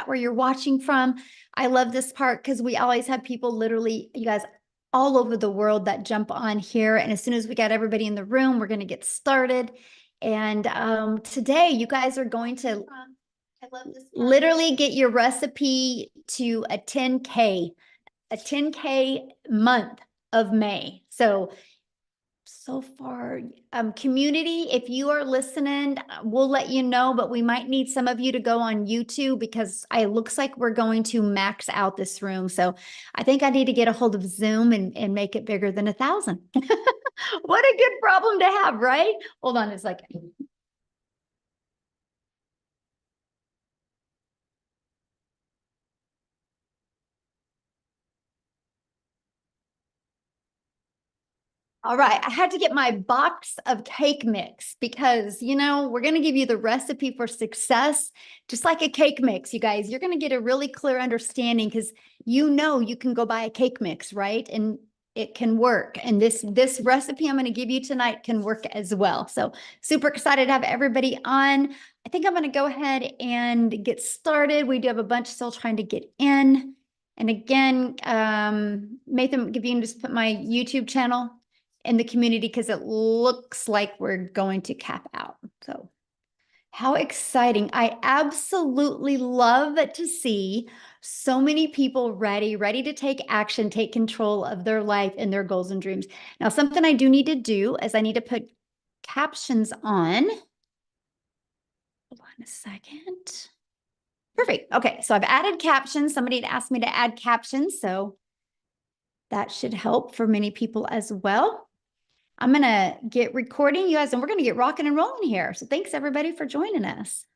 where you're watching from. I love this part because we always have people literally, you guys, all over the world that jump on here. And as soon as we got everybody in the room, we're going to get started. And today you guys are going to I love this part. Literally get your recipe to a 10K month of May. So far, community, if you are listening, we'll let you know, but we might need some of you to go on YouTube because it looks like we're going to max out this room. So I think I need to get a hold of Zoom and make it bigger than 1,000. What a good problem to have, right? Hold on a second. All right, I had to get my box of cake mix because, we're going to give you the recipe for success, just like a cake mix, you guys. You're going to get a really clear understanding because you can go buy a cake mix, right? And it can work. And this recipe I'm going to give you tonight can work as well. So super excited to have everybody on. I think I'm going to go ahead and get started. We do have a bunch still trying to get in. And again, Nathan, if you can just put my YouTube channel in the community because it looks like we're going to cap out. So how exciting. I absolutely love to see so many people ready to take action, take control of their life and their goals and dreams. Now, something I do need to do is I need to put captions on. Hold on a second. Perfect. Okay, so I've added captions. Somebody had asked me to add captions, so that should help for many people as well. I'm going to get recording, you guys, and we're going to get rocking and rolling here. So thanks, everybody, for joining us.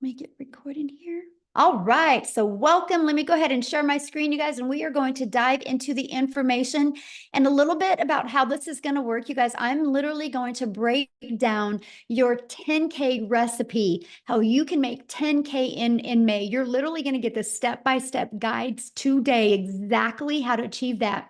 Let me get recording here. All right. So welcome. Let me go ahead and share my screen, you guys, and we are going to dive into the information and a little bit about how this is going to work. You guys, I'm literally going to break down your 10K recipe, how you can make 10K in May. You're literally going to get the step-by-step guides today, exactly how to achieve that.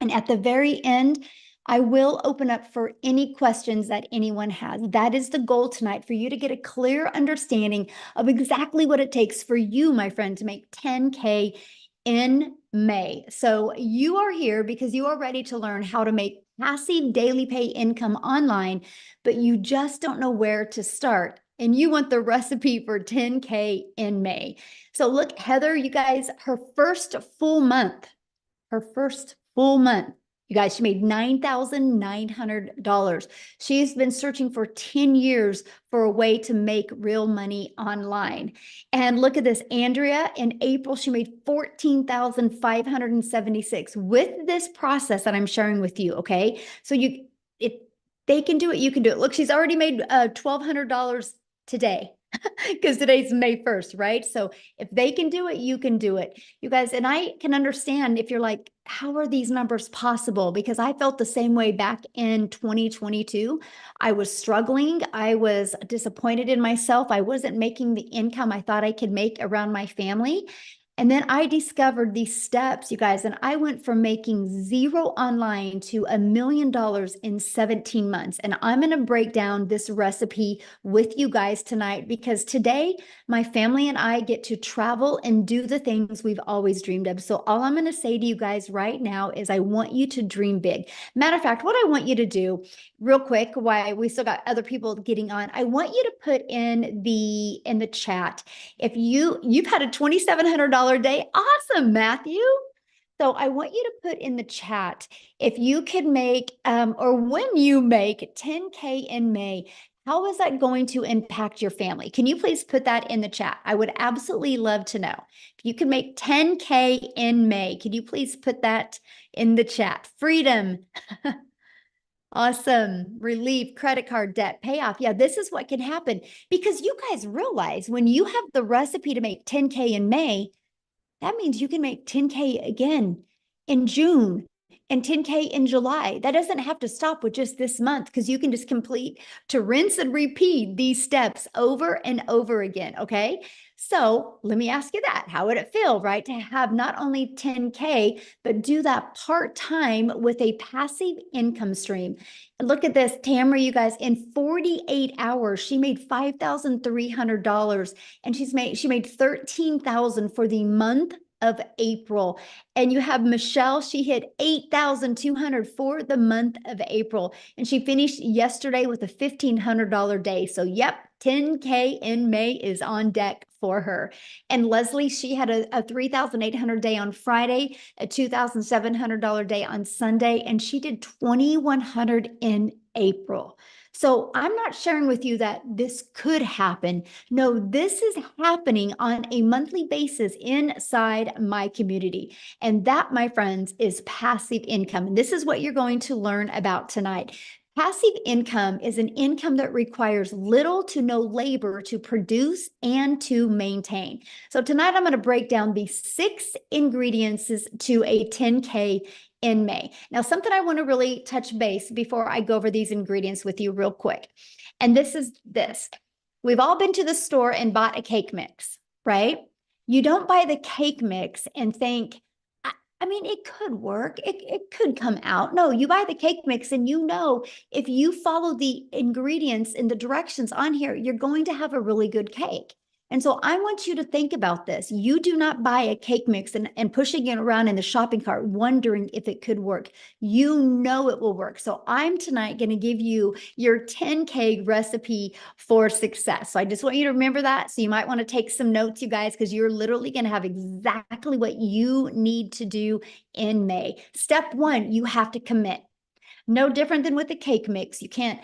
And at the very end, I will open up for any questions that anyone has. That is the goal tonight, for you to get a clear understanding of exactly what it takes for you, my friend, to make 10K in May. So you are here because you are ready to learn how to make passive daily pay income online, but you just don't know where to start. And you want the recipe for 10K in May. So look, Heather, you guys, her first full month, you guys, she made $9,900. She's been searching for 10 years for a way to make real money online. And look at this, Andrea, in April, she made $14,576 with this process that I'm sharing with you, okay? So if they can do it, you can do it. Look, she's already made $1,200 today. Because today's May 1st, right? So if they can do it, you can do it. You guys, and I can understand if you're like, how are these numbers possible? Because I felt the same way back in 2022. I was struggling. I was disappointed in myself. I wasn't making the income I thought I could make around my family. And then I discovered these steps, you guys, and I went from making zero online to $1 million in 17 months. And I'm going to break down this recipe with you guys tonight because today my family and I get to travel and do the things we've always dreamed of. So all I'm going to say to you guys right now is I want you to dream big. Matter of fact, what I want you to do real quick, while we still got other people getting on, I want you to put in the chat, if you've had a $2,700 day. Awesome, Matthew. So I want you to put in the chat if you could make, or when you make 10K in May, how is that going to impact your family? Can you please put that in the chat? I would absolutely love to know. If you can make 10K in May, could you please put that in the chat? Freedom. Awesome. Relief, credit card debt, payoff. Yeah, this is what can happen because you guys realize when you have the recipe to make 10K in May, that means you can make 10K again in June and 10K in July. That doesn't have to stop with just this month, because you can just complete to rinse and repeat these steps over and over again, okay? So let me ask you that. How would it feel, right, to have not only 10K, but do that part-time with a passive income stream? And look at this, Tamara, you guys, in 48 hours, she made $5,300, and she made $13,000 for the month of April. And you have Michelle, she hit 8,200 for the month of April. And she finished yesterday with a $1,500 day. So yep, 10K in May is on deck for her. And Leslie, she had a 3,800 day on Friday, a $2,700 day on Sunday, and she did 2,100 in April. So I'm not sharing with you that this could happen. No, this is happening on a monthly basis inside my community. And that, my friends, is passive income. And this is what you're going to learn about tonight. Passive income is an income that requires little to no labor to produce and to maintain. So tonight I'm going to break down the 6 ingredients to a 10K in May. Now, something I want to really touch base before I go over these ingredients with you real quick. And this is this. We've all been to the store and bought a cake mix, right? You don't buy the cake mix and think, I mean, it could work. It could come out. No, you buy the cake mix and you know, if you follow the ingredients and the directions on here, you're going to have a really good cake. And so I want you to think about this. You do not buy a cake mix and pushing it around in the shopping cart, wondering if it could work. You know it will work. So I'm tonight going to give you your 10K recipe for success. So I just want you to remember that. So you might want to take some notes, you guys, because you're literally going to have exactly what you need to do in May. Step 1, you have to commit. No different than with the cake mix. You can't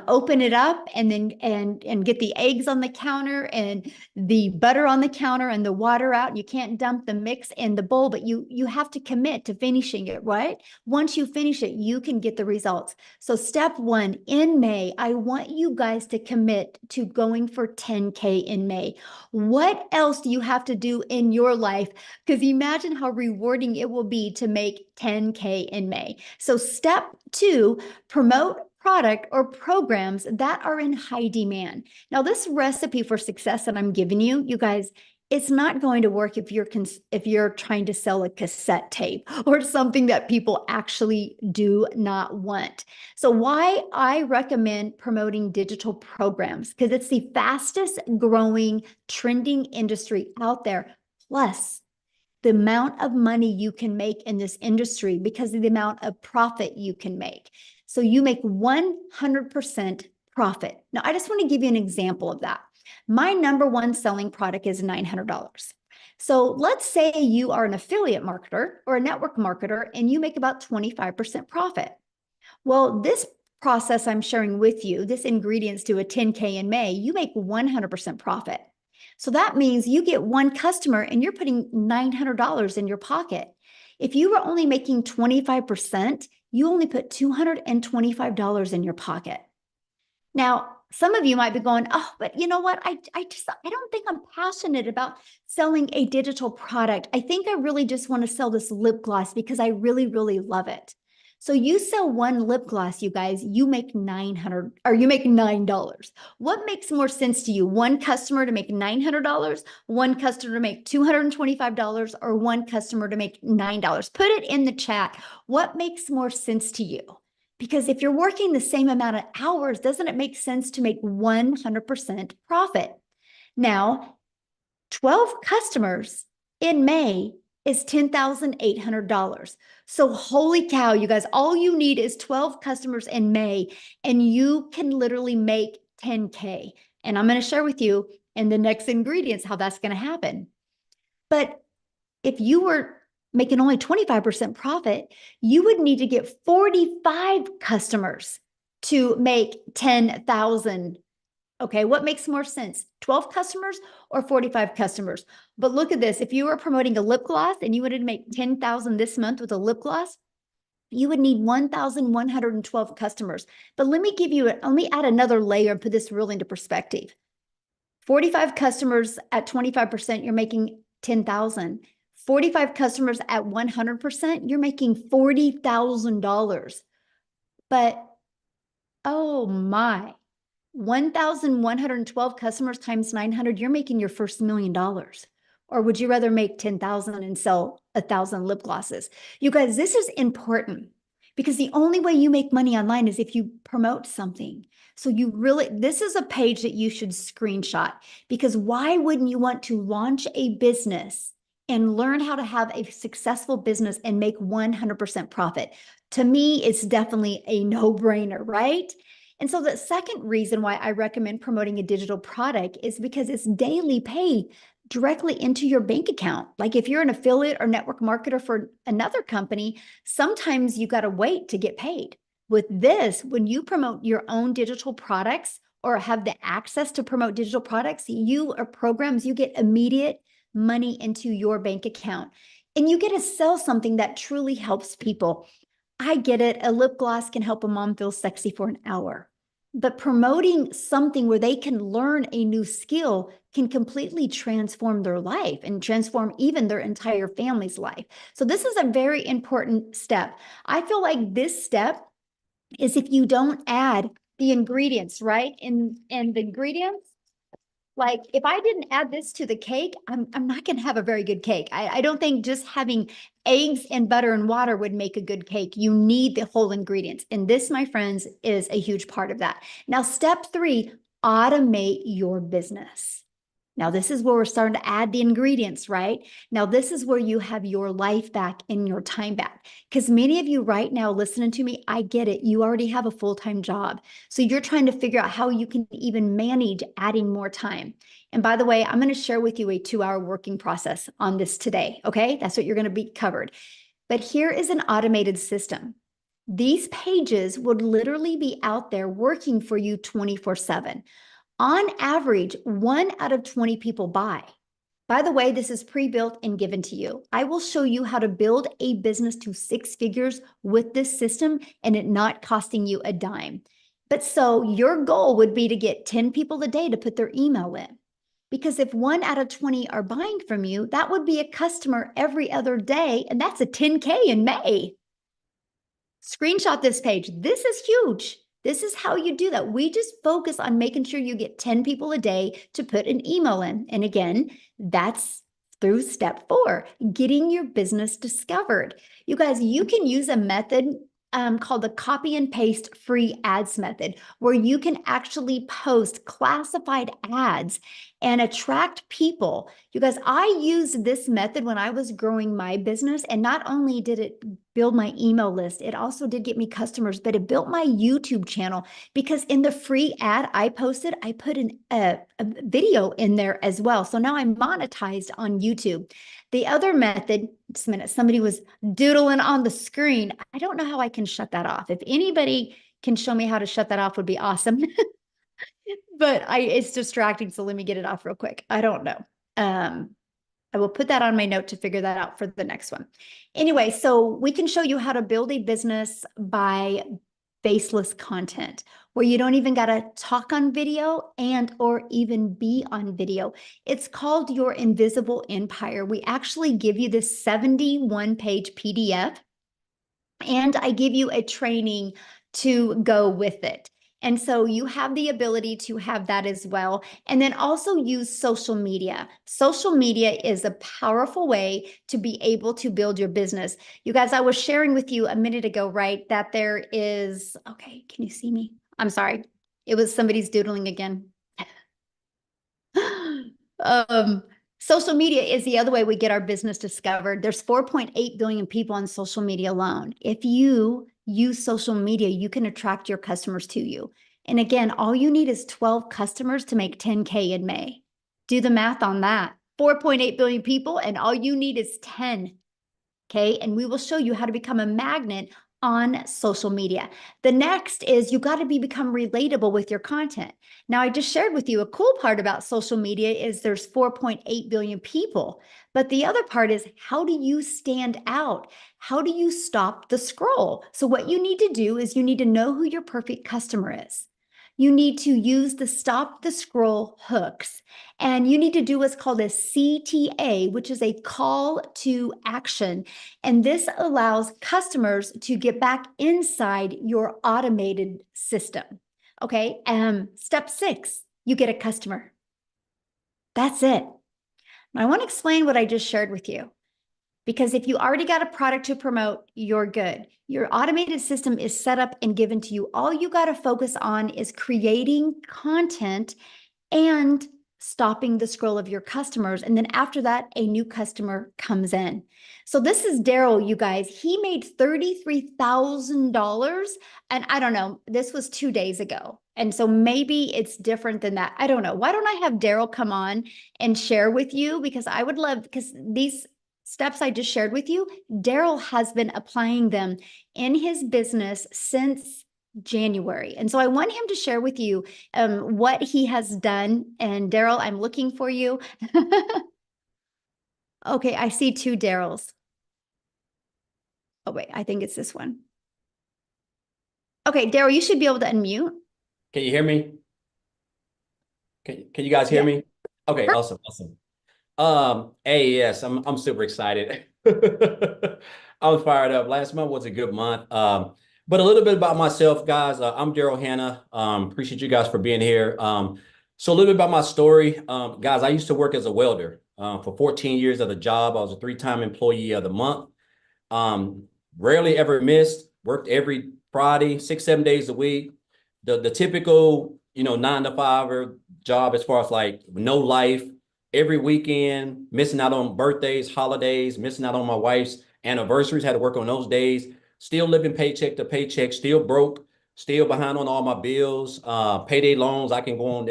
open it up and then and get the eggs on the counter and the butter on the counter and the water out. You can't dump the mix in the bowl, but you have to commit to finishing it, right? Once you finish it, you can get the results. So step 1, in May, I want you guys to commit to going for 10K in May. What else do you have to do in your life? Because imagine how rewarding it will be to make 10K in May. So step 2, promote product or programs that are in high demand. Now, this recipe for success that I'm giving you, you guys, it's not going to work if you're trying to sell a cassette tape or something that people actually do not want. So why I recommend promoting digital programs, because it's the fastest growing trending industry out there. Plus, the amount of money you can make in this industry because of the amount of profit you can make. So you make 100% profit. Now, I just want to give you an example of that. My number 1 selling product is $900. So let's say you are an affiliate marketer or a network marketer and you make about 25% profit. Well, this process I'm sharing with you, this ingredients to a 10K in May, you make 100% profit. So that means you get 1 customer and you're putting $900 in your pocket. If you were only making 25%, you only put $225 in your pocket. Now, some of you might be going, oh, but you know what? I don't think I'm passionate about selling a digital product. I think I really just want to sell this lip gloss because I really, really love it. So you sell 1 lip gloss, you guys, you make $900 or you make $9. What makes more sense to you? 1 customer to make $900, 1 customer to make $225, or 1 customer to make $9? Put it in the chat. What makes more sense to you? Because if you're working the same amount of hours, doesn't it make sense to make 100% profit? Now, 12 customers in May is $10,800. So holy cow, you guys, all you need is 12 customers in May and you can literally make 10K. And I'm going to share with you in the next ingredients how that's going to happen. But if you were making only 25% profit, you would need to get 45 customers to make 10,000. Okay, what makes more sense? 12 customers or 45 customers? But look at this. If you were promoting a lip gloss and you wanted to make 10,000 this month with a lip gloss, you would need 1,112 customers. But let me add another layer and put this really into perspective. 45 customers at 25%, you're making 10,000. 45 customers at 100%, you're making $40,000. But oh my, 1,112 customers times 900, you're making your first $1 million. Or would you rather make 10,000 and sell 1,000 lip glosses? You guys, this is important because the only way you make money online is if you promote something. So this is a page that you should screenshot, because why wouldn't you want to launch a business and learn how to have a successful business and make 100% profit? To me, it's definitely a no-brainer, right? And so the second reason why I recommend promoting a digital product is because it's daily pay directly into your bank account. Like if you're an affiliate or network marketer for another company, sometimes you got to wait to get paid. With this, when you promote your own digital products or have the access to promote digital products, you or programs, you get immediate money into your bank account. And you get to sell something that truly helps people. I get it. A lip gloss can help a mom feel sexy for an hour. But promoting something where they can learn a new skill can completely transform their life and transform even their entire family's life. So this is a very important step. I feel like this step is if you don't add the ingredients, right? And the ingredients, like if I didn't add this to the cake, I'm not going to have a very good cake. I don't think just having eggs and butter and water would make a good cake. You need the whole ingredients. And this, my friends, is a huge part of that. Now, step 3, automate your business. Now, this is where we're starting to add the ingredients, right? Now, this is where you have your life back and your time back. Because many of you right now listening to me, I get it. You already have a full-time job. So you're trying to figure out how you can even manage adding more time. And by the way, I'm going to share with you a 2-hour working process on this today, okay? That's what you're going to be covered. But here is an automated system. These pages would literally be out there working for you 24/7. On average, 1 out of 20 people buy. By the way, this is pre-built and given to you. I will show you how to build a business to 6 figures with this system and it not costing you a dime. But so your goal would be to get 10 people a day to put their email in. Because if 1 out of 20 are buying from you, that would be a customer every other day, and that's a 10K in May. Screenshot this page. This is huge. This is how you do that. We just focus on making sure you get 10 people a day to put an email in. And again, that's through step 4, getting your business discovered. You guys, you can use a method called the copy and paste free ads method, where you can actually post classified ads and attract people. You guys, I used this method when I was growing my business, and not only did it build my email list, it also did get me customers, but it built my YouTube channel, because in the free ad I posted, I put a video in there as well. So now I'm monetized on YouTube. The other method, just a minute, somebody was doodling on the screen. I don't know how I can shut that off. If anybody can show me how to shut that off, would be awesome. But it's distracting, so let me get it off real quick. I don't know. I will put that on my note to figure that out for the next one. Anyway, so we can show you how to build a business by faceless content, where you don't even got to talk on video and or even be on video. It's called your invisible empire. We actually give you this 71-page PDF, and I give you a training to go with it. And so you have the ability to have that as well. And then also use social media. Social media is a powerful way to be able to build your business. You guys, I was sharing with you a minute ago, right, that there is, okay, can you see me? I'm sorry. It was somebody's doodling again. Social media is the other way we get our business discovered. There's 4.8 billion people on social media alone. If you use social media, you can attract your customers to you. And again, all you need is 12 customers to make 10K in May. Do the math on that. 4.8 billion people, and all you need is 10. Okay, and we will show you how to become a magnet on social media. The next is you got to become relatable with your content. Now, I just shared with you a cool part about social media is there's 4.8 billion people, but the other part is, how do you stand out? How do you stop the scroll? So what you need to do is you need to know who your perfect customer is. you need to use the stop the scroll hooks. And you need to do what's called a CTA, which is a call to action. And this allows customers to get back inside your automated system. Okay. Step 6, you get a customer. That's it. I want to explain what I just shared with you. Because if you already got a product to promote, you're good. Your automated system is set up and given to you. All you got to focus on is creating content and stopping the scroll of your customers. And then after that, a new customer comes in. So this is Daryl, you guys. He made $33,000. And I don't know, this was 2 days ago. And so maybe it's different than that. I don't know. Why don't I have Daryl come on and share with you? Because I would love, because these steps I just shared with you, Daryl has been applying them in his business since January. And so I want him to share with you what he has done. And Daryl, I'm looking for you. Okay, I see 2 Daryls. Oh, wait, I think it's this one. Okay, Daryl, you should be able to unmute. Can you hear me? Can you guys hear me? Okay, awesome. Hey, yes, I'm super excited. I'm fired up. Last month was a good month. But a little bit about myself, guys. I'm Daryl Hanna. Appreciate you guys for being here. So a little bit about my story. Guys, I used to work as a welder for 14 years at a job. I was a 3-time employee of the month. Rarely ever missed, worked every Friday, 6-7 days a week. The typical, 9-to-5 job as far as like no life, every weekend, missing out on birthdays, holidays, missing out on my wife's anniversaries, had to work on those days, still living paycheck to paycheck, still broke, still behind on all my bills, payday loans. I can go on,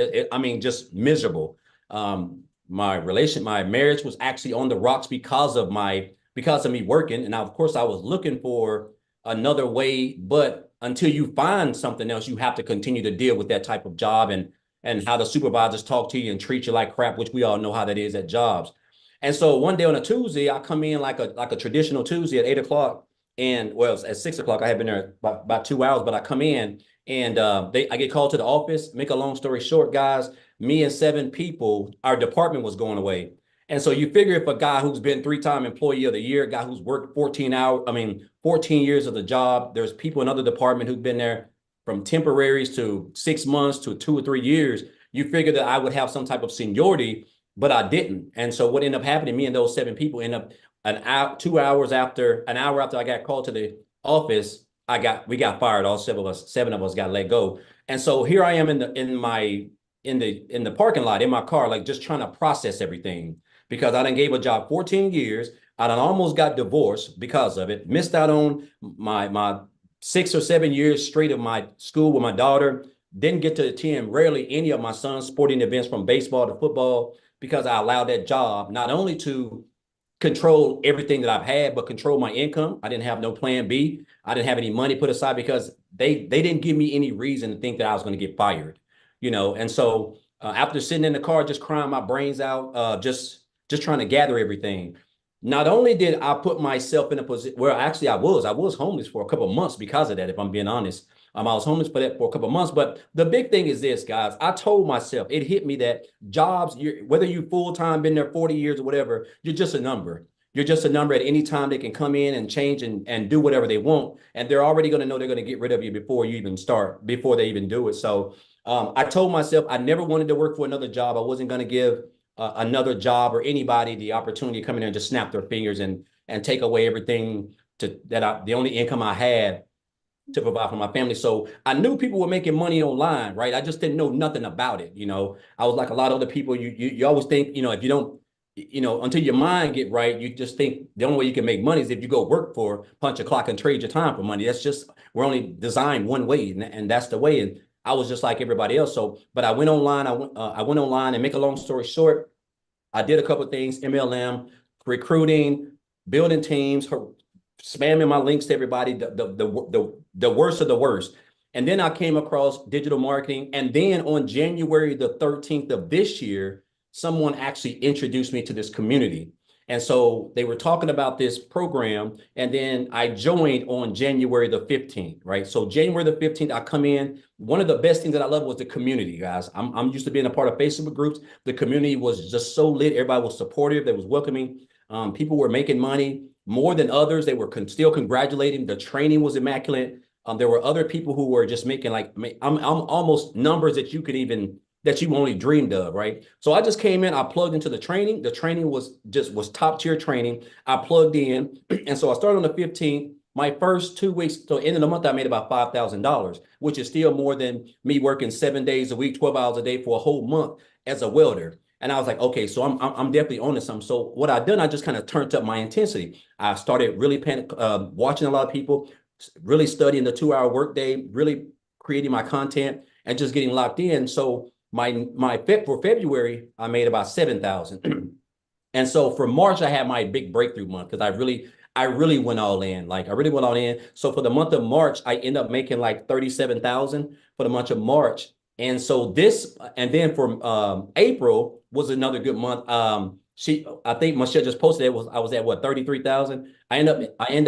just miserable. My marriage was actually on the rocks because of me working. And now, of course, I was looking for another way, but until you find something else, you have to continue to deal with that type of job and how the supervisors talk to you and treat you like crap, which we all know how that is at jobs. And so one day on a Tuesday, I come in like a traditional Tuesday at 8 o'clock. And well, at 6 o'clock, I had been there about 2 hours, but I come in and I get called to the office. Make a long story short, guys, me and 7 people, our department was going away. And so you figure if a guy who's been 3-time employee of the year, a guy who's worked 14 years of the job, there's people in other department who've been there from temporaries to 6 months to 2 or 3 years. You figure that I would have some type of seniority, but I didn't. And so what ended up happening, me and those 7 people end up an hour after I got called to the office, we got fired. All 7 of us got let go. And so here I am in the parking lot in my car, like just trying to process everything, because I done gave a job 14 years. I done almost got divorced because of it. Missed out on my 6 or 7 years straight of my school with my daughter. Didn't get to attend rarely any of my son's sporting events from baseball to football because I allowed that job not only to control everything that I've had, but control my income. I didn't have no plan B. I didn't have any money put aside because they didn't give me any reason to think that I was going to get fired, And so after sitting in the car, just crying my brains out, just trying to gather everything. Not only did I put myself in a position where actually I was homeless for a couple of months because of that, if I'm being honest. I was homeless for a couple of months. But the big thing is this, guys. I told myself, it hit me that jobs, whether you full-time, been there 40 years or whatever, you're just a number. You're just a number. At any time they can come in and change and do whatever they want. And they're already going to know they're going to get rid of you before you even start, before they even do it. So I told myself I never wanted to work for another job. I wasn't going to give another job or anybody the opportunity to come in there and just snap their fingers and take away everything the only income I had to provide for my family. So I knew people were making money online, right? I just didn't know nothing about it. I was like a lot of other people. You always think, if you don't, until your mind get right, you just think the only way you can make money is if you go work for, punch a clock and trade your time for money. We're only designed one way, and that's the way. And I was just like everybody else. So, but I went online. I went online, and make a long story short, I did a couple of things: MLM, recruiting, building teams, spamming my links to everybody, the worst of the worst. And then I came across digital marketing. And then on January the 13th of this year, someone actually introduced me to this community. And so they were talking about this program, and then I joined on January the 15th, right? So January the 15th, I come in. One of the best things that I love was the community, guys. I'm used to being a part of Facebook groups. The community was just so lit. Everybody was supportive. They was welcoming. People were making money more than others. They were still congratulating. The training was immaculate. There were other people who were just making like I'm almost numbers that you only dreamed of, right? So I just came in, I plugged into the training. The training was top tier training. I plugged in, and so I started on the 15th. My first 2 weeks, so end of the month, I made about $5,000, which is still more than me working 7 days a week, 12 hours a day for a whole month as a welder. And I was like, okay, so I'm definitely on to something. So what I done, I just kind of turned up my intensity. I started really watching a lot of people, really studying the 2 hour workday, really creating my content, and just getting locked in. So for February, I made about 7,000. And so for March, I had my big breakthrough month because I really went all in. Like I really went all in. So for the month of March, I ended up making like 37,000 for the month of March. And so and then for April was another good month. I think Michelle just posted it. I was at what, 33,000. I end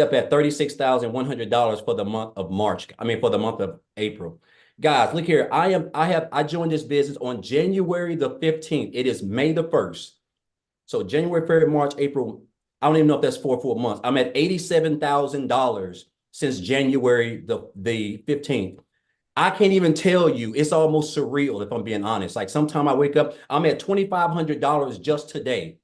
up at $36,100 for the month of March. I mean, for the month of April. Guys, look here. I joined this business on January the 15th. It is May the 1st. So January, February, March, April. I don't even know if that's 4 full months. I'm at $87,000 since January the 15th. I can't even tell you. It's almost surreal if I'm being honest. Like sometime I wake up, I'm at $2,500 just today.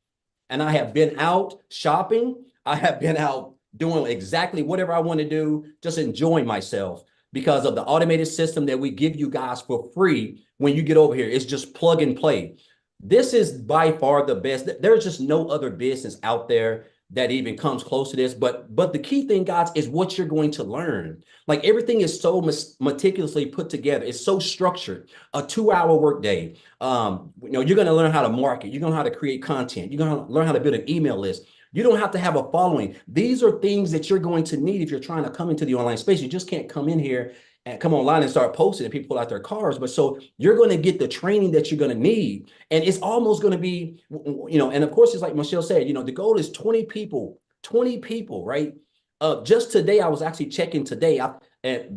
And I have been out shopping. I have been out doing exactly whatever I want to do, just enjoying myself because of the automated system that we give you guys for free when you get over here. It's just plug and play. This is by far the best. There's just no other business out there that even comes close to this. But the key thing, guys, is what you're going to learn. Like everything is so meticulously put together. It's so structured. A 2 hour workday. You're going to learn how to market. You're going to learn how to create content. You're going to learn how to build an email list. You don't have to have a following. These are things that you're going to need if you're trying to come into the online space. You just can't come in here and come online and start posting and people pull out their cars. But so you're going to get the training that you're going to need. And it's almost going to be, and of course, it's like Michelle said, the goal is 20 people, right? Just today, I was actually checking today.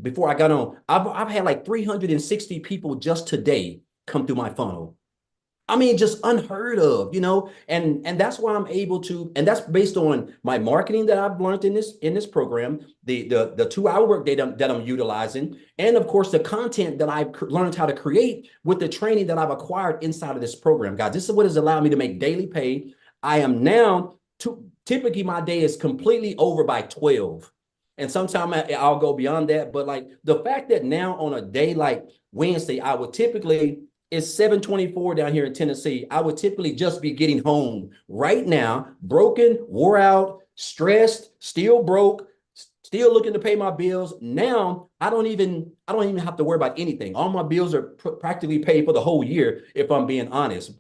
Before I got on, I've had like 360 people just today come through my funnel. I mean, just unheard of, and that's why I'm able to, and that's based on my marketing that I've learned in this program, the 2 hour workday that I'm utilizing, and of course the content that I've learned how to create with the training that I've acquired inside of this program. Guys, this is what has allowed me to make daily pay. I am now typically my day is completely over by 12. And sometimes I'll go beyond that. But like the fact that now on a day like Wednesday, I would typically, it's 7:24 down here in Tennessee. I would typically just be getting home right now, broken, wore out, stressed, still broke, still looking to pay my bills. Now I don't even have to worry about anything. All my bills are practically paid for the whole year, if I'm being honest.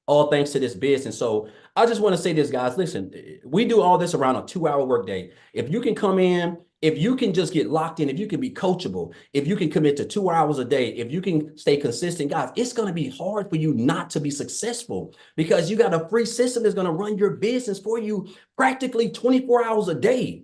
All thanks to this business. So I just want to say this, guys. Listen, we do all this around a 2 hour workday. If you can come in, if you can just get locked in, if you can be coachable, if you can commit to 2 hours a day, if you can stay consistent, guys, it's going to be hard for you not to be successful because you got a free system that's going to run your business for you practically 24 hours a day.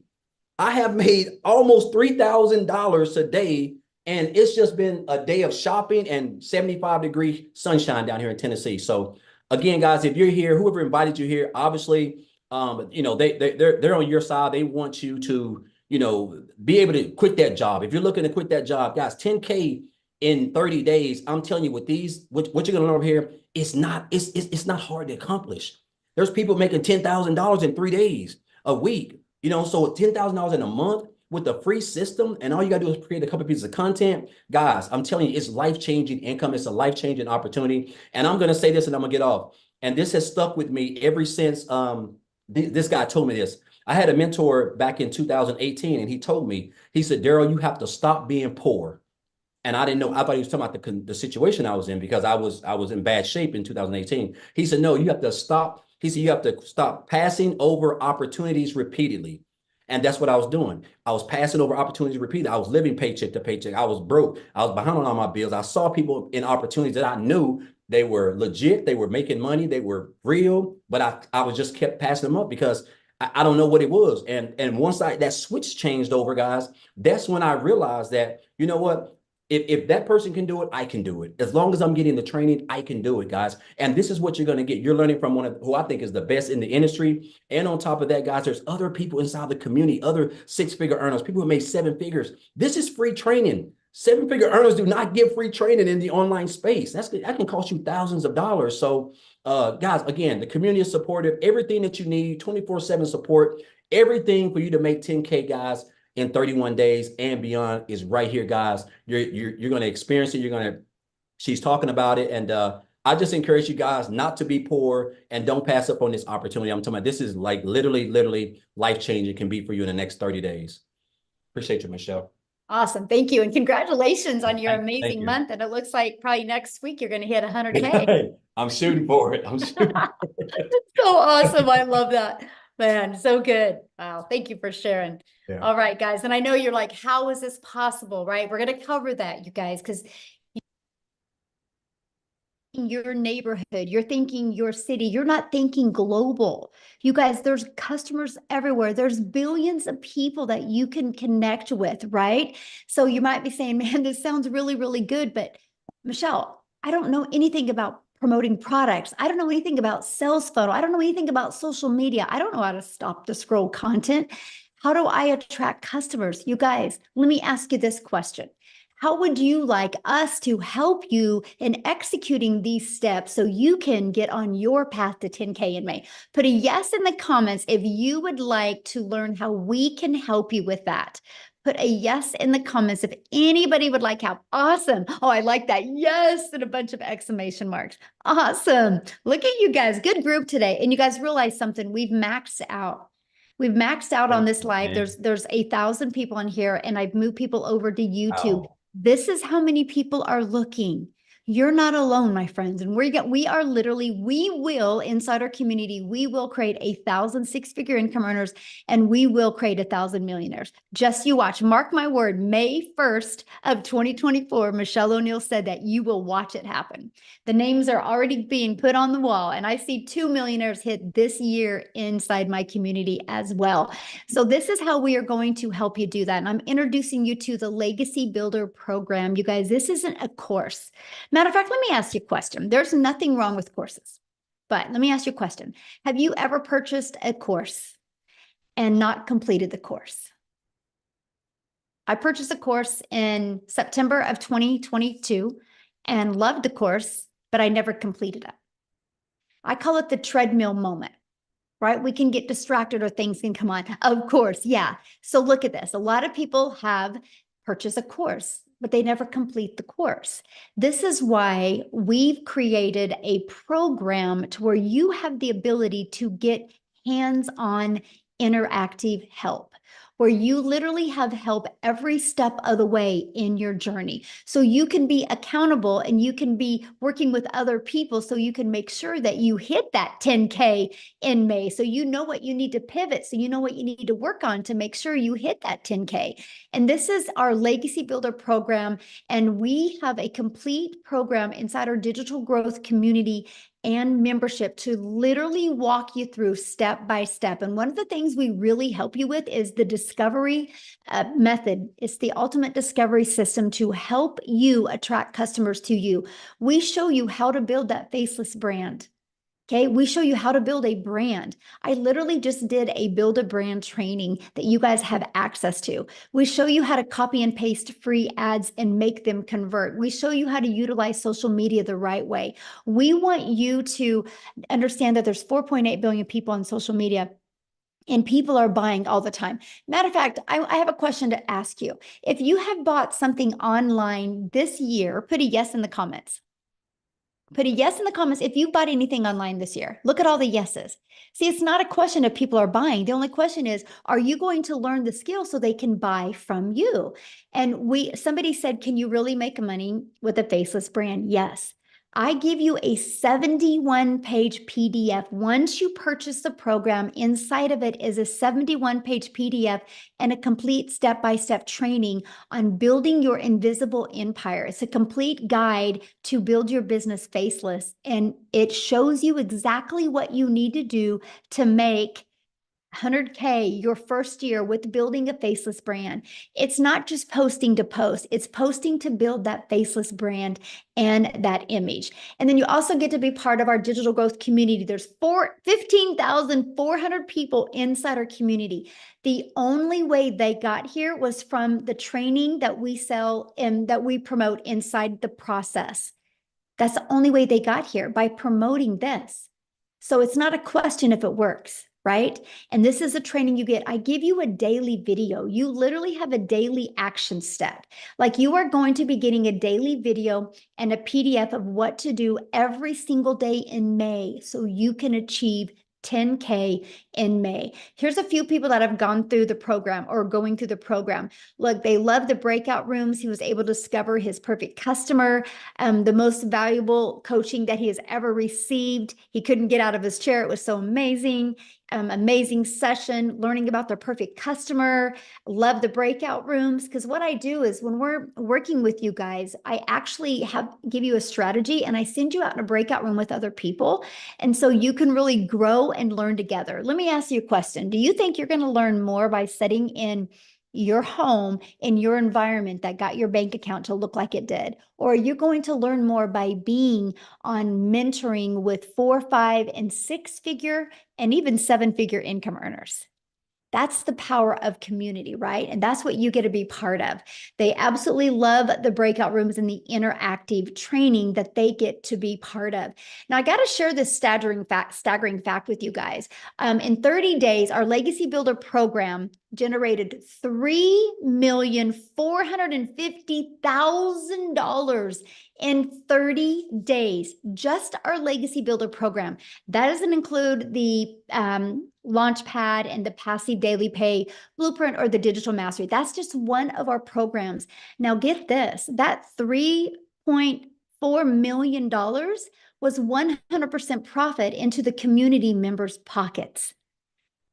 I have made almost $3,000 a day, and it's just been a day of shopping and 75-degree sunshine down here in Tennessee. So again, guys, if you're here, whoever invited you here, obviously, they're on your side. They want you to, be able to quit that job. If you're looking to quit that job, guys, 10K in 30 days, I'm telling you, with these, what you're gonna learn over here, it's not hard to accomplish. There's people making $10,000 in 3 days, a week, so $10,000 in a month with a free system, and all you gotta do is create a couple pieces of content. Guys, I'm telling you, it's life-changing income. It's a life-changing opportunity. And I'm gonna say this and I'm gonna get off. And this has stuck with me ever since this guy told me this. I had a mentor back in 2018, and he told me, he said, Daryl, you have to stop being poor. And I didn't know. I thought he was talking about the situation I was in because I was in bad shape in 2018. He said, no, you have to stop. He said, you have to stop passing over opportunities repeatedly. And that's what I was doing. I was passing over opportunities repeatedly. I was living paycheck to paycheck. I was broke. I was behind on all my bills. I saw people in opportunities that I knew They were legit. They were making money. They were real. But I was just kept passing them up because I don't know what it was. And once that switch changed over, guys, that's when I realized that, you know what? If that person can do it, I can do it. As long as I'm getting the training, I can do it, guys. And this is what you're going to get. You're learning from one of who I think is the best in the industry. And on top of that, guys, there's other people inside the community, other six-figure earners, people who made seven figures. This is free training. Seven-figure earners do not give free training in the online space. That can cost you thousands of dollars. So, guys, again, the community is supportive. Everything that you need, 24/7 support, everything for you to make 10K, guys, in 31 days and beyond is right here, guys. You're going to experience it. She's talking about it. And I just encourage you guys not to be poor and don't pass up on this opportunity. I'm talking about this is like literally life-changing. It can be for you in the next 30 days. Appreciate you, Michelle. Awesome. Thank you. And congratulations on your Thank amazing you. month. And it looks like probably next week you're going to hit 100K. I'm shooting for it. I'm shooting for it. So awesome. I love that. Man, so good. Wow. Thank you for sharing. Yeah. All right, guys. And I know you're like, how is this possible, right? We're going to cover that, you guys, because your neighborhood, you're thinking your city, you're not thinking global. You guys, there's customers everywhere. There's billions of people that you can connect with, right? So you might be saying, man, this sounds really good, but Michelle, I don't know anything about promoting products. I don't know anything about sales funnel. I don't know anything about social media. I don't know how to stop the scroll content. How do I attract customers? You guys, let me ask you this question. How would you like us to help you in executing these steps so you can get on your path to 10K in May? Put a yes in the comments if you would like to learn how we can help you with that. Put a yes in the comments if anybody would like help. Awesome. Oh, I like that. Yes, and a bunch of exclamation marks. Awesome. Look at you guys. Good group today. And you guys realize something. We've maxed out. We've maxed out on this live. There's 1,000 people in here, and I've moved people over to YouTube. Wow. This is how many people are looking. You're not alone, my friends. And we will, inside our community, we will create 1,000 six-figure income earners, and we will create 1,000 millionaires. Just you watch. Mark my word, May 1st of 2024, Michelle O'Neill said that you will watch it happen. The names are already being put on the wall, and I see 2 millionaires hit this year inside my community as well. So this is how we are going to help you do that. And I'm introducing you to the Legacy Builder program. You guys, this isn't a course. Matter of fact, let me ask you a question. There's nothing wrong with courses, but let me ask you a question. Have you ever purchased a course and not completed the course? I purchased a course in September of 2022 and loved the course, but I never completed it. I call it the treadmill moment, right? We can get distracted or things can come on. Of course, yeah. So look at this. A lot of people have purchased a course, but they never complete the course. This is why we've created a program to where you have the ability to get hands-on interactive help, where you literally have help every step of the way in your journey. So you can be accountable and you can be working with other people so you can make sure that you hit that 10K in May. So you know what you need to pivot. So you know what you need to work on to make sure you hit that 10K. And this is our Legacy Builder program. And we have a complete program inside our digital growth community and membership to literally walk you through step by step. And one of the things we really help you with is the discovery method. It's the ultimate discovery system to help you attract customers to you. We show you how to build that faceless brand. Okay, we show you how to build a brand. I literally just did a build a brand training that you guys have access to. We show you how to copy and paste free ads and make them convert. We show you how to utilize social media the right way. We want you to understand that there's 4.8 billion people on social media and people are buying all the time. Matter of fact, I have a question to ask you. If you have bought something online this year, put a yes in the comments. Put a yes in the comments if you bought anything online this year. Look at all the yeses. See, it's not a question if people are buying. The only question is, are you going to learn the skill so they can buy from you? And somebody said, can you really make money with a faceless brand? Yes. I give you a 71-page PDF. Once you purchase the program, inside of it is a 71-page PDF and a complete step-by-step training on building your invisible empire. It's a complete guide to build your business faceless, and it shows you exactly what you need to do to make 100K your first year with building a faceless brand. It's not just posting to post, it's posting to build that faceless brand and that image. And then you also get to be part of our digital growth community. There's 15,400 people inside our community. The only way they got here was from the training that we sell and that we promote inside the process. That's the only way they got here, by promoting this. So it's not a question if it works, right? And this is a training you get. I give you a daily video. You literally have a daily action step. Like, you are going to be getting a daily video and a PDF of what to do every single day in May so you can achieve 10K in May. Here's a few people that have gone through the program or going through the program. Look, they love the breakout rooms. He was able to discover his perfect customer, the most valuable coaching that he has ever received. He couldn't get out of his chair. It was so amazing. Amazing session, learning about the perfect customer. Love the breakout rooms, because what I do is when we're working with you guys, I actually give you a strategy and I send you out in a breakout room with other people. And so you can really grow and learn together. Let me ask you a question. Do you think you're going to learn more by sitting in your home, in your environment that got your bank account to look like it did? Or are you going to learn more by being on mentoring with 4, 5, and 6-figure and even 7-figure income earners? That's the power of community, right? And that's what you get to be part of. They absolutely love the breakout rooms and the interactive training that they get to be part of. Now, I got to share this staggering fact with you guys. In 30 days, our Legacy Builder program generated $3,450,000 in 30 days. Just our Legacy Builder program. That doesn't include the Launchpad and the passive daily pay blueprint or the digital mastery. That's just one of our programs. Now get this, that $3.4 million was 100% profit into the community members' pockets.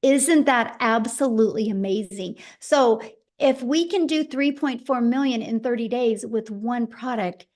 Isn't that absolutely amazing? So if we can do 3.4 million in 30 days with one product,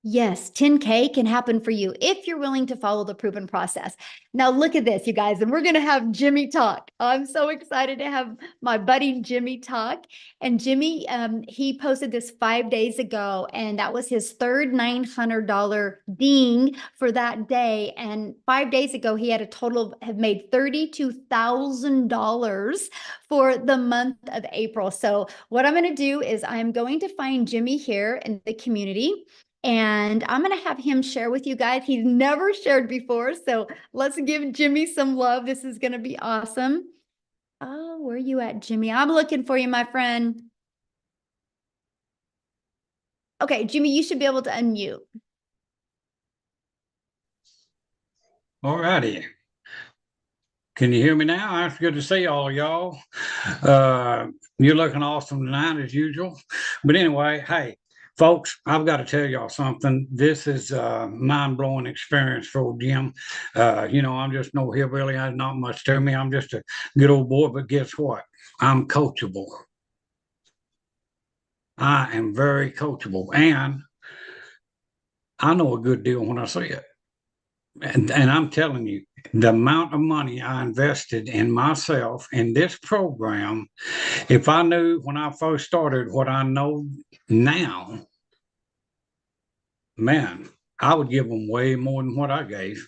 yes, 10K can happen for you if you're willing to follow the proven process. Now look at this, you guys, and we're going to have Jimmy talk. I'm so excited to have my buddy Jimmy talk. And Jimmy, he posted this 5 days ago, and that was his third $900 ding for that day. And 5 days ago, he had a total of have made $32,000 for the month of April. So what I'm going to do is I'm going to find Jimmy here in the community. And I'm going to have him share with you guys. He's never shared before. So let's give Jimmy some love. This is going to be awesome. Oh, where are you at, Jimmy? I'm looking for you, my friend. Okay, Jimmy, you should be able to unmute. All righty. Can you hear me now? It's good to see all y'all. You're looking awesome tonight as usual. But anyway, hey, folks, I've got to tell y'all something. This is a mind-blowing experience for Jim. I'm just no hillbilly. There's not much to me. I'm just a good old boy. But guess what? I'm coachable. I am very coachable. And I know a good deal when I see it. And I'm telling you, the amount of money I invested in myself in this program, if I knew when I first started what I know now, man, I would give them way more than what I gave.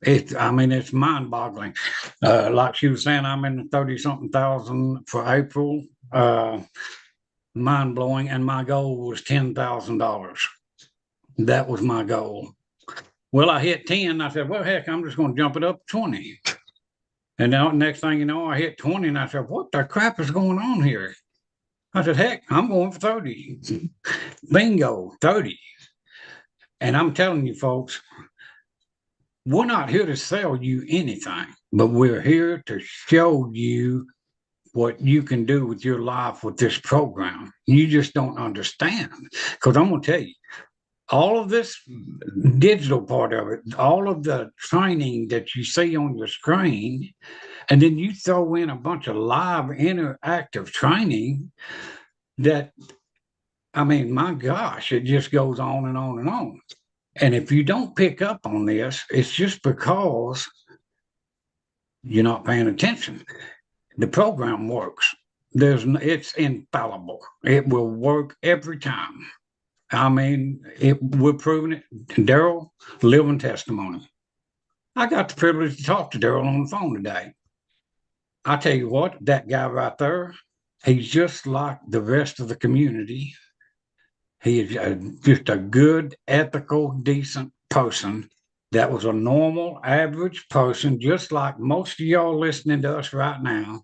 It's mind-boggling. Like she was saying, I'm in the 30-something thousand for April. Mind-blowing. And my goal was $10,000. That was my goal. Well, I hit 10. I said, well, heck, I'm just going to jump it up to 20. And now, next thing you know, I hit 20, and I said, what the crap is going on here? I said, heck, I'm going for 30. Bingo, 30. And I'm telling you, folks, we're not here to sell you anything, but we're here to show you what you can do with your life with this program. You just don't understand. Because I'm going to tell you, all of this digital part of it, all of the training that you see on your screen, and then you throw in a bunch of live interactive training that, I mean, my gosh, it just goes on and on and on. And if you don't pick up on this, it's just because you're not paying attention. The program works. It's infallible. It will work every time. I mean, we're proving it. Daryl, living testimony. I got the privilege to talk to Daryl on the phone today. I tell you what, that guy right there, he's just like the rest of the community. He is just a good, ethical, decent person that was a normal, average person, just like most of y'all listening to us right now.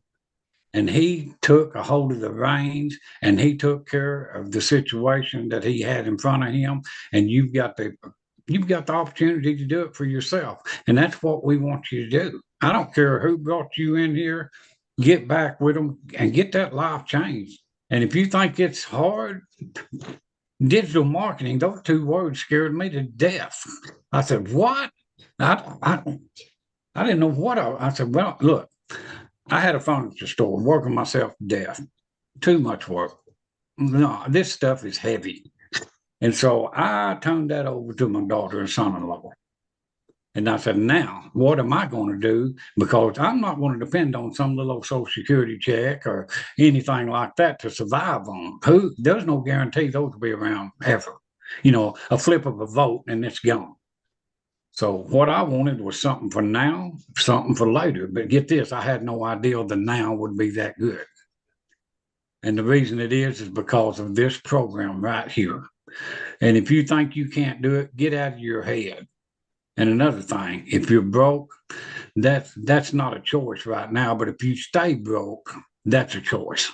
And he took a hold of the reins and he took care of the situation that he had in front of him. And you've got the opportunity to do it for yourself. And that's what we want you to do. I don't care who brought you in here, get back with them and get that life changed. And if you think it's hard, digital marketing, those two words scared me to death. I said, what? I didn't know what I said, well, look, I had a furniture store working myself to death. Too much work. No, this stuff is heavy. And so I turned that over to my daughter and son-in-law. And I said, now, what am I going to do? Because I'm not going to depend on some little Social Security check or anything like that to survive on. There's no guarantee those will be around ever. You know, a flip of a vote and it's gone. So what I wanted was something for now, something for later. But get this, I had no idea the now would be that good. And the reason it is because of this program right here. And if you think you can't do it, get out of your head. And another thing, if you're broke, that's not a choice right now. But if you stay broke, that's a choice.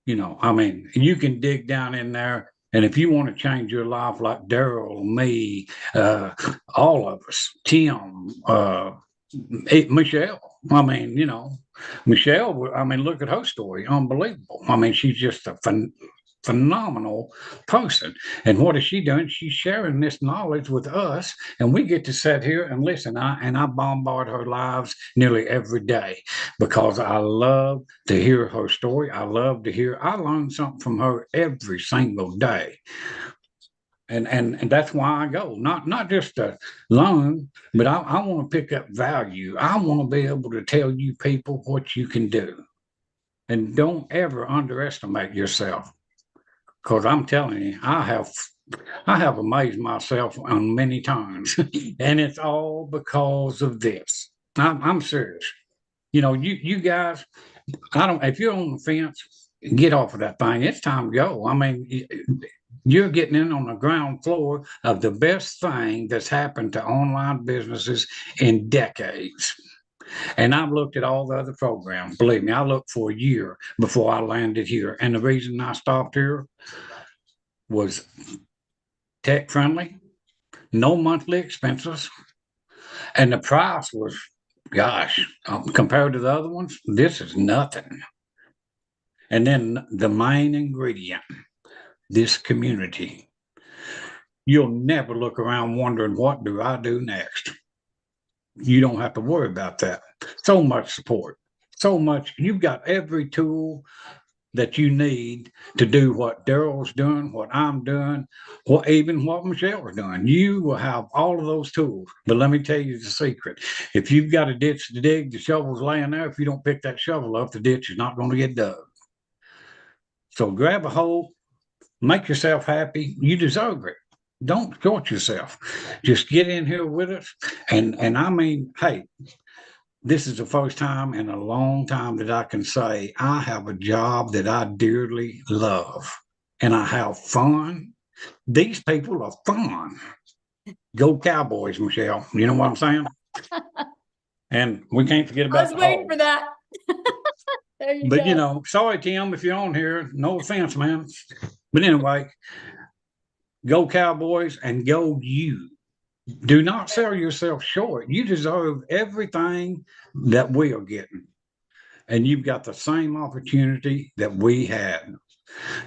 You know, I mean, you can dig down in there. And if you want to change your life like Daryl, me, all of us, Tim, Michelle, I mean, you know, Michelle, I mean, look at her story. Unbelievable. I mean, she's just a phenomenal person. And what is she doing? She's sharing this knowledge with us, and we get to sit here and listen. I bombard her lives nearly every day because I love to hear her story. I learn something from her every single day. And that's why I go, not just to learn, but I want to pick up value. I want to be able to tell you people what you can do. And don't ever underestimate yourself. Because I'm telling you, I have amazed myself on many times, and it's all because of this. I'm serious. You know, you guys, if you're on the fence, get off of that thing. It's time to go. I mean, you're getting in on the ground floor of the best thing that's happened to online businesses in decades. And I've looked at all the other programs. Believe me, I looked for a year before I landed here. And the reason I stopped here was tech friendly, no monthly expenses. And the price was, gosh, compared to the other ones, this is nothing. And then the main ingredient, this community. You'll never look around wondering, what do I do next? You don't have to worry about that. So much support, so much. You've got every tool that you need to do what Daryl's doing, what I'm doing, even what Michelle's doing. You will have all of those tools. But let me tell you the secret. If you've got a ditch to dig, the shovel's laying there. If you don't pick that shovel up, the ditch is not going to get dug. So grab a hole, make yourself happy. You deserve it. Don't short yourself. Just get in here with us. And I mean, hey, this is the first time in a long time that I can say I have a job that I dearly love and I have fun. These people are fun. Go Cowboys, Michelle. You know what I'm saying? And we can't forget about I was waiting for that. There you But go. you know, sorry, Tim, if you're on here, no offense, man. But anyway, go Cowboys and go you. Do not sell yourself short. You deserve everything that we are getting. And you've got the same opportunity that we had.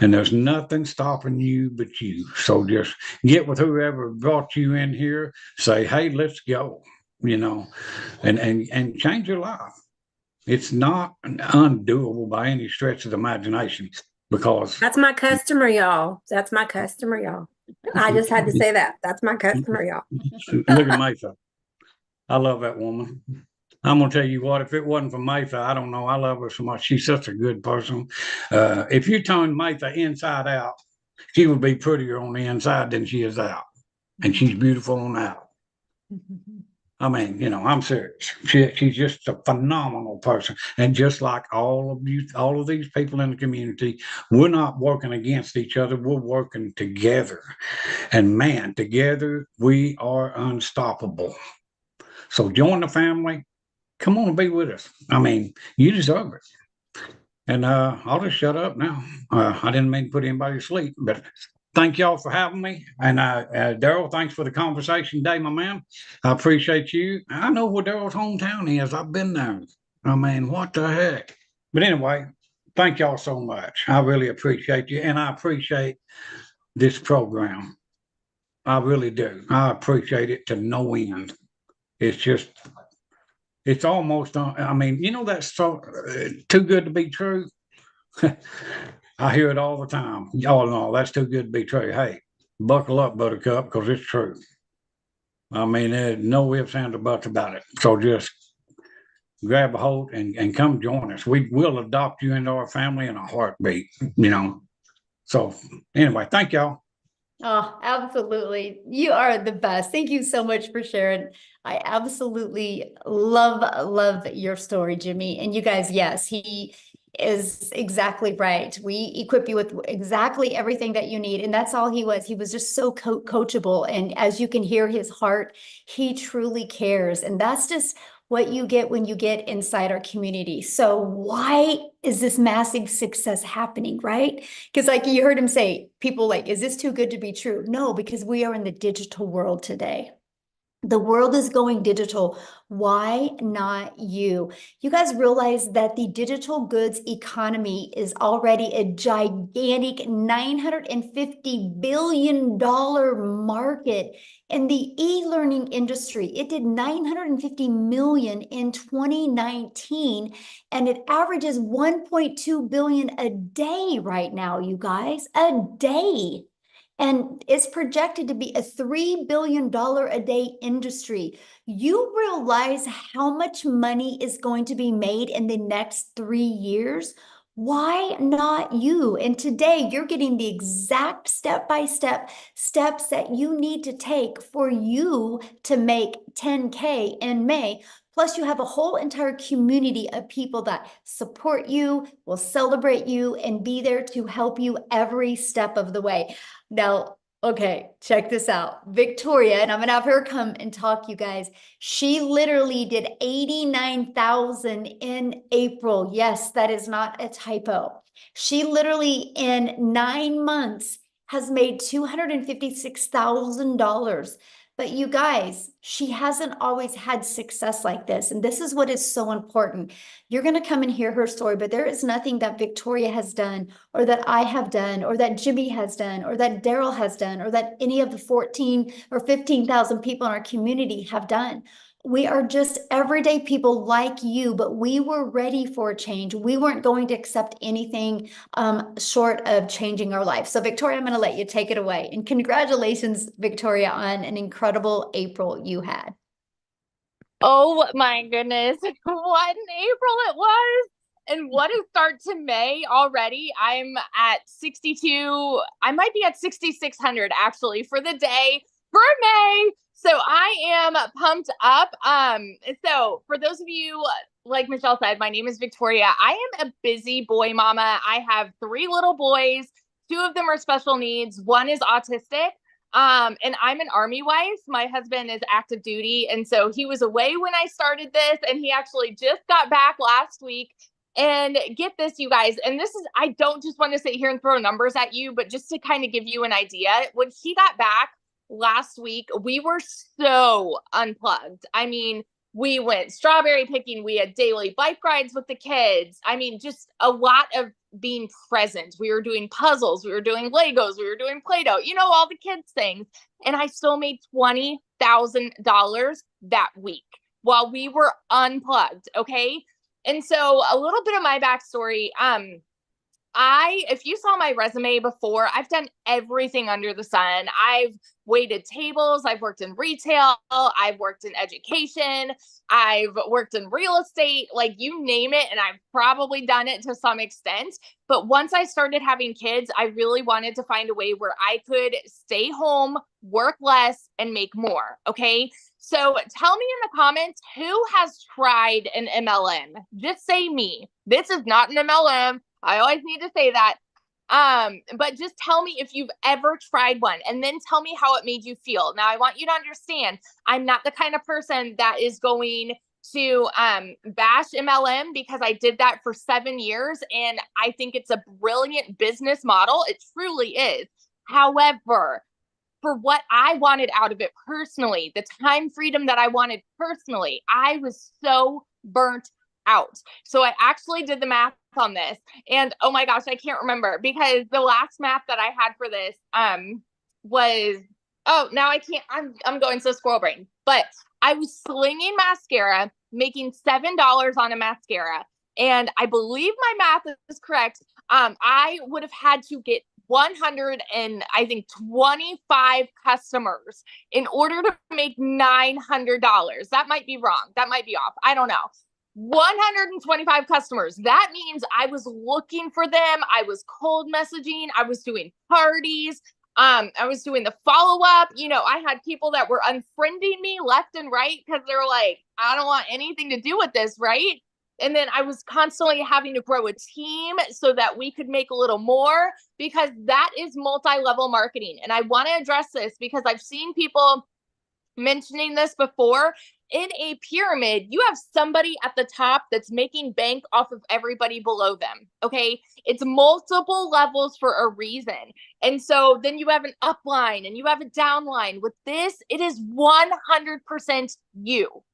And there's nothing stopping you but you. So just get with whoever brought you in here, say, hey, let's go, and change your life. It's not undoable by any stretch of the imagination, because That's my customer, y'all. That's my customer, y'all. I just had to say that. That's my customer, y'all. look at Mayfa. I love that woman. I'm gonna tell you what, if it wasn't for Mayfa, I don't know. I love her so much. She's such a good person. If you turn Mayfa inside out, she would be prettier on the inside than she is out. And she's beautiful on out. I mean, I'm serious. She's just a phenomenal person. And just like all of you, all of these people in the community, we're not working against each other. We're working together. And man, together we are unstoppable. So join the family. Come on and be with us. I mean, you deserve it. And I'll just shut up now. I didn't mean to put anybody to sleep, but thank y'all for having me. And Daryl, thanks for the conversation today, my man. I appreciate you. I know where Daryl's hometown is. I've been there. I mean, what the heck? But anyway, thank y'all so much. I really appreciate you. And I appreciate this program. I really do. I appreciate it to no end. It's almost, I mean, that's so too good to be true. I hear it all the time. Y'all know that's too good to be true. Hey, buckle up, Buttercup, because it's true. I mean, there's no ifs, ands, or buts about it. So just grab a hold and come join us. We will adopt you into our family in a heartbeat, So anyway, thank y'all. Oh, absolutely. You are the best. Thank you so much for sharing. I absolutely love your story, Jimmy. And you guys, yes, he is exactly right. We equip you with exactly everything that you need. And that's all he was. He was just so coachable. And as you can hear his heart, he truly cares. And that's just what you get when you get inside our community. So why is this massive success happening, right? Because like you heard him say, people like, is this too good to be true? No, because we are in the digital world today. The world is going digital. Why not you? You guys realize that the digital goods economy is already a gigantic $950 billion market. In the e-learning industry, it did 950 million in 2019, and it averages 1.2 billion a day right now, you guys, a day. And it's projected to be a $3 billion a day industry. You realize how much money is going to be made in the next 3 years? Why not you? And today you're getting the exact step-by-step steps that you need to take for you to make 10K in May. Plus, you have a whole entire community of people that support you, will celebrate you, and be there to help you every step of the way. Now, okay, check this out. Victoria, and I'm gonna have her come and talk, you guys. She literally did 89,000 in April. Yes, that is not a typo. She literally in 9 months has made $256,000. But you guys, she hasn't always had success like this. And this is what is so important. You're going to come and hear her story, but there is nothing that Victoria has done, or that I have done, or that Jimmy has done, or that Daryl has done, or that any of the 14 or 15,000 people in our community have done. We are just everyday people like you, but we were ready for a change. We weren't going to accept anything short of changing our life. So Victoria, I'm going to let you take it away. And congratulations, Victoria, on an incredible April you had. Oh my goodness, what an April it was. And what a start to May already. I'm at 62. I might be at 6,600 actually for the day for May. So I am pumped up. So for those of you, like Michelle said, my name is Victoria. I am a busy boy mama. I have 3 little boys. 2 of them are special needs. 1 is autistic. And I'm an Army wife. My husband is active duty. And so he was away when I started this, and he actually just got back last week. And get this, you guys, and this is, I don't just want to sit here and throw numbers at you, but just to kind of give you an idea, when he got back last week, we were so unplugged. I mean, we went strawberry picking. We had daily bike rides with the kids. I mean, just a lot of being present. We were doing puzzles, we were doing Legos, we were doing Play-Doh, all the kids things. And I still made $20,000 that week while we were unplugged. Okay. And so a little bit of my backstory, if you saw my resume before, I've done everything under the sun. I've waited tables. I've worked in retail. I've worked in education. I've worked in real estate, like you name it. And I've probably done it to some extent. But once I started having kids, I really wanted to find a way where I could stay home, work less, and make more. Okay. So tell me in the comments, who has tried an MLM? Just say me. This is not an MLM. I always need to say that. But just tell me if you've ever tried one, and then tell me how it made you feel. Now, I want you to understand, I'm not the kind of person that is going to bash MLM, because I did that for 7 years and I think it's a brilliant business model. It truly is. However, for what I wanted out of it personally, the time freedom that I wanted personally, I was so burnt out. So I actually did the math on this, and oh my gosh, I can't remember, because the last math that I had for this was, now I can't, I'm going so squirrel brain, but I was slinging mascara, making $7 on a mascara, and I believe my math is correct. I would have had to get 125 customers in order to make $900. That might be wrong. That might be off. I don't know. 125 customers. That means I was looking for them. I was cold messaging. I was doing parties. I was doing the follow-up. I had people that were unfriending me left and right because they were like, I don't want anything to do with this, right? And then I was constantly having to grow a team so that we could make a little more, because that is multi-level marketing. And I want to address this because I've seen people mentioning this before. In a pyramid, you have somebody at the top that's making bank off of everybody below them. Okay. It's multiple levels for a reason. And so then you have an upline and you have a downline. With this, it is 100% you.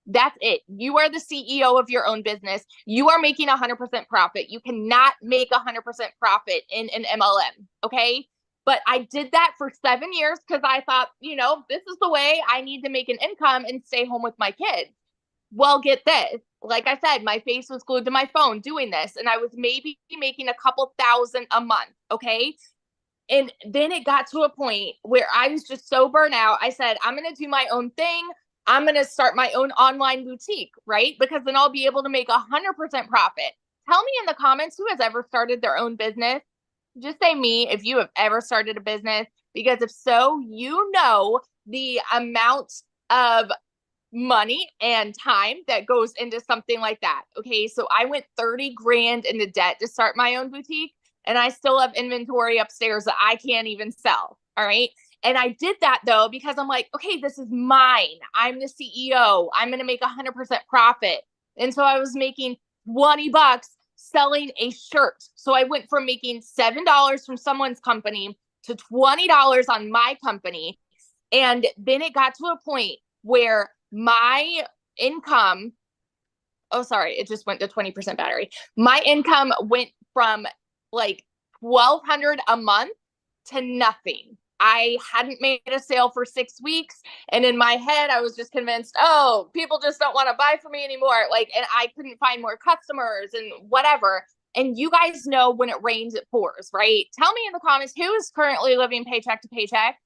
That's it. You are the CEO of your own business. You are making 100% profit. You cannot make 100% profit in an MLM. Okay. But I did that for 7 years because I thought, this is the way I need to make an income and stay home with my kids. Well, get this. Like I said, my face was glued to my phone doing this, and I was maybe making a couple thousand a month. Okay. And then it got to a point where I was just so burnt out. I said, I'm going to do my own thing. I'm going to start my own online boutique, right? Because then I'll be able to make 100% profit. Tell me in the comments who has ever started their own business. Just say me if you have ever started a business, because if so, the amount of money and time that goes into something like that. Okay. So I went 30 grand into debt to start my own boutique, and I still have inventory upstairs that I can't even sell. All right. And I did that though, because I'm like, okay, this is mine. I'm the CEO. I'm going to make 100% profit. And so I was making $20 selling a shirt. So I went from making $7 from someone's company to $20 on my company. And then it got to a point where my income, it just went to 20% battery. My income went from like $1,200 a month to nothing. I hadn't made a sale for 6 weeks. And in my head, I was just convinced, people just don't want to buy from me anymore. And I couldn't find more customers and whatever. And you guys know when it rains, it pours, right? Tell me in the comments who is currently living paycheck to paycheck,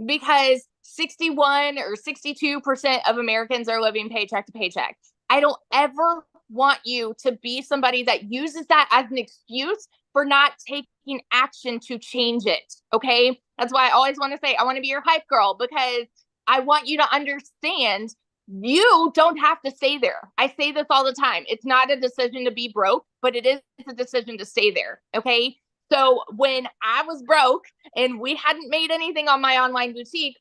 because 61 or 62% of Americans are living paycheck to paycheck. I don't ever want you to be somebody that uses that as an excuse for not taking action to change it. Okay. That's why I always want to say, I want to be your hype girl, because I want you to understand you don't have to stay there. I say this all the time. It's not a decision to be broke, but it is a decision to stay there. Okay. So when I was broke and we hadn't made anything on my online boutique,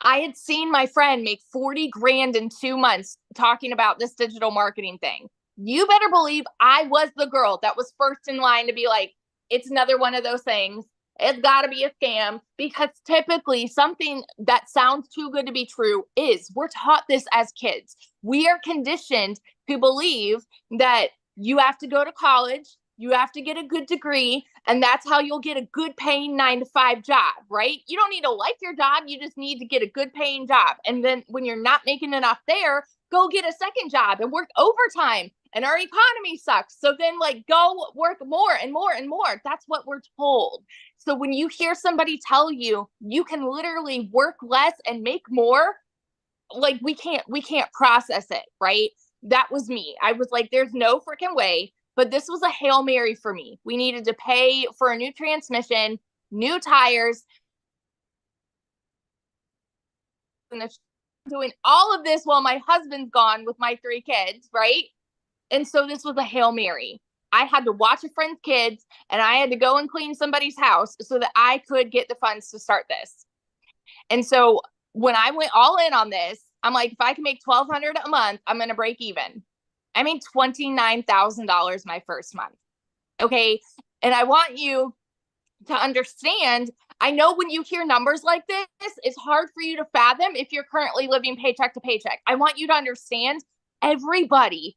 I had seen my friend make 40 grand in 2 months talking about this digital marketing thing. You better believe I was the girl that was first in line to be like, it's another one of those things. It's got to be a scam, because typically something that sounds too good to be true is. We're taught this as kids. We are conditioned to believe that you have to go to college, You have to get a good degree, and that's how you'll get a good paying 9-to-5 job, right? You don't need to like your job. You just need to get a good paying job. And then when you're not making enough there, go get a second job and work overtime. And our economy sucks. So then like go work more and more and more. That's what we're told. So when you hear somebody tell you, you can literally work less and make more, like we can't process it, right? That was me. I was like, there's no freaking way. But this was a Hail Mary for me. We needed to pay for a new transmission, new tires, and doing all of this while my husband's gone with my 3 kids, right? And so this was a Hail Mary. I had to watch a friend's kids, and I had to go and clean somebody's house so that I could get the funds to start this. And so when I went all in on this, I'm like, if I can make $1,200 a month, I'm going to break even. I made $29,000 my first month. Okay. And I want you to understand, I know when you hear numbers like this, it's hard for you to fathom if you're currently living paycheck to paycheck. I want you to understand everybody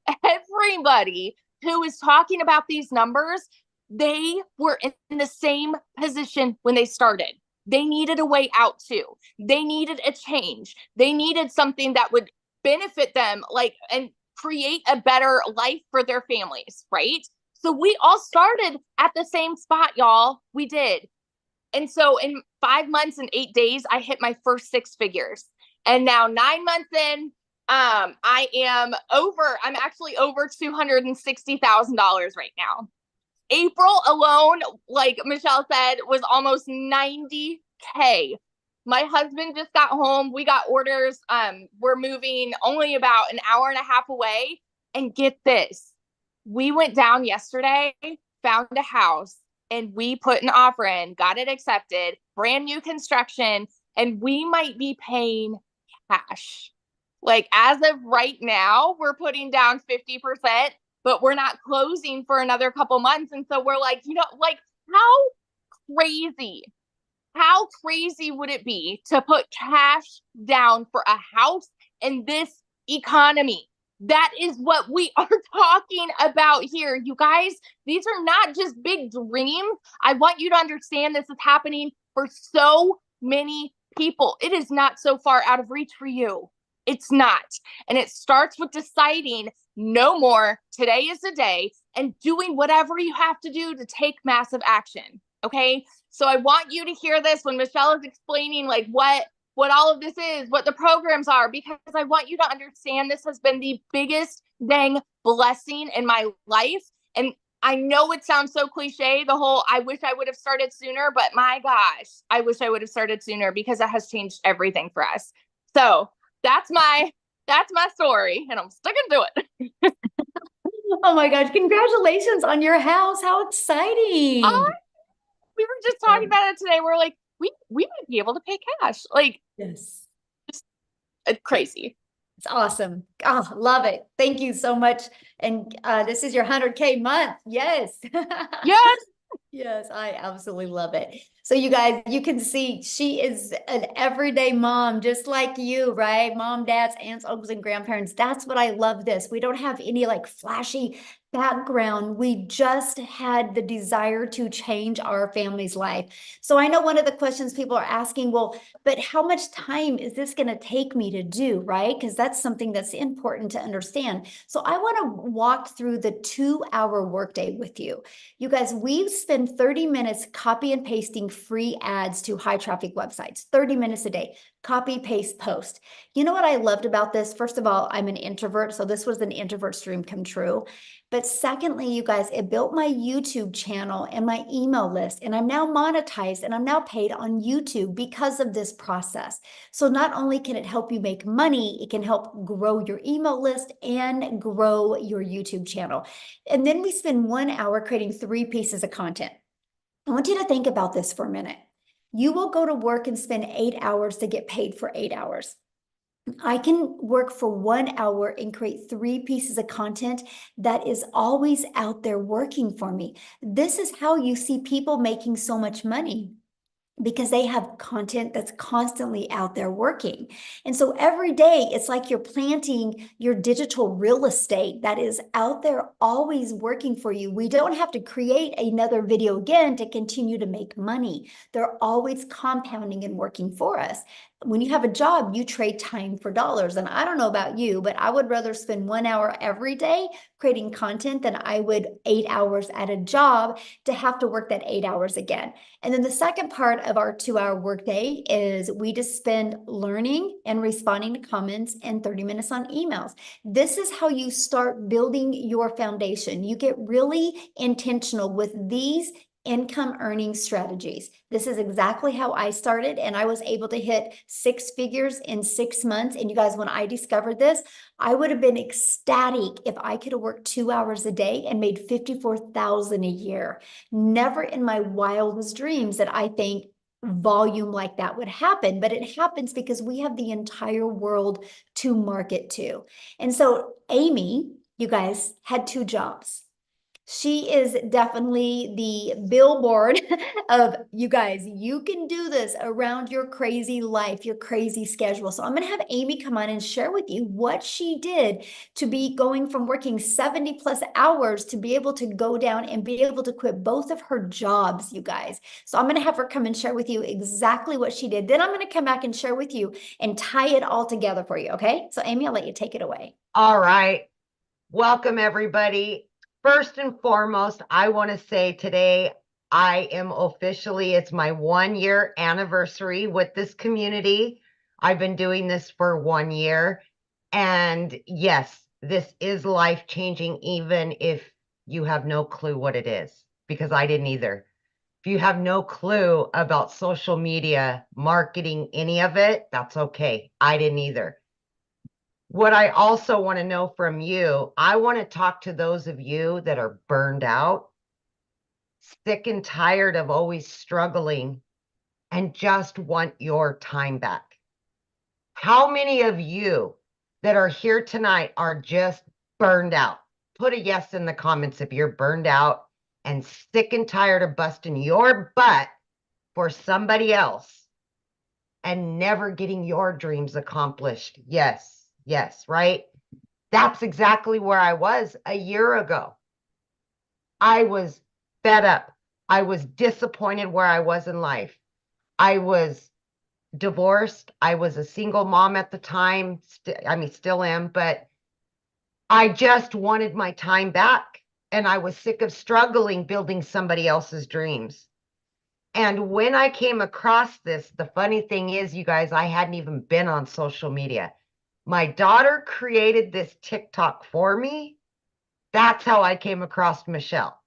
who is talking about these numbers, they were in the same position when they started. They needed a way out too. They needed a change. They needed something that would benefit them, like, and create a better life for their families, right? So we all started at the same spot, y'all. We did. And so in 5 months and 8 days, I hit my first 6 figures. And now 9 months in, I'm actually over $260,000 right now. April alone, like Michelle said, was almost 90K. My husband just got home. We got orders. We're moving only about an hour and a half away. And get this, we went down yesterday, found a house, and we put an offer in, got it accepted, brand new construction, and we might be paying cash. Like as of right now, we're putting down 50%, but we're not closing for another couple months. And so we're like, like how crazy would it be to put cash down for a house in this economy? That is what we are talking about here. You guys, these are not just big dreams. I want you to understand this is happening for so many people. It is not so far out of reach for you. It's not. And it starts with deciding no more. Today is the day, and doing whatever you have to do to take massive action. Okay. So I want you to hear this when Michelle is explaining like what all of this is, what the programs are, because I want you to understand this has been the biggest dang blessing in my life. And I know it sounds so cliche, the whole, I wish I would have started sooner, but my gosh, I wish I would have started sooner because it has changed everything for us. So that's my story, and I'm sticking to it. Oh my gosh, congratulations on your house. How exciting. We were just talking about it today. We're like, we might be able to pay cash. Like, Yes. just crazy. It's awesome. Oh, love it. Thank you so much. And this is your 100K month. Yes. Yes. Yes, I absolutely love it. So you guys, you can see she is an everyday mom, just like you, right? Mom, dads, aunts, uncles, and grandparents. That's what I love this. We don't have any like flashy background. We just had the desire to change our family's life. So I know one of the questions people are asking, well, but how much time is this going to take me to do, right? Because that's something that's important to understand. So I want to walk through the 2-hour workday with you. You guys, we spend 30 minutes copy and pasting free ads to high traffic websites, 30 minutes a day, copy, paste, post. You know what I loved about this? First of all, I'm an introvert, so this was an introvert's dream come true. But secondly, you guys, it built my YouTube channel and my email list, and I'm now monetized and I'm now paid on YouTube because of this process. So not only can it help you make money, it can help grow your email list and grow your YouTube channel. And then we spend 1 hour creating 3 pieces of content. I want you to think about this for a minute. You will go to work and spend 8 hours to get paid for 8 hours. I can work for 1 hour and create 3 pieces of content that is always out there working for me. This is how you see people making so much money. because they have content that's constantly out there working. And so every day it's like you're planting your digital real estate that is out there always working for you. We don't have to create another video again to continue to make money. They're always compounding and working for us. When you have a job, you trade time for dollars. And I don't know about you, but I would rather spend 1 hour every day creating content than I would 8 hours at a job to have to work that 8 hours again. And then the second part of our 2-hour workday is we just spend learning and responding to comments and 30 minutes on emails. This is how you start building your foundation. You get really intentional with these income earning strategies. This is exactly how I started, and I was able to hit 6 figures in 6 months. And you guys, when I discovered this, I would have been ecstatic if I could have worked 2 hours a day and made $54,000 a year. Never in my wildest dreams that I think volume like that would happen, but it happens because we have the entire world to market to. And so Amy, you guys, had 2 jobs. She is definitely the billboard of, you guys, you can do this around your crazy life, your crazy schedule. So I'm going to have Amy come on and share with you what she did to be going from working 70 plus hours to be able to go down and be able to quit both of her jobs, you guys. So I'm going to have her come and share with you exactly what she did. Then I'm going to come back and share with you and tie it all together for you. Okay. So Amy, I'll let you take it away. All right. Welcome, everybody. First and foremost, I want to say today I am officially, it's my 1-year anniversary with this community. I've been doing this for 1 year. And yes, this is life-changing, even if you have no clue what it is, because I didn't either. If you have no clue about social media, marketing, any of it, that's okay. I didn't either. What I also want to know from you, I want to talk to those of you that are burned out, sick and tired of always struggling, and just want your time back. How many of you that are here tonight are just burned out? Put a yes in the comments if you're burned out and sick and tired of busting your butt for somebody else and never getting your dreams accomplished. Yes. Yes, right? That's exactly where I was a year ago. I was fed up. I was disappointed where I was in life. I was divorced. I was a single mom at the time. Still am, but I just wanted my time back. And I was sick of struggling building somebody else's dreams. And when I came across this, the funny thing is, you guys, I hadn't even been on social media. My daughter created this TikTok for me. That's how I came across Michelle.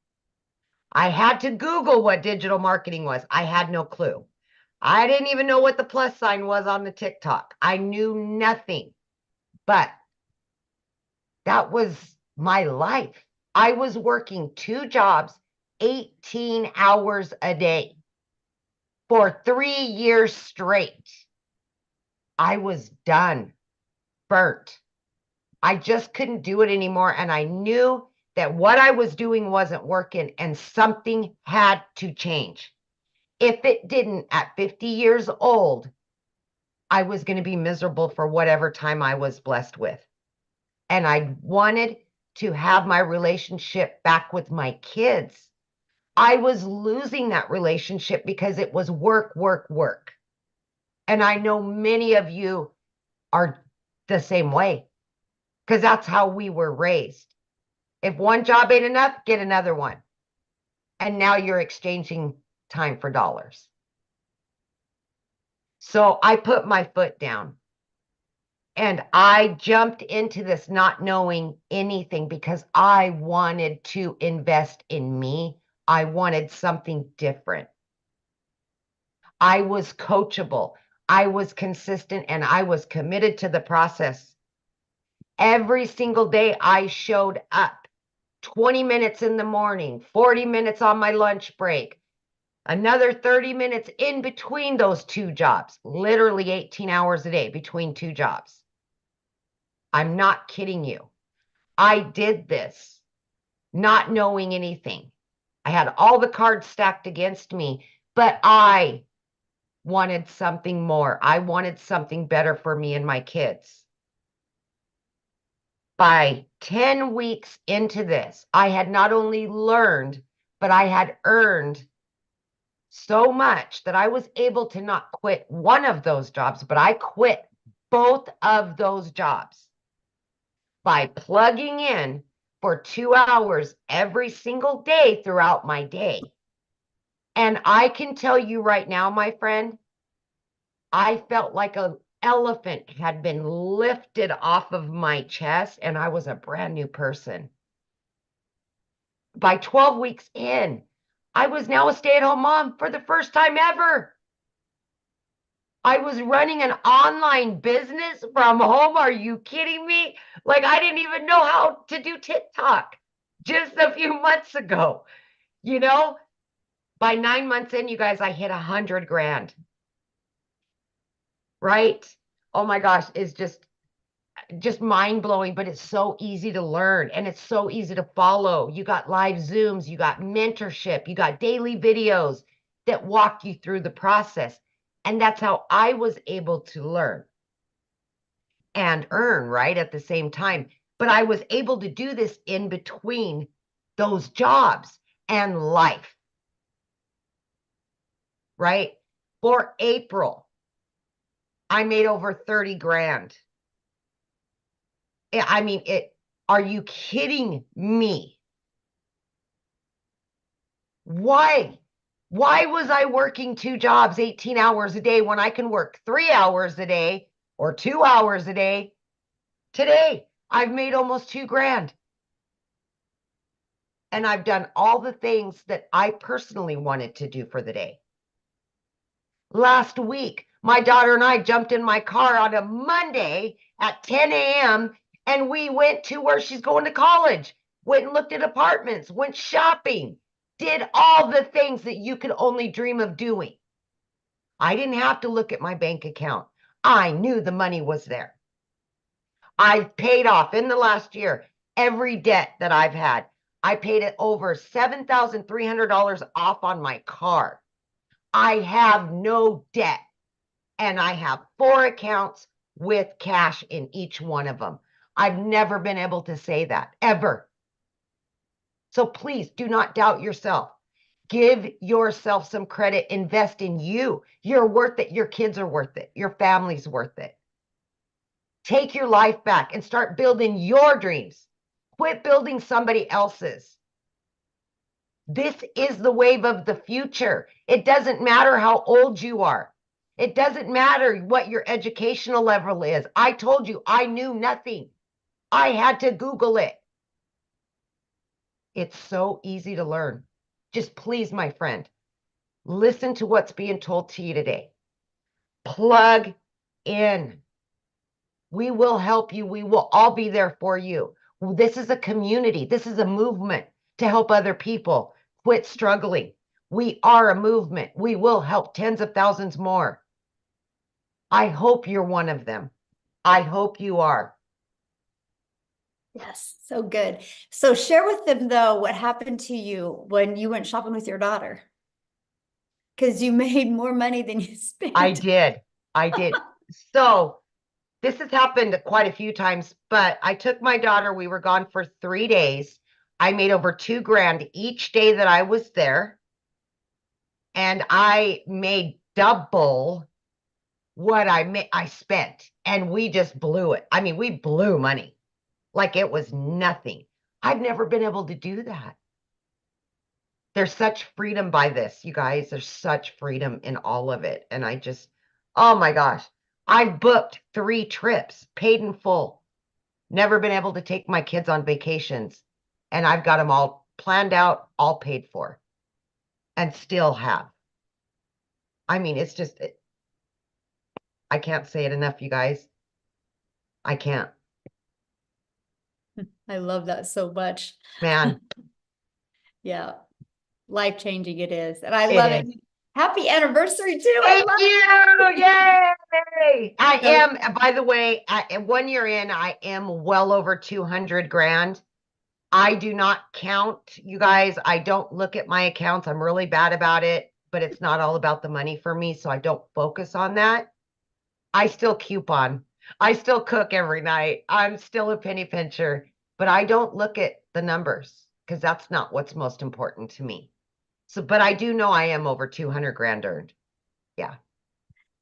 I had to Google what digital marketing was. I had no clue. I didn't even know what the plus sign was on the TikTok. I knew nothing, but that was my life. I was working 2 jobs, 18 hours a day for 3 years straight. I was done. Burnt. I just couldn't do it anymore. And I knew that what I was doing wasn't working and something had to change. If it didn't, at 50 years old, I was going to be miserable for whatever time I was blessed with. And I wanted to have my relationship back with my kids. I was losing that relationship because it was work, work, work. And I know many of you are the same way, because that's how we were raised. If one job ain't enough, get another one. And now you're exchanging time for dollars. So I put my foot down and I jumped into this not knowing anything because I wanted to invest in me. I wanted something different. I was coachable. I was consistent and I was committed to the process. Every single day I showed up. 20 minutes in the morning, 40 minutes on my lunch break, another 30 minutes in between those 2 jobs, literally 18 hours a day between 2 jobs. I'm not kidding you. I did this not knowing anything. I had all the cards stacked against me, but I wanted something more. I wanted something better for me and my kids. By 10 weeks into this, I had not only learned, but I had earned so much that I was able to not quit one of those jobs, but I quit both of those jobs by plugging in for 2 hours every single day throughout my day. And I can tell you right now, my friend, I felt like an elephant had been lifted off of my chest and I was a brand new person. By 12 weeks in, I was now a stay-at-home mom for the first time ever. I was running an online business from home. Are you kidding me? Like, I didn't even know how to do TikTok just a few months ago. You know, by 9 months in, you guys, I hit 100 grand. Right? Oh my gosh, it's just mind-blowing, but it's so easy to learn and it's so easy to follow. You got live Zooms, you got mentorship, you got daily videos that walk you through the process. And that's how I was able to learn and earn, right, at the same time. But I was able to do this in between those jobs and life, right? For April, I made over 30 grand. I mean, are you kidding me? Why? Why was I working 2 jobs, 18 hours a day when I can work 3 hours a day or 2 hours a day? Today, I've made almost 2 grand. And I've done all the things that I personally wanted to do for the day. Last week, my daughter and I jumped in my car on a Monday at 10 a.m. and we went to where she's going to college, went and looked at apartments, went shopping, did all the things that you could only dream of doing. I didn't have to look at my bank account. I knew the money was there. I paid off in the last year every debt that I've had. I paid it over $7,300 off on my car. I have no debt. And I have 4 accounts with cash in each one of them. I've never been able to say that, ever. So please do not doubt yourself. Give yourself some credit. Invest in you. You're worth it. Your kids are worth it. Your family's worth it. Take your life back and start building your dreams. Quit building somebody else's. This is the wave of the future. It doesn't matter how old you are. It doesn't matter what your educational level is. I told you I knew nothing. I had to Google it. It's so easy to learn. Just please, my friend, listen to what's being told to you today. Plug in. We will help you. We will all be there for you. This is a community. This is a movement to help other people quit struggling. We are a movement. We will help tens of thousands more. I hope you're one of them. I hope you are. Yes, so good. So share with them, though, what happened to you when you went shopping with your daughter. Because you made more money than you spent. I did. So this has happened quite a few times, but I took my daughter. We were gone for 3 days. I made over 2 grand each day that I was there. And I made double what I spent. And we just blew it. I mean, we blew money like it was nothing. I've never been able to do that. There's such freedom by this, you guys. There's such freedom in all of it. And I just, oh my gosh, I've booked 3 trips, paid in full. Never been able to take my kids on vacations. And I've got them all planned out, all paid for, and still have. I mean, it's just, I can't say it enough, you guys. I can't. I love that so much. Man. Yeah. Life-changing it is. And I It love is. it. Happy anniversary too. Thank you. Yay. I am, by the way, 1 year in, I am well over 200 grand. I do not count, you guys. I don't look at my accounts. I'm really bad about it. but it's not all about the money for me. So I don't focus on that. I still coupon. I still cook every night. I'm still a penny pincher, but I don't look at the numbers because that's not what's most important to me. So, but I do know I am over 200 grand earned. Yeah.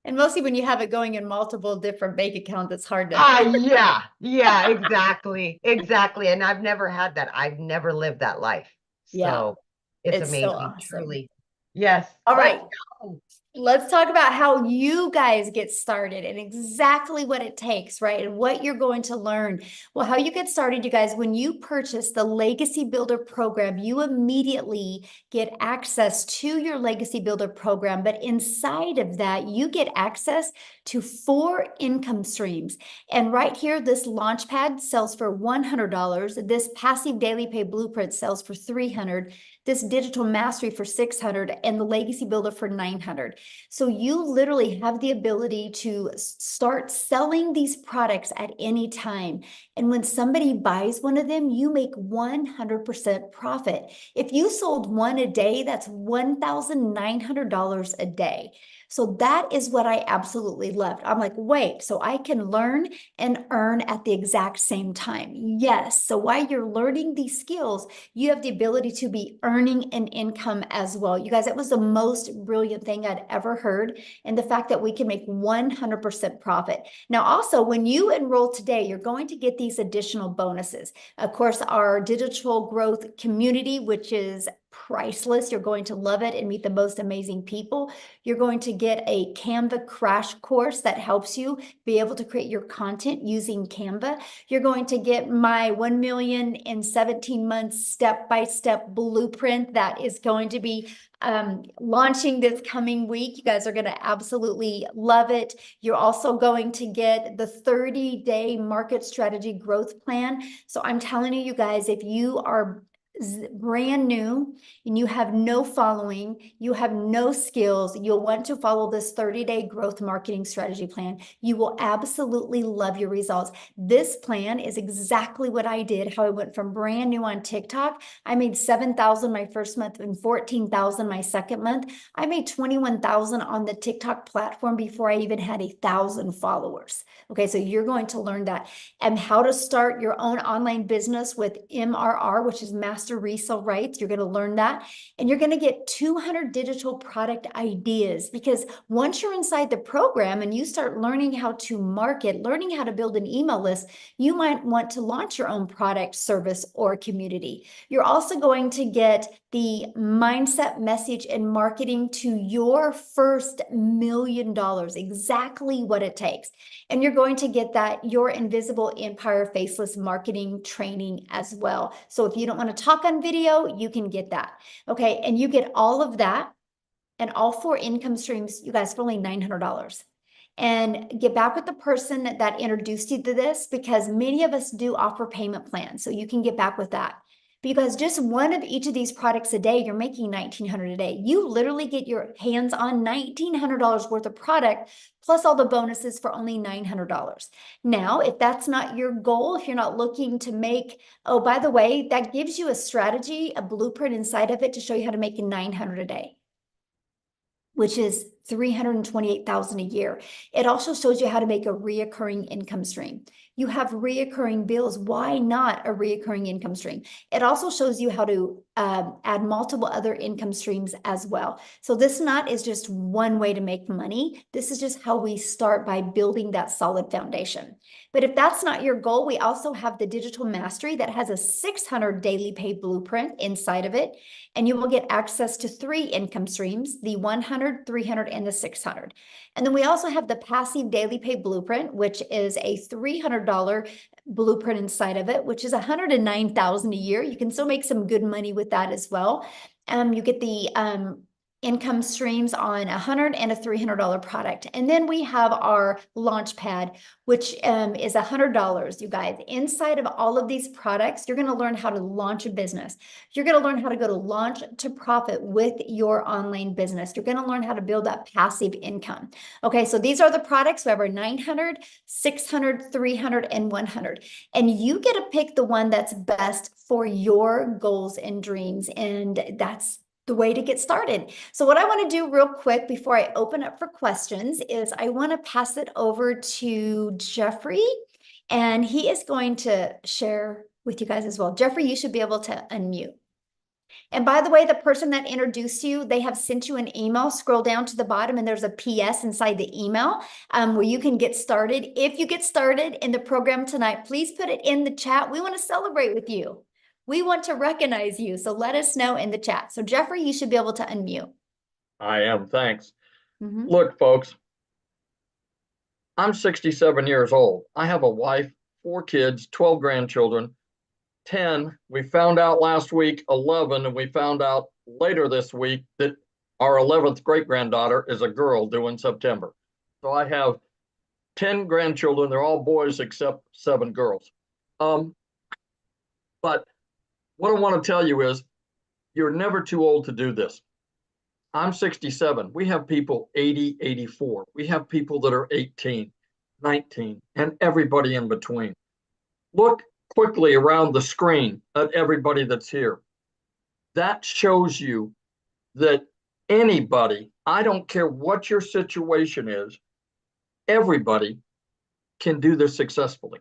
And mostly when you have it going in multiple different bank accounts, it's hard to. Yeah, exactly. Exactly. And I've never had that. I've never lived that life. Yeah. So it's It's so amazing, awesome. truly. Yes. All Let's right. go. Let's talk about how you guys get started and exactly what it takes, right? And what you're going to learn. Well, how you get started, you guys, when you purchase the Legacy Builder program, you immediately get access to your Legacy Builder program. But inside of that, you get access to 4 income streams. And right here, this Launchpad sells for $100. This Passive Daily Pay Blueprint sells for $300. This Digital Mastery for $600 and the Legacy Builder for $900. So you literally have the ability to start selling these products at any time. And when somebody buys one of them, you make 100% profit. If you sold one a day, that's $1,900 a day. So that is what I absolutely loved. I'm like, wait, so I can learn and earn at the exact same time. Yes. So while you're learning these skills, you have the ability to be earning an income as well. You guys, that was the most brilliant thing I'd ever heard. And the fact that we can make 100% profit. Now, also, when you enroll today, you're going to get these additional bonuses. Of course, our digital growth community, which is priceless. You're going to love it and meet the most amazing people. You're going to get a Canva crash course that helps you be able to create your content using Canva. You're going to get my 1 million in 17 months step-by-step blueprint that is going to be launching this coming week. You guys are going to absolutely love it. You're also going to get the 30-day market strategy growth plan. So I'm telling you, you guys, if you are brand new and you have no following, you have no skills, you'll want to follow this 30-day growth marketing strategy plan. You will absolutely love your results. This plan is exactly what I did, how I went from brand new on TikTok. I made 7,000 my first month and 14,000 my second month. I made 21,000 on the TikTok platform before I even had 1,000 followers. Okay, so you're going to learn that and how to start your own online business with MRR, which is master resale rights. You're going to learn that. And you're going to get 200 digital product ideas, because once you're inside the program and you start learning how to market, learning how to build an email list, you might want to launch your own product, service, or community. You're also going to get the mindset, message, and marketing to your first $1 million, exactly what it takes. And you're going to get that Your Invisible Empire Faceless marketing training as well. So if you don't want to talk on video, you can get that. Okay. And you get all of that and all 4 income streams, you guys, for only $900. And get back with the person that introduced you to this, because many of us do offer payment plans. So you can get back with that. Because just one of each of these products a day, you're making $1,900 a day. You literally get your hands on $1,900 worth of product, plus all the bonuses for only $900. Now, if that's not your goal, if you're not looking to make, oh, by the way, that gives you a strategy, a blueprint inside of it to show you how to make $900 a day, which is $328,000 a year. It also shows you how to make a reoccurring income stream. You have reoccurring bills. Why not a reoccurring income stream? It also shows you how to add multiple other income streams as well. So this is just one way to make money. This is just how we start, by building that solid foundation. But if that's not your goal, we also have the Digital Mastery that has a 600 daily pay blueprint inside of it. And you will get access to 3 income streams, the 100, 300, and the 600. And then we also have the Passive Daily Pay Blueprint, which is a $300 blueprint inside of it, which is $109,000 a year. You can still make some good money with that as well. You get the income streams on $100 and a $300 product. And then we have our Launchpad, which is $100, you guys. Inside of all of these products, you're going to learn how to launch a business. You're going to learn how to go to launch to profit with your online business. You're going to learn how to build that passive income. Okay, so these are the products. We have our 900, 600, 300, and 100. And you get to pick the one that's best for your goals and dreams. And that's the way to get started. So what I want to do real quick before I open up for questions is I want to pass it over to Jeffrey, and he is going to share with you guys as well. Jeffrey, you should be able to unmute. And by the way, the person that introduced you, they have sent you an email. Scroll down to the bottom and there's a PS inside the email where you can get started. If you get started in the program tonight, please put it in the chat. We want to celebrate with you. We want to recognize you. So let us know in the chat. So Jeffrey, you should be able to unmute. I am, thanks. Mm-hmm. Look, folks, I'm 67 years old. I have a wife, 4 kids, 12 grandchildren. 10, we found out last week, 11, and we found out later this week that our 11th great-granddaughter is a girl due in September. So I have 10 grandchildren. They're all boys except 7 girls. But what I want to tell you is you're never too old to do this. I'm 67. We have people 80, 84. We have people that are 18, 19, and everybody in between. Look quickly around the screen at everybody that's here. That shows you that anybody, I don't care what your situation is, everybody can do this successfully.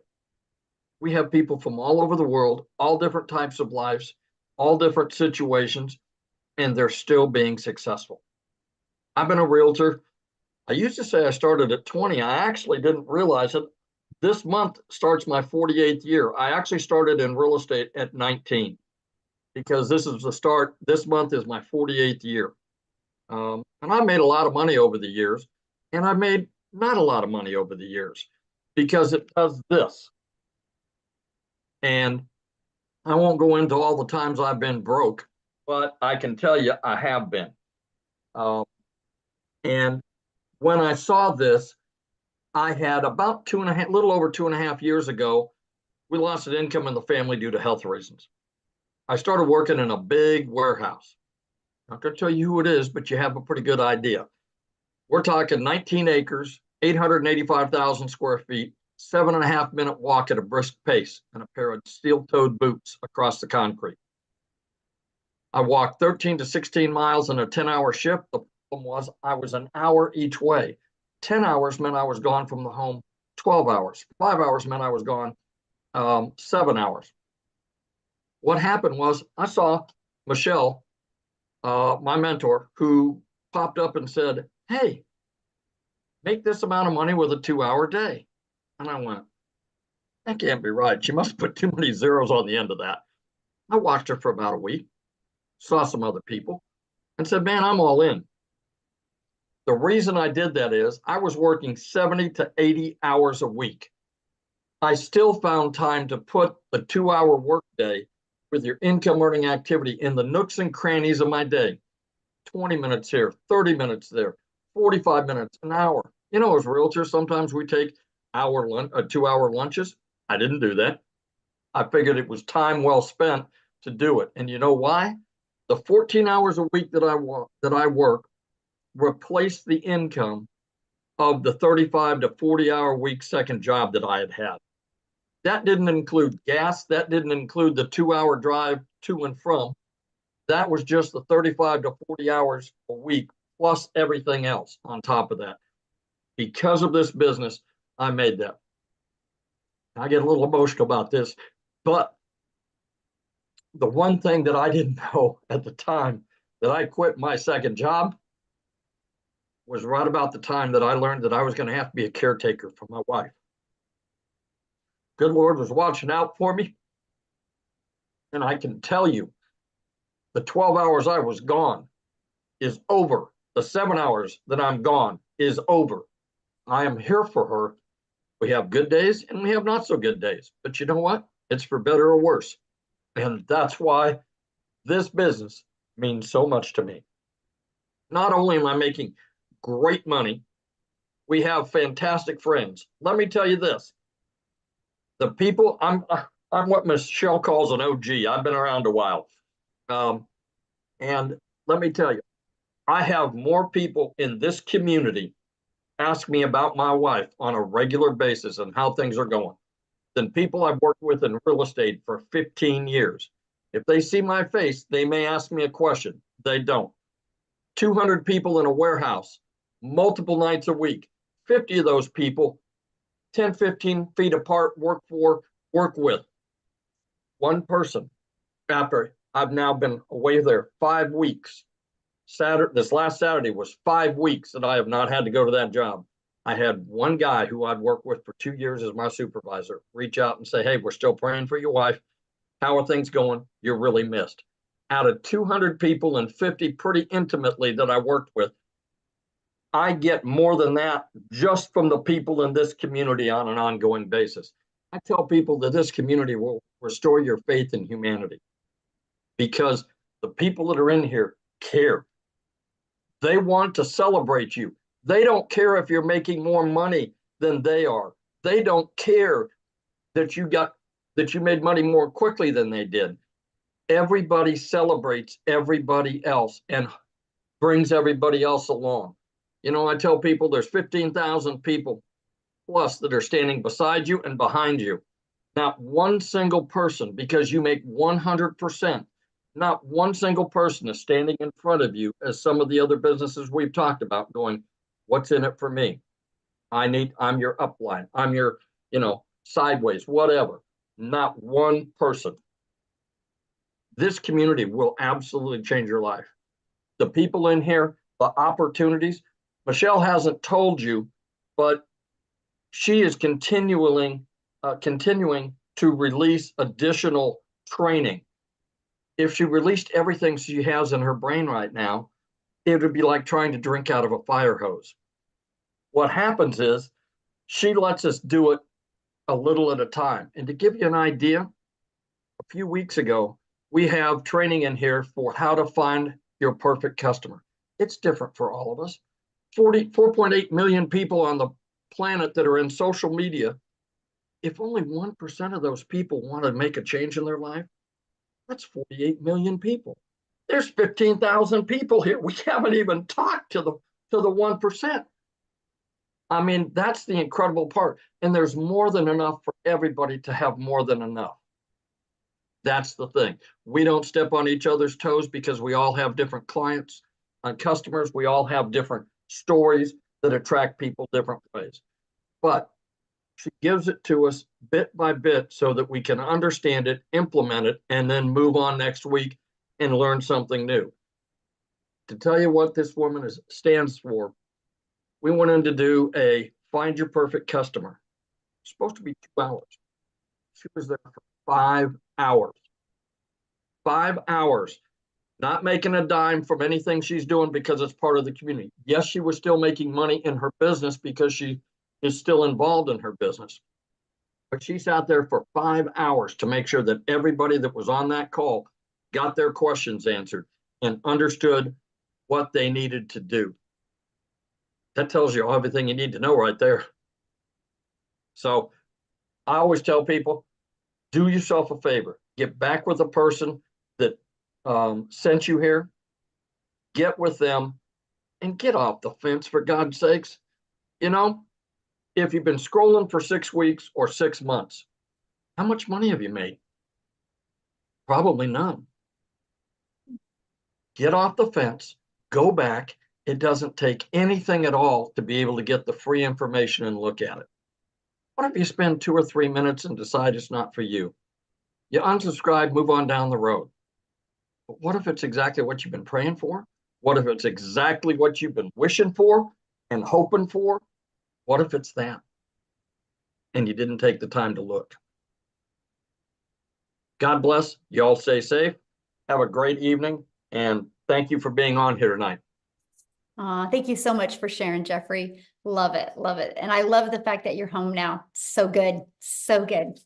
We have people from all over the world, all different types of lives, all different situations, and they're still being successful. I've been a realtor. I used to say I started at 20. I actually didn't realize it. This month starts my 48th year. I actually started in real estate at 19 because this is the start. This month is my 48th year. And I made a lot of money over the years, and I made not a lot of money over the years because it does this. And I won't go into all the times I've been broke, but I can tell you I have been. And when I saw this, I had about little over 2.5 years ago, we lost an income in the family due to health reasons. I started working in a big warehouse. I'm not going to tell you who it is, but you have a pretty good idea. We're talking 19 acres, 885,000 square feet, 7.5-minute walk at a brisk pace, and a pair of steel-toed boots across the concrete. I walked 13 to 16 miles in a 10-hour shift. The problem was I was an hour each way. 10 hours meant I was gone from the home 12 hours. 5 hours meant I was gone 7 hours. What happened was I saw Michelle, my mentor, who popped up and said, hey, make this amount of money with a 2-hour day. And I went, that can't be right. She must put too many zeros on the end of that. I watched her for about a week, saw some other people, and said, man, I'm all in. The reason I did that is I was working 70 to 80 hours a week. I still found time to put a 2-hour workday with your income earning activity in the nooks and crannies of my day. 20 minutes here, 30 minutes there, 45 minutes, an hour. You know, as realtors, sometimes we take 2-hour lunches. I didn't do that. I figured it was time well spent to do it. And you know why? The 14 hours a week that I work replaced the income of the 35 to 40-hour week second job that I had had. That didn't include gas. That didn't include the 2-hour drive to and from. That was just the 35 to 40 hours a week plus everything else on top of that. Because of this business, I made that. I get a little emotional about this, but the one thing that I didn't know at the time that I quit my second job was right about the time that I learned that I was going to have to be a caretaker for my wife. Good Lord was watching out for me. And I can tell you, the 12 hours I was gone is over. The 7 hours that I'm gone is over. I am here for her. We have good days and we have not so good days. But you know what? It's for better or worse. And that's why this business means so much to me. Not only am I making great money, we have fantastic friends. Let me tell you this. The people, I'm what Michelle calls an OG. I've been around a while. And let me tell you, I have more people in this community ask me about my wife on a regular basis and how things are going than people I've worked with in real estate for 15 years. If they see my face, they may ask me a question. They don't. 200 people in a warehouse, multiple nights a week, 50 of those people, 10, 15 feet apart, work with one person. After I've now been away there 5 weeks. This last Saturday was 5 weeks that I have not had to go to that job. I had one guy who I'd worked with for 2 years as my supervisor reach out and say, hey, we're still praying for your wife. How are things going? You're really missed. Out of 200 people and 50 pretty intimately that I worked with, I get more than that just from the people in this community on an ongoing basis. I tell people that this community will restore your faith in humanity because the people that are in here care. They want to celebrate you. They don't care if you're making more money than they are. They don't care that you made money more quickly than they did. Everybody celebrates everybody else and brings everybody else along. You know, I tell people there's 15,000 people plus that are standing beside you and behind you. Not one single person, because you make 100%, not one single person is standing in front of you as some of the other businesses we've talked about going, what's in it for me? I'm your upline. I'm your, sideways, whatever. Not one person. This community will absolutely change your life. The people in here, the opportunities, Michelle hasn't told you, but she is continuing to release additional training. If she released everything she has in her brain right now, it would be like trying to drink out of a fire hose. What happens is she lets us do it a little at a time. And to give you an idea, a few weeks ago, we have training in here for how to find your perfect customer. It's different for all of us. 4.8 million people on the planet that are in social media. If only 1% of those people want to make a change in their life, that's 48 million people. There's 15,000 people here. We haven't even talked to the 1%. I mean, that's the incredible part. And there's more than enough for everybody to have more than enough. That's the thing. We don't step on each other's toes because we all have different clients and customers. We all have different stories that attract people different ways. But she gives it to us bit by bit so that we can understand it, implement it, and then move on next week and learn something new. To tell you what this woman stands for, we went in to do a Find Your Perfect Customer. It's supposed to be 2 hours. She was there for 5 hours. 5 hours, not making a dime from anything she's doing because it's part of the community. Yes, she was still making money in her business because she is still involved in her business. But she sat there for 5 hours to make sure that everybody that was on that call got their questions answered and understood what they needed to do. That tells you everything you need to know right there. So I always tell people, do yourself a favor. Get back with the person that sent you here. Get with them and get off the fence, for God's sakes. If you've been scrolling for 6 weeks or 6 months, how much money have you made? Probably none. Get off the fence, go back. It doesn't take anything at all to be able to get the free information and look at it. What if you spend 2 or 3 minutes and decide it's not for you? You unsubscribe, move on down the road. But what if it's exactly what you've been praying for? What if it's exactly what you've been wishing for and hoping for? What if it's that? And you didn't take the time to look. God bless. You all stay safe. Have a great evening. And thank you for being on here tonight. Thank you so much for sharing, Jeffrey. Love it. Love it. And I love the fact that you're home now. So good. So good.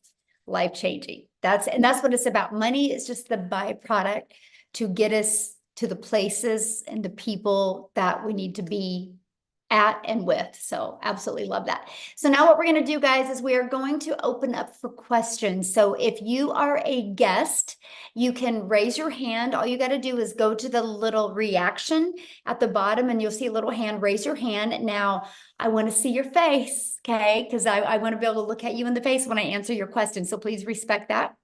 Life-changing. That's what it's about. Money is just the byproduct to get us to the places and the people that we need to be at and with. So absolutely love that. So now what we're going to do, guys, is we are going to open up for questions. So if you are a guest, you can raise your hand. All you got to do is go to the little reaction at the bottom and you'll see a little hand. Raise your hand. Now I want to see your face, okay? Because I want to be able to look at you in the face when I answer your question. So please respect that.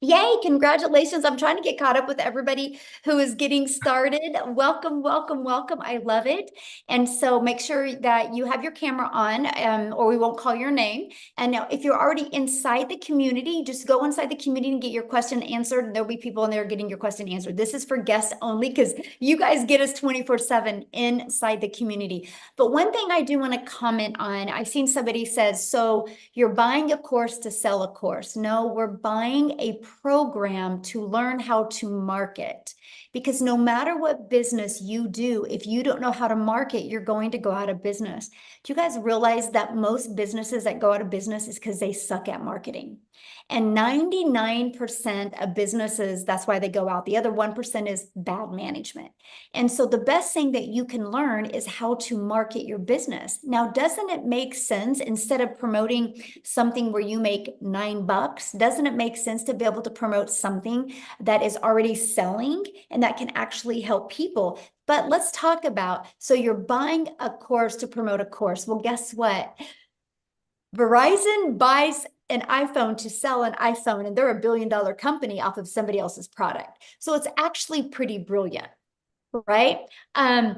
Yay, congratulations. I'm trying to get caught up with everybody who is getting started. Welcome, welcome, welcome. I love it. And so make sure that you have your camera on or we won't call your name. And now if you're already inside the community, just go inside the community and get your question answered. There'll be people in there getting your question answered. This is for guests only because you guys get us 24/7 inside the community. But one thing I do want to comment on, I've seen somebody says, so you're buying a course to sell a course. No, we're buying a program to learn how to market. Because no matter what business you do, if you don't know how to market, you're going to go out of business. Do you guys realize that most businesses that go out of business is because they suck at marketing? And 99% of businesses, that's why they go out. The other 1% is bad management. And so the best thing that you can learn is how to market your business. Now, doesn't it make sense instead of promoting something where you make $9, doesn't it make sense to be able to promote something that is already selling and that can actually help people? But let's talk about, so you're buying a course to promote a course. Well, guess what? Verizon buys an iPhone to sell an iPhone, and they're a billion-dollar company off of somebody else's product. So it's actually pretty brilliant, right? I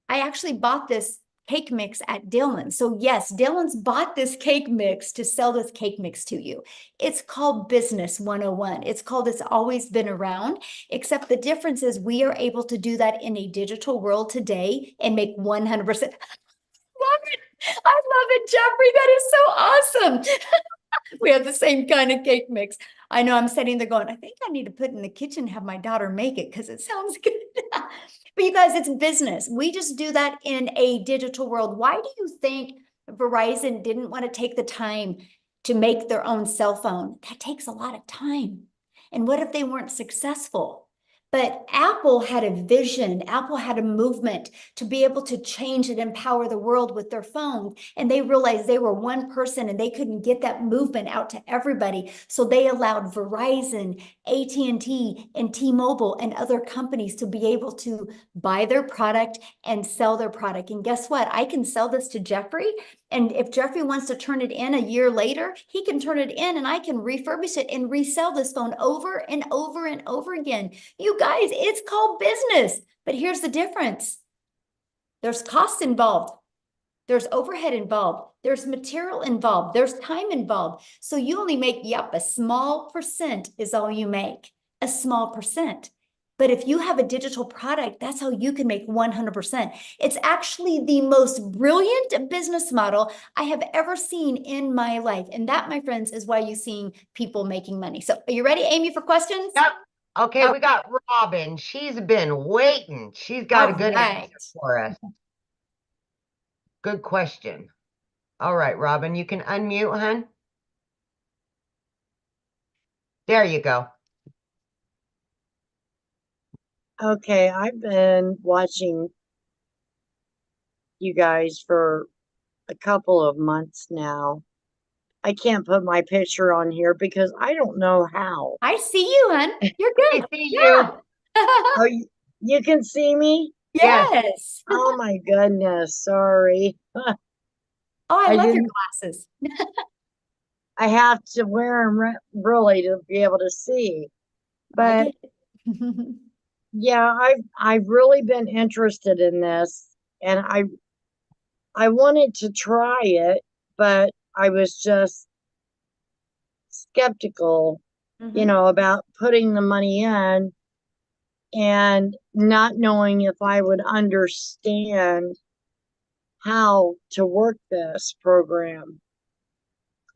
actually bought this cake mix at Dylan's. So yes, Dylan's bought this cake mix to sell this cake mix to you. It's called Business 101. It's called It's Always Been Around, except the difference is we are able to do that in a digital world today and make 100%. Love it. I love it, Jeffrey. That is so awesome. We have the same kind of cake mix. I know I'm sitting there going, I think I need to put in the kitchen and have my daughter make it because it sounds good. But you guys, it's business. We just do that in a digital world. Why do you think Verizon didn't want to take the time to make their own cell phone? That takes a lot of time. And what if they weren't successful? But Apple had a vision. Apple had a movement to be able to change and empower the world with their phone. And they realized they were one person and they couldn't get that movement out to everybody. So they allowed Verizon, AT&T, and T-Mobile and other companies to be able to buy their product and sell their product. And guess what? I can sell this to Jeffrey. And if Jeffrey wants to turn it in a year later, he can turn it in and I can refurbish it and resell this phone over and over and over again. You guys, it's called business. But here's the difference. There's cost involved. There's overhead involved. There's material involved. There's time involved. So you only make, a small percent is all you make. A small percent. But if you have a digital product, that's how you can make 100%. It's actually the most brilliant business model I have ever seen in my life. And that, my friends, is why you're seeing people making money. So are you ready, Amy, for questions? Yep. Okay, Oh. we got Robin. She's been waiting. She's got a good answer for us. Good question. All right, Robin, you can unmute, hun. There you go. Okay, I've been watching you guys for a couple of months now. I can't put my picture on here because I don't know how. I see you, hun. You're good. I see Yeah. Oh, you can see me? Yes. Oh my goodness, sorry. Oh, I love your didn't- glasses. I have to wear them really to be able to see. I But get it. yeah, I've really been interested in this, and I wanted to try it, but I was just skeptical, about putting the money in and not knowing if I would understand how to work this program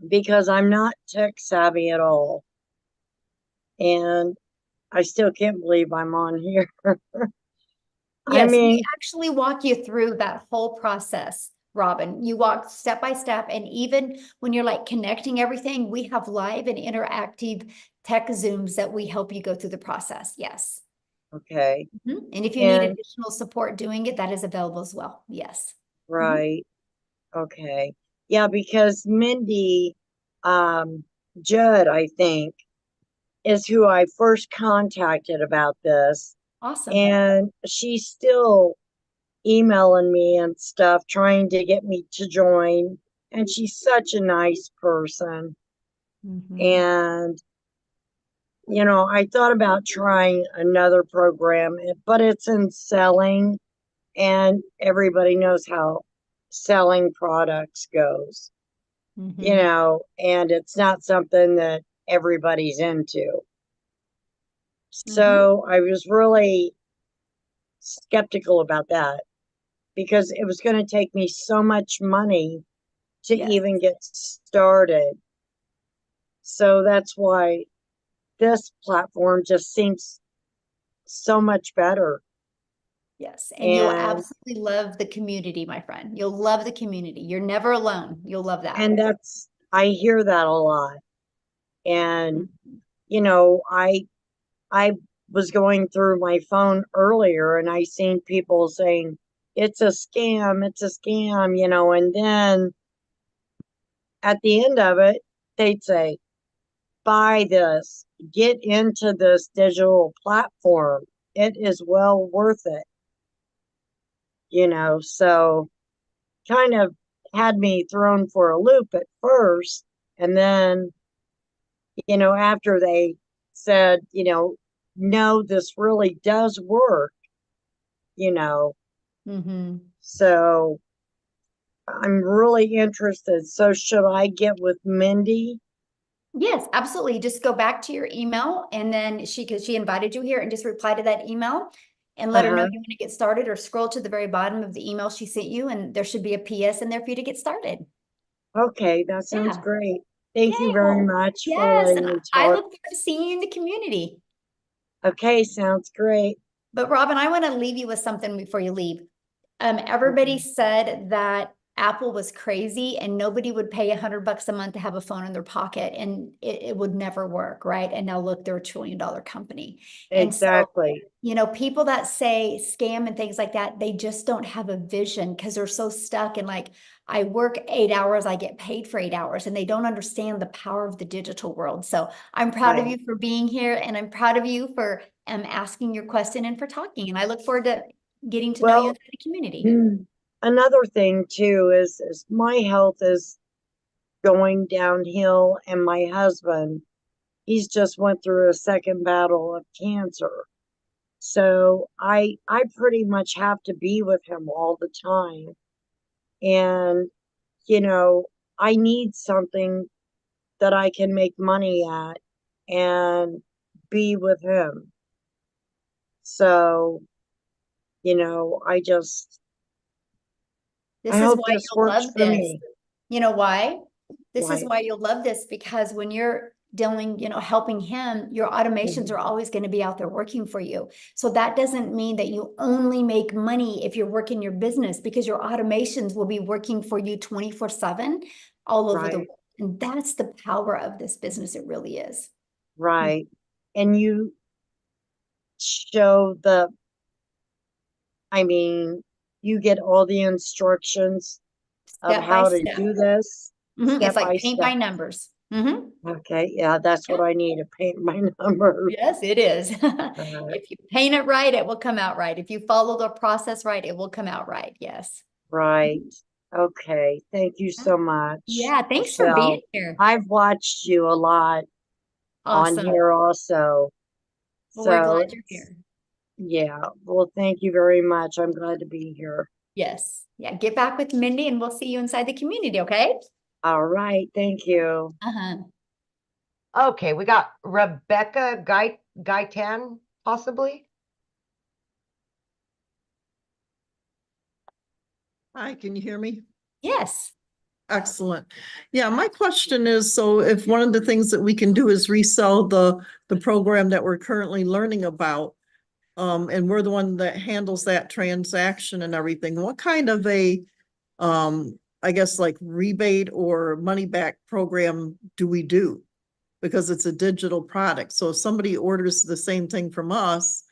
because I'm not tech savvy at all. And I still can't believe I'm on here. Yes, we mean, actually walk you through that whole process, Robin. You walk step by step, and even when you're like connecting everything, we have live and interactive tech Zooms that we help you go through the process. Yes. okay, And if you need And- additional support doing it, that is available as well. Yes. right. Okay. Yeah, because Mindy Judd, I think, is who I first contacted about this. Awesome. And she's still emailing me and stuff, trying to get me to join. And she's such a nice person. Mhm. And I thought about trying another program, but it's in selling, and everybody knows how selling products goes, Mhm. and it's not something that everybody's into. Mhm. So I was really skeptical about that because it was going to take me so much money to Yes. even get started. So that's why this platform just seems so much better. Yes. And you'll And absolutely love the community, my friend. You'll love the community. You're never alone. You'll love that. I hear that a lot. And Mhm. I was going through my phone earlier and I seen people saying it's a scam, and then at the end of it, they'd say, buy this, get into this digital platform. It is well worth it, so kind of had me thrown for a loop at first. And then, after they said, no, this really does work, you know, Mhm. so I'm really interested. So should I get with Mindy? Yes, absolutely. Just go back to your email and then because she invited you here, and just reply to that email and let her know Uh-huh. you want to get started, or scroll to the very bottom of the email she sent you and there should be a PS in there for you to get started. Okay, that sounds Yeah. great. Thank you Yay. very Well, much for yes. letting And me I talk. look forward to seeing you in the community. Okay, sounds great. But Robin, I want to leave you with something before you leave. Everybody Okay. said that Apple was crazy and nobody would pay $100 a month to have a phone in their pocket, and it would never work, right? And now look, they're $1 trillion company. And so, Exactly. people that say scam and things like that, they just don't have a vision because they're so stuck in like, I work 8 hours, I get paid for 8 hours, and they don't understand the power of the digital world. So I'm proud of Right. you for being here, and I'm proud of you for asking your question and for talking. And I look forward to getting to know you Well, inside the community. another thing too is my health is going downhill, and my husband, he's just went through a second battle of cancer. So I pretty much have to be with him all the time. And, you know, I need something that I can make money at and be with him. So, I This is hope why this you'll works love for this. me. You know why? This is Right. why you'll love this, because when you're dealing, helping him, your automations are always going to be out there working for you. So that doesn't mean that you only make money if you're working your business, because your automations will be working for you 24/7 all over the Right. world. And that's the power of this business. It really is. Right. And you show you get all the instructions of Step by how to step. do this It's step by like paint step. by numbers. Okay, yeah, that's Yeah. what I need to paint my numbers. Yes, it is. Uh, If you paint it right, it will come out right. If you follow the process right, it will come out right. Yes. right. Okay. Thank you so much, Yeah, thanks for being Michelle. here. I've watched you a lot on Awesome. here also. Well, we're So glad you're here. yeah, well, thank you very much. I'm glad to be here. Yes. Yeah, get back with Mindy and we'll see you inside the community, okay? All right. Thank you. Uh-huh. Okay, we got Rebecca Gaitan, possibly. Hi, can you hear me? Yes. Excellent. Yeah, my question is, so if one of the things that we can do is resell the program that we're currently learning about, and we're the one that handles that transaction and everything, what kind of a, I guess like rebate or money back program do we do? Because it's a digital product. So if somebody orders the same thing from us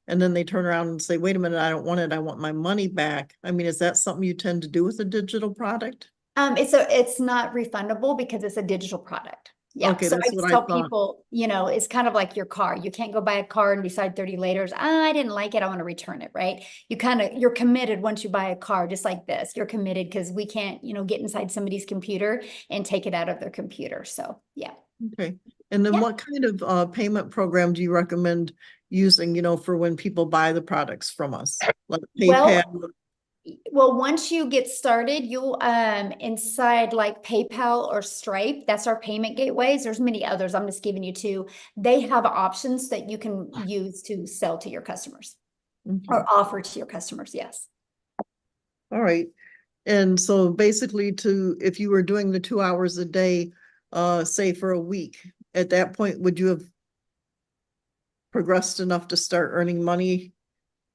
and then they turn around and say, wait a minute, I don't want it, I want my money back. I mean, is that something you tend to do with a digital product? It's not refundable because it's a digital product. Yeah. Okay, So I that's just what I tell thought. people, it's kind of like your car. You can't go buy a car and decide 30 later, I didn't like it, I want to return it, right? You're committed once you buy a car, just like this. You're committed because we can't, get inside somebody's computer and take it out of their computer. So yeah. Okay. And then Yeah. what kind of payment program do you recommend using, for when people buy the products from us? Like PayPal? Well, once you get started, you'll inside like PayPal or Stripe, that's our payment gateways. There's many others. I'm just giving you two. They have options that you can use to sell to your customers or offer to your customers. Yes. All right. And so basically if you were doing the 2 hours a day, say for a week, at that point, would you have progressed enough to start earning money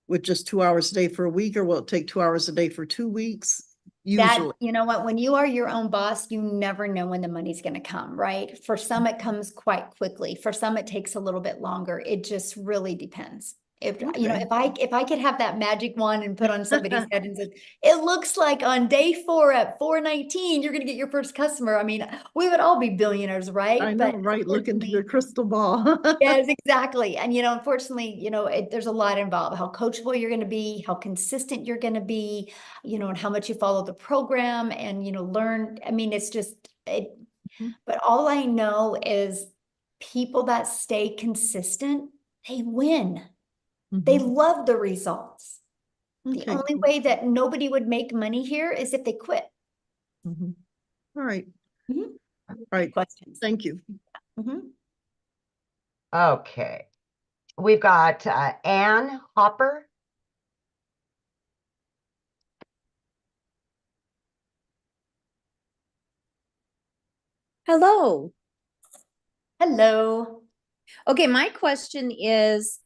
with just 2 hours a day for a week, or will it take 2 hours a day for 2 weeks? Usually. You know what, when you are your own boss, you never know when the money's going to come, right? For some, it comes quite quickly. For some, it takes a little bit longer. It just really depends. If if I could have that magic wand and put on somebody's head and said, it looks like on day 4 at 4:19, you're going to get your first customer. I mean, we would all be billionaires, right? I know, right? Look into your crystal ball. Yes, exactly. And, unfortunately, there's a lot involved, how coachable you're going to be, how consistent you're going to be, and how much you follow the program and, learn. I mean, it's just, but all I know is people that stay consistent, they win. They love the results. The only way that nobody would make money here is if they quit. All right. All right. Questions. Thank you. Okay. We've got Ann Hopper. Hello. Hello. Okay, my question is,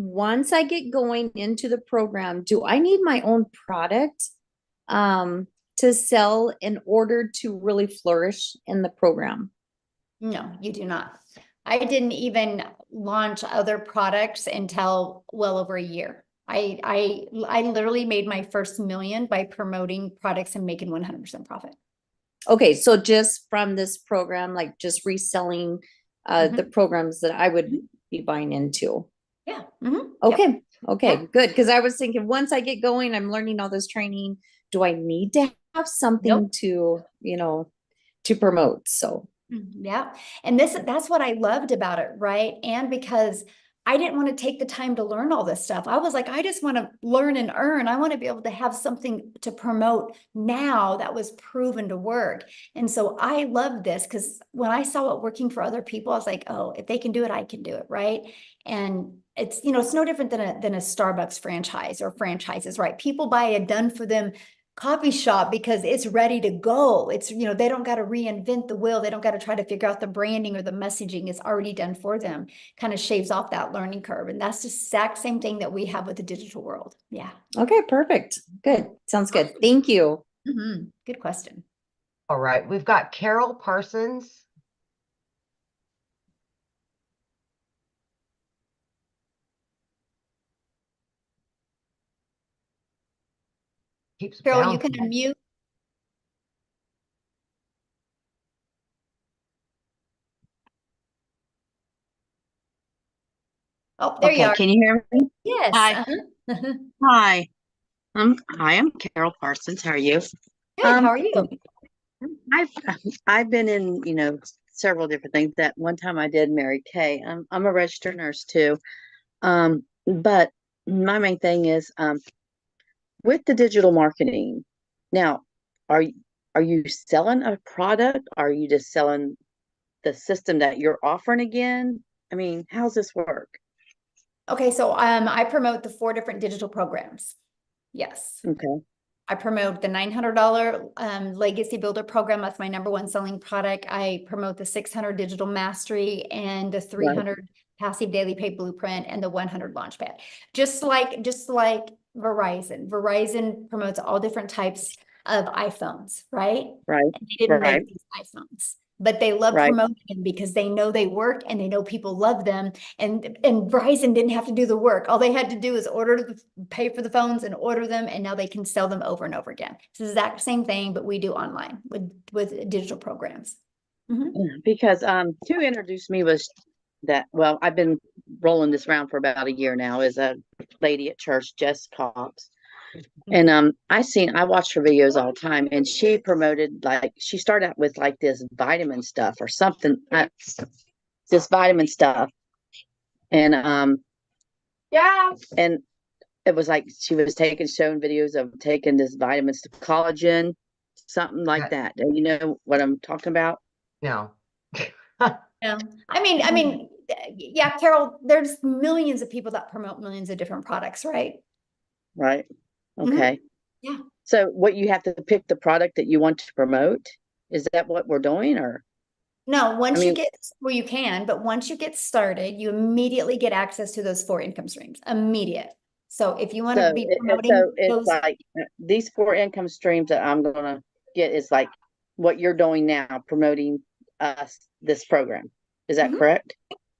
once I get going into the program, do I need my own product to sell in order to really flourish in the program? No, you do not. I didn't even launch other products until well over a year. I literally made my first $1 million by promoting products and making 100% profit. Okay, so just from this program, like just reselling the programs that I would be buying into. Yeah. Okay. Okay, good. Because I was thinking, once I get going, I'm learning all this training. Do I need to have something to, to promote? So. Yeah. And that's what I loved about it, right? And because I didn't want to take the time to learn all this stuff. I was like, I just want to learn and earn. I want to be able to have something to promote now that was proven to work. And so I loved this because when I saw it working for other people, I was like, oh, if they can do it, I can do it, right? And it's, it's no different than a Starbucks franchise or franchises, right? People buy a done for them coffee shop because it's ready to go. It's, they don't got to reinvent the wheel. They don't got to try to figure out the branding or the messaging. It's already done for them. Kind of shaves off that learning curve. And that's the exact same thing that we have with the digital world. Yeah. Okay, perfect. Good. Sounds good. Thank you. Good question. All right. We've got Carol Parsons. Carol, you can unmute. Oh, there you are. Can you hear me? Yes. Hi. Hi. Hi, I'm Carol Parsons. How are you? Good. How are you? I've been in, several different things. That one time I did Mary Kay. I'm a registered nurse too. But my main thing is with the digital marketing. Now, are you selling a product? Are you just selling the system that you're offering again? I mean, how's this work? Okay, so I promote the 4 different digital programs. Yes. Okay. I promote the $900 Legacy Builder program. That's my #1 selling product. I promote the 600 Digital Mastery and the 300 Passive Daily Pay Blueprint and the 100 Launchpad. Just like Verizon. Verizon promotes all different types of iPhones, right? Right. And they didn't make these iPhones, but they love promoting them because they know they work and they know people love them. And Verizon didn't have to do the work. All they had to do is pay for the phones and order them, and now they can sell them over and over again. It's the exact same thing, but we do online with digital programs. Because who introduced me was well, I've been rolling this around for about a year now, is a lady at church, Jess Cox. And I watched her videos all the time, and she promoted, like, she started out with like this vitamin stuff or something, this vitamin stuff. And Yeah. and it was like she was showing videos of taking this vitamins to collagen, something like that. Do you know what I'm talking about? No. Yeah. I mean, yeah, Carol, there's millions of people that promote millions of different products, right? Right. Mhm. Okay. Yeah. So what, you have to pick the product that you want to promote? Is that what we're doing, or? No, once you mean- get, well, you can, but once you get started, you immediately get access to those 4 income streams, immediate. So if you want to be promoting so it's those, like these 4 income streams that I'm gonna get is like what you're doing now, promoting us this program. Is that Mhm. correct?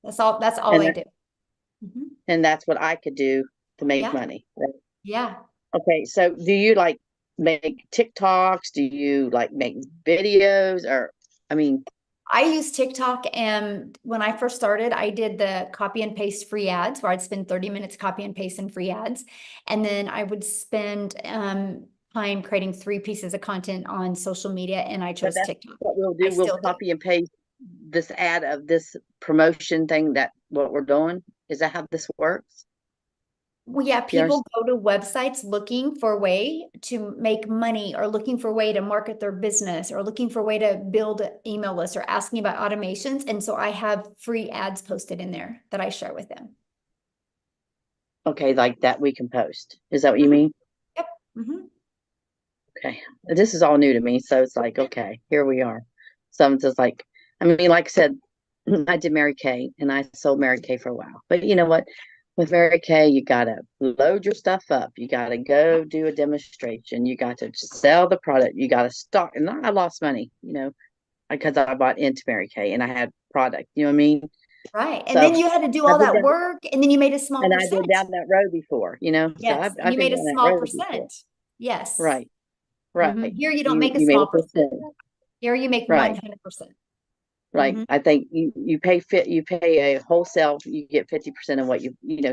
that's all And I that- do. Mhm. And that's what I could do to make Yeah. money. Right? Yeah. Okay, so do you like make TikToks? Do you like make videos? Or, I mean, I use TikTok, and when I first started, I did the copy and paste free ads where I'd spend 30 minutes copy and paste in free ads. And then I would spend time creating 3 pieces of content on social media, and I so chose that's TikTok. what we'll I do. We'll still do. copy and paste this ad of this promotion thing, that what we're doing. Is that how this works? Well, yeah, Yours? people go to websites looking for a way to make money, or looking for a way to market their business, or looking for a way to build an email list, or asking about automations. And so I have free ads posted in there that I share with them. Okay, like that we can post. Is that what you mean? Yep. Mm-hmm. Okay. This is all new to me, so it's like, okay, here we are. So it's just like, I mean, like I said, I did Mary Kay, and I sold Mary Kay for a while. But you know what? With Mary Kay, you gotta load your stuff up. You gotta go do a demonstration. You got to sell the product. You gotta stock. And I lost money, because I bought into Mary Kay and I had product. You know what I mean? Right. And So then you had to do I all did that that, work, and then you made a small and I percent. did down that road before. So Yes. I've You been made a down that small road before. percent. Yes. Right. Mhm. Right. Here you don't make a You made small a percent. percent. Here you make Right. 100%. Right. Mhm. I think you pay a wholesale, you get 50% of what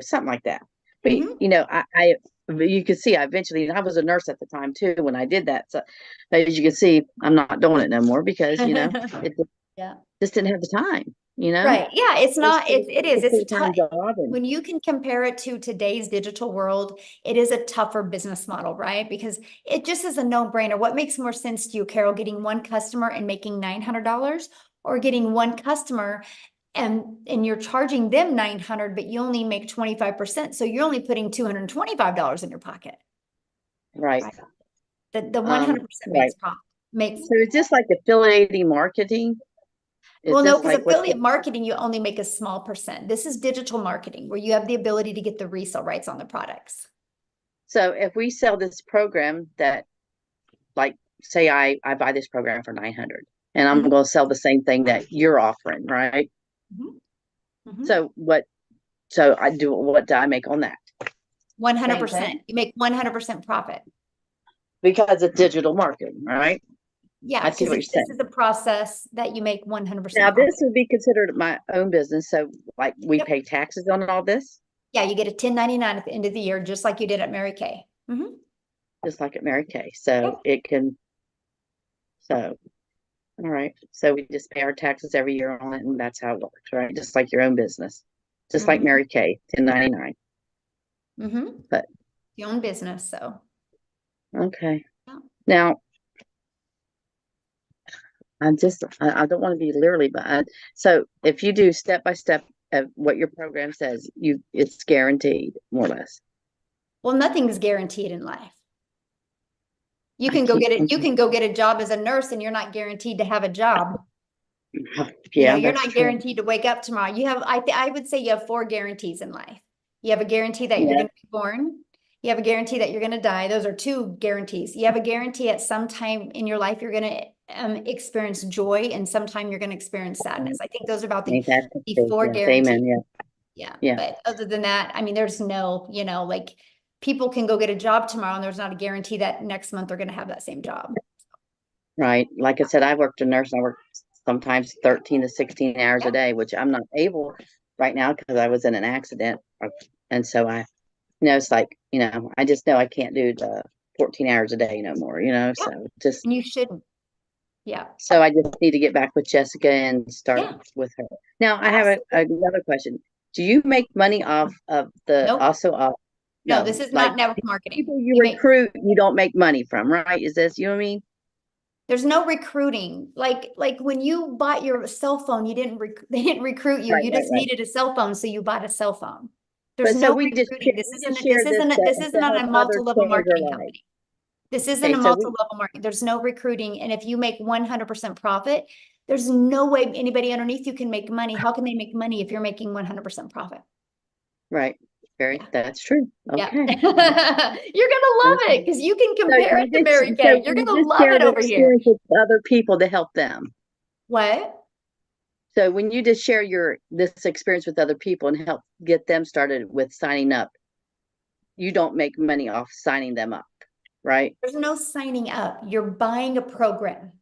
something like that. But Mhm. you can see, I was a nurse at the time too when I did that. So as you can see, I'm not doing it no more because it Yeah. just didn't have the time. Right. Yeah. It's not, it is. It's full-time tough. job, and When you can compare it to today's digital world, it is a tougher business model, right? Because it just is a no-brainer. What makes more sense to you, Carol, getting one customer and making $900, or getting one customer and you're charging them $900, but you only make 25%. So you're only putting $225 in your pocket. right. Right. The 100% Right. makes So it's just like affiliating marketing. well, no, this because like what affiliate marketing, you only make a small percent. This is digital marketing where you have the ability to get the resale rights on the products. So if we sell this program that, like, say I buy this program for 900, and I'm Mhm. going to sell the same thing that you're offering, right? Mhm. Mhm. So what do I make on that? 100%. You make 100% profit. Because it's digital marketing, right? Yeah, I see because what you're this saying. is a process that you make 100% Now profit. this would be considered my own business. So like we Yep. pay taxes on all this, Yeah, you get a 1099 at the end of the year, just like you did at Mary Kay. Mhm. just like at Mary Kay. So all right. So we just pay our taxes every year on it, and that's how it works, right? Just like your own business. Just like Mhm. Mary Kay, 1099. Mhm. But Your own business, so. okay. Yeah. Now I don't want to be literally, but so if you do step by step of what your program says, it's guaranteed, more or less. Well, nothing's guaranteed in life. You I can go keep get it. You thinking, can go get a job as a nurse, and you're not guaranteed to have a job. yeah, You're that's not true. guaranteed to wake up tomorrow. You have, I would say you have 4 guarantees in life. You have a guarantee that you're Yeah. going to be born. You have a guarantee that you're going to die. Those are 2 guarantees. You have a guarantee at some time in your life, you're going to experience joy, and sometime you're going to experience sadness. I think those are about the Ain't that the 4 truth? Yes, guarantees. amen. Yeah. Yeah. Yeah. But other than that, I mean, there's no, like people can go get a job tomorrow, and there's not a guarantee that next month they're going to have that same job. Right. Like I said, I worked a nurse, and I worked sometimes 13 to 16 hours Yeah. a day, which I'm not able right now because I was in an accident. And so it's like, I just know I can't do the 14 hours a day no more, so just, And you shouldn't. Yeah. so I just need to get back with Jessica and start Yeah. with her. Now I have another question. Do you make money off of the, Nope. also off? No, this is like not network marketing. people you recruit, you don't make money from, right? Is this, you know what I mean? There's no recruiting. Like when you bought your cell phone, they didn't recruit you. Right, You just needed a cell phone, so you bought a cell phone. There's But so no we just recruiting. share- This isn't to on help a others multi-level change their marketing lives. company. This isn't Okay, a so we- multi-level marketing. There's no recruiting. And if you make 100% profit, there's no way anybody underneath you can make money. How can they make money if you're making 100% profit? Right. Yeah. That's true. Yeah. Okay. You're gonna love it because you can compare it to Mary Kay. You're gonna love share it the over here. experience with other people to help them. What? So when you just share this experience with other people and help get them started with signing up, you don't make money off signing them up, right? There's no signing up. You're buying a program.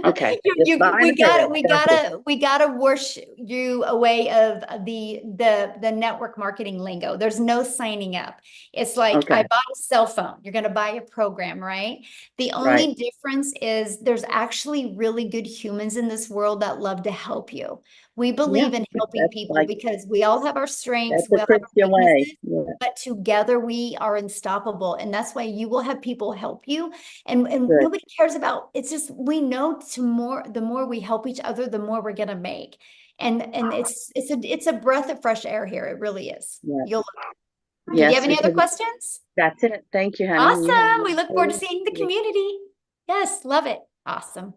Okay. We gotta wash you away of the network marketing lingo. There's no signing up. It's like I bought a cell phone. You're gonna buy a program, right? The only difference is there's actually really good humans in this world that love to help you. We believe in helping people because we all have our strengths, we all have our weaknesses, but together we are unstoppable. And that's why you will have people help you. And nobody cares about, it's just, we know the more we help each other, the more we're gonna make. And it's a breath of fresh air here. It really is. You'll do you have any other questions? That's it. Thank you, honey. Awesome. We look forward to seeing the community. Yes, love it. Awesome.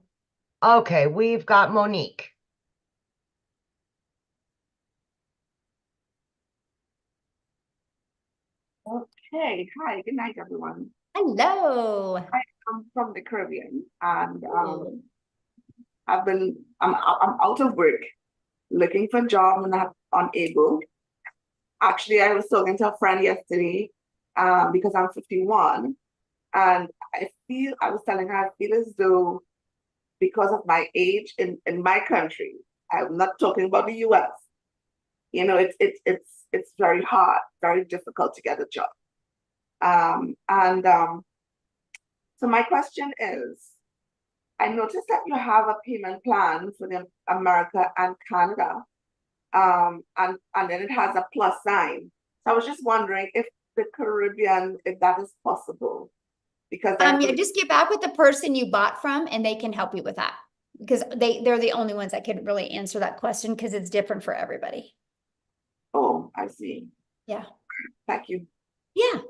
Okay, we've got Monique. Okay, hi, good night, everyone. Hello. I'm from the Caribbean, and I'm out of work, looking for a job, and I'm unable. Actually, I was talking to a friend yesterday, because I'm 51, and I was telling her I feel as though because of my age in my country, I'm not talking about the US. It's very hard, very difficult to get a job. So my question is, I noticed that you have a payment plan for the America and Canada, and then it has a plus sign. So I was just wondering if the Caribbean, if that is possible, because just get back with the person you bought from, and they can help you with that, because they're the only ones that could really answer that question, because it's different for everybody. Oh, I see. Yeah. Thank you. Yeah.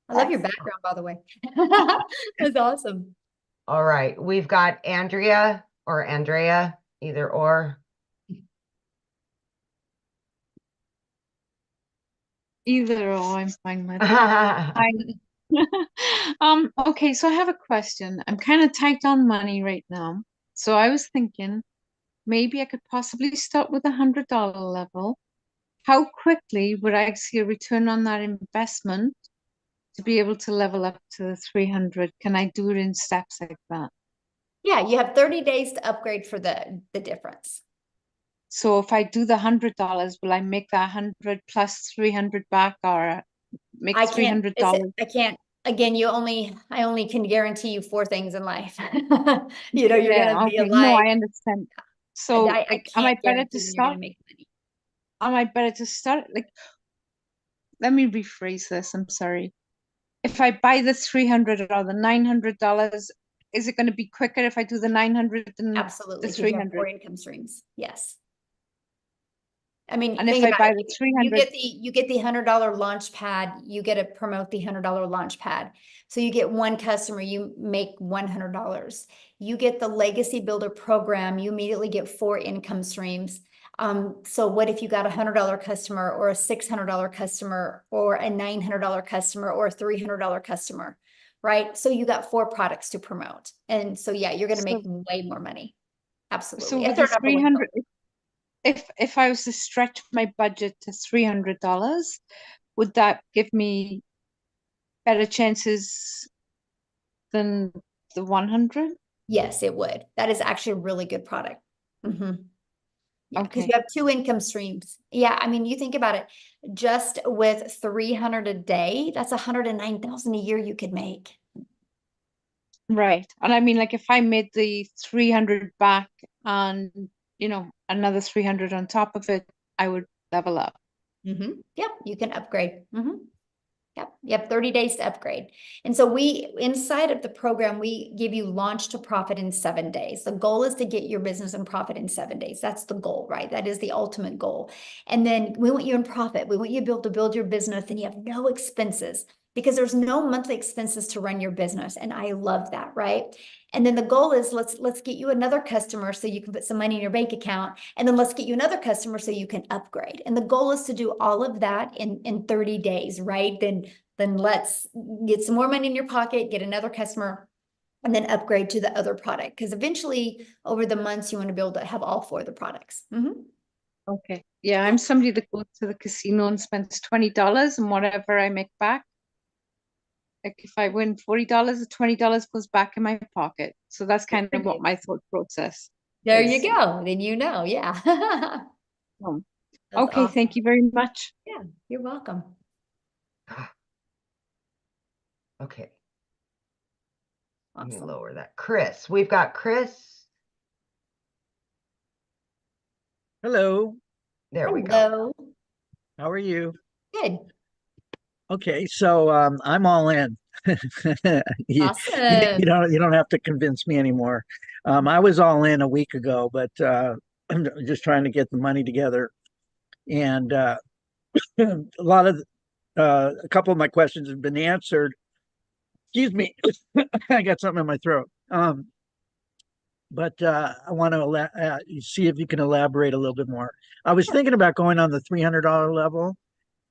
I love your background, by the way. That's awesome. All right. We've got Andrea or Andrea, either or. Either or, I'm fine with okay, so I have a question. I'm kind of tight on money right now. So I was thinking maybe I could possibly start with $100 level. How quickly would I see a return on that investment to be able to level up to the 300? Can I do it in steps like that? Yeah, you have 30 days to upgrade for the difference. So if I do the $100, will I make that 100 plus 300 back, or make $300? I can't. Again, I only can guarantee you 4 things in life. You're gonna be alive. No, I understand. So am I better to start? Am I better to start? Let me rephrase this. I'm sorry. If I buy the $300 or the $900, is it going to be quicker if I do the 900 than absolutely the 300? You have 4 income streams. Yes. I mean, and if I buy the 300, you get the $100 launch pad, you get to promote the $100 launch pad. So you get 1 customer, you make $100. You get the Legacy Builder program, you immediately get 4 income streams. So what if you got a $100 customer, or a $600 customer, or a $900 customer, or a $300 customer, right? So you got 4 products to promote. And so, yeah, you're going to make way more money. Absolutely. So with the 300, if I was to stretch my budget to $300, would that give me better chances than the 100? Yes, it would. That is actually a really good product. Mm-hmm. Yeah, because Okay. you have two income streams. Yeah, I mean, you think about it, just with 300 a day, that's 109,000 a year you could make. Right. And I mean, like if I made the 300 back and, you know, another 300 on top of it, I would level up. Yeah, you can upgrade. Yep, you have 30 days to upgrade. And so we, inside of the program, we give you launch to profit in 7 days. The goal is to get your business in profit in 7 days. That's the goal, right? That is the ultimate goal. And then we want you in profit. We want you to be able to build your business and you have no expenses, because there's no monthly expenses to run your business. And I love that, right? And then the goal is let's get you another customer so you can put some money in your bank account. And then let's get you another customer so you can upgrade. And the goal is to do all of that in 30 days, right? Then let's get some more money in your pocket, get another customer, and then upgrade to the other product. Because eventually over the months, you want to be able to have all 4 of the products. Okay. Yeah, I'm somebody that goes to the casino and spends $20 and whatever I make back. Like if I win $40, the $20 goes back in my pocket. So that's kind of what my thought process There is. you go. Then you know, yeah. Okay, awesome. thank you very much. Yeah, you're welcome. Okay. Let me Awesome. lower that. Chris, we've got Chris. Hello, There we go. Hello. how are you? Good. Okay, so I'm all in. You, Awesome. you don't have to convince me anymore. I was all in a week ago, but I'm just trying to get the money together. And a couple of my questions have been answered. Excuse me, I got something in my throat. But I want to see if you can elaborate a little bit more. I was thinking about going on the $300 level.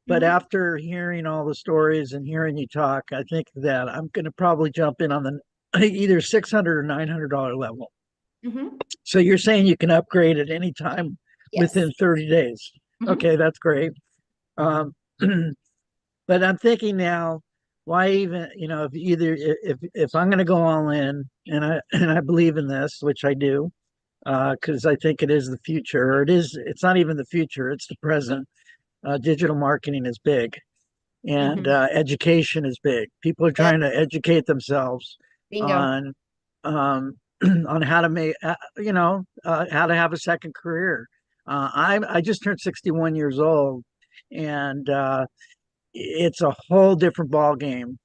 But after hearing all the stories and hearing you talk, I think that I'm going to probably jump in on the either $600 or $900 level. So you're saying you can upgrade at any time within 30 days. Okay, that's great. But I'm thinking now, why even, if I'm going to go all in, and I believe in this, which I do, because I think it is the future, or it's not even the future, it's the present. Digital marketing is big, and education is big. People are trying to educate themselves on on how to make how to have a second career. I just turned 61 years old, and it's a whole different ball game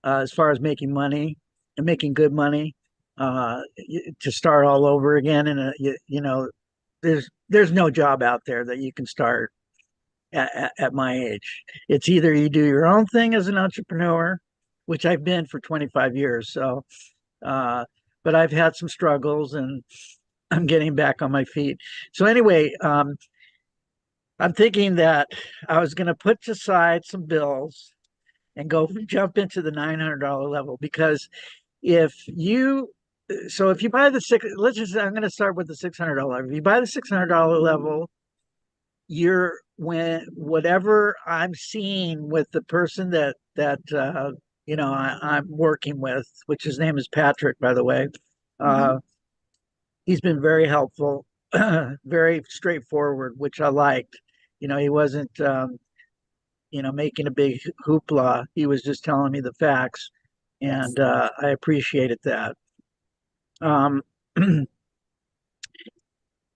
as far as making money and making good money, to start all over again. And there's no job out there that you can start at my age. It's either you do your own thing as an entrepreneur, which I've been for 25 years. So, but I've had some struggles and I'm getting back on my feet. So anyway, I'm thinking that I was going to put aside some bills and go jump into the $900 level, because if you buy I'm going to start with the $600. If you buy the $600 level, whatever I'm seeing with the person that I'm working with, which his name is Patrick, by the way. He's been very helpful, very straightforward, which I liked. He wasn't making a big hoopla. He was just telling me the facts, and I appreciated that.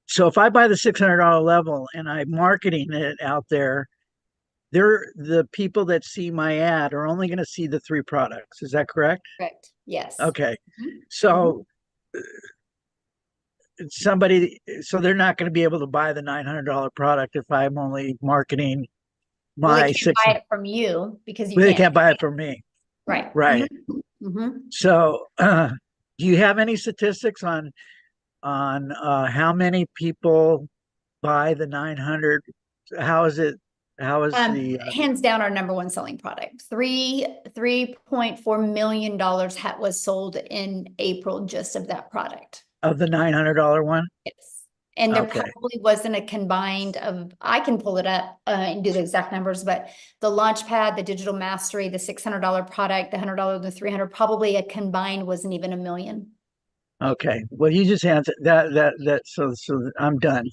So if I buy the $600 level and I'm marketing it out there, the people that see my ad are only going to see the 3 products. Is that correct? Correct. Yes. Okay. So so they're not going to be able to buy the $900 product if I'm only markeing they can't buy it from you because they can't buy it from me. Right. Right. So do you have any statistics on how many people buy the 900? How is the hands down our number one selling product? $3.4 million was sold in April just of that product. Of the $900 one? Yes. And there probably wasn't a combined I can pull it up and do the exact numbers, but the Launchpad, the Digital Mastery, the $600 product, the $100, the $300, probably a combined wasn't even $1 million. Okay, well, you just answered that, so I'm done.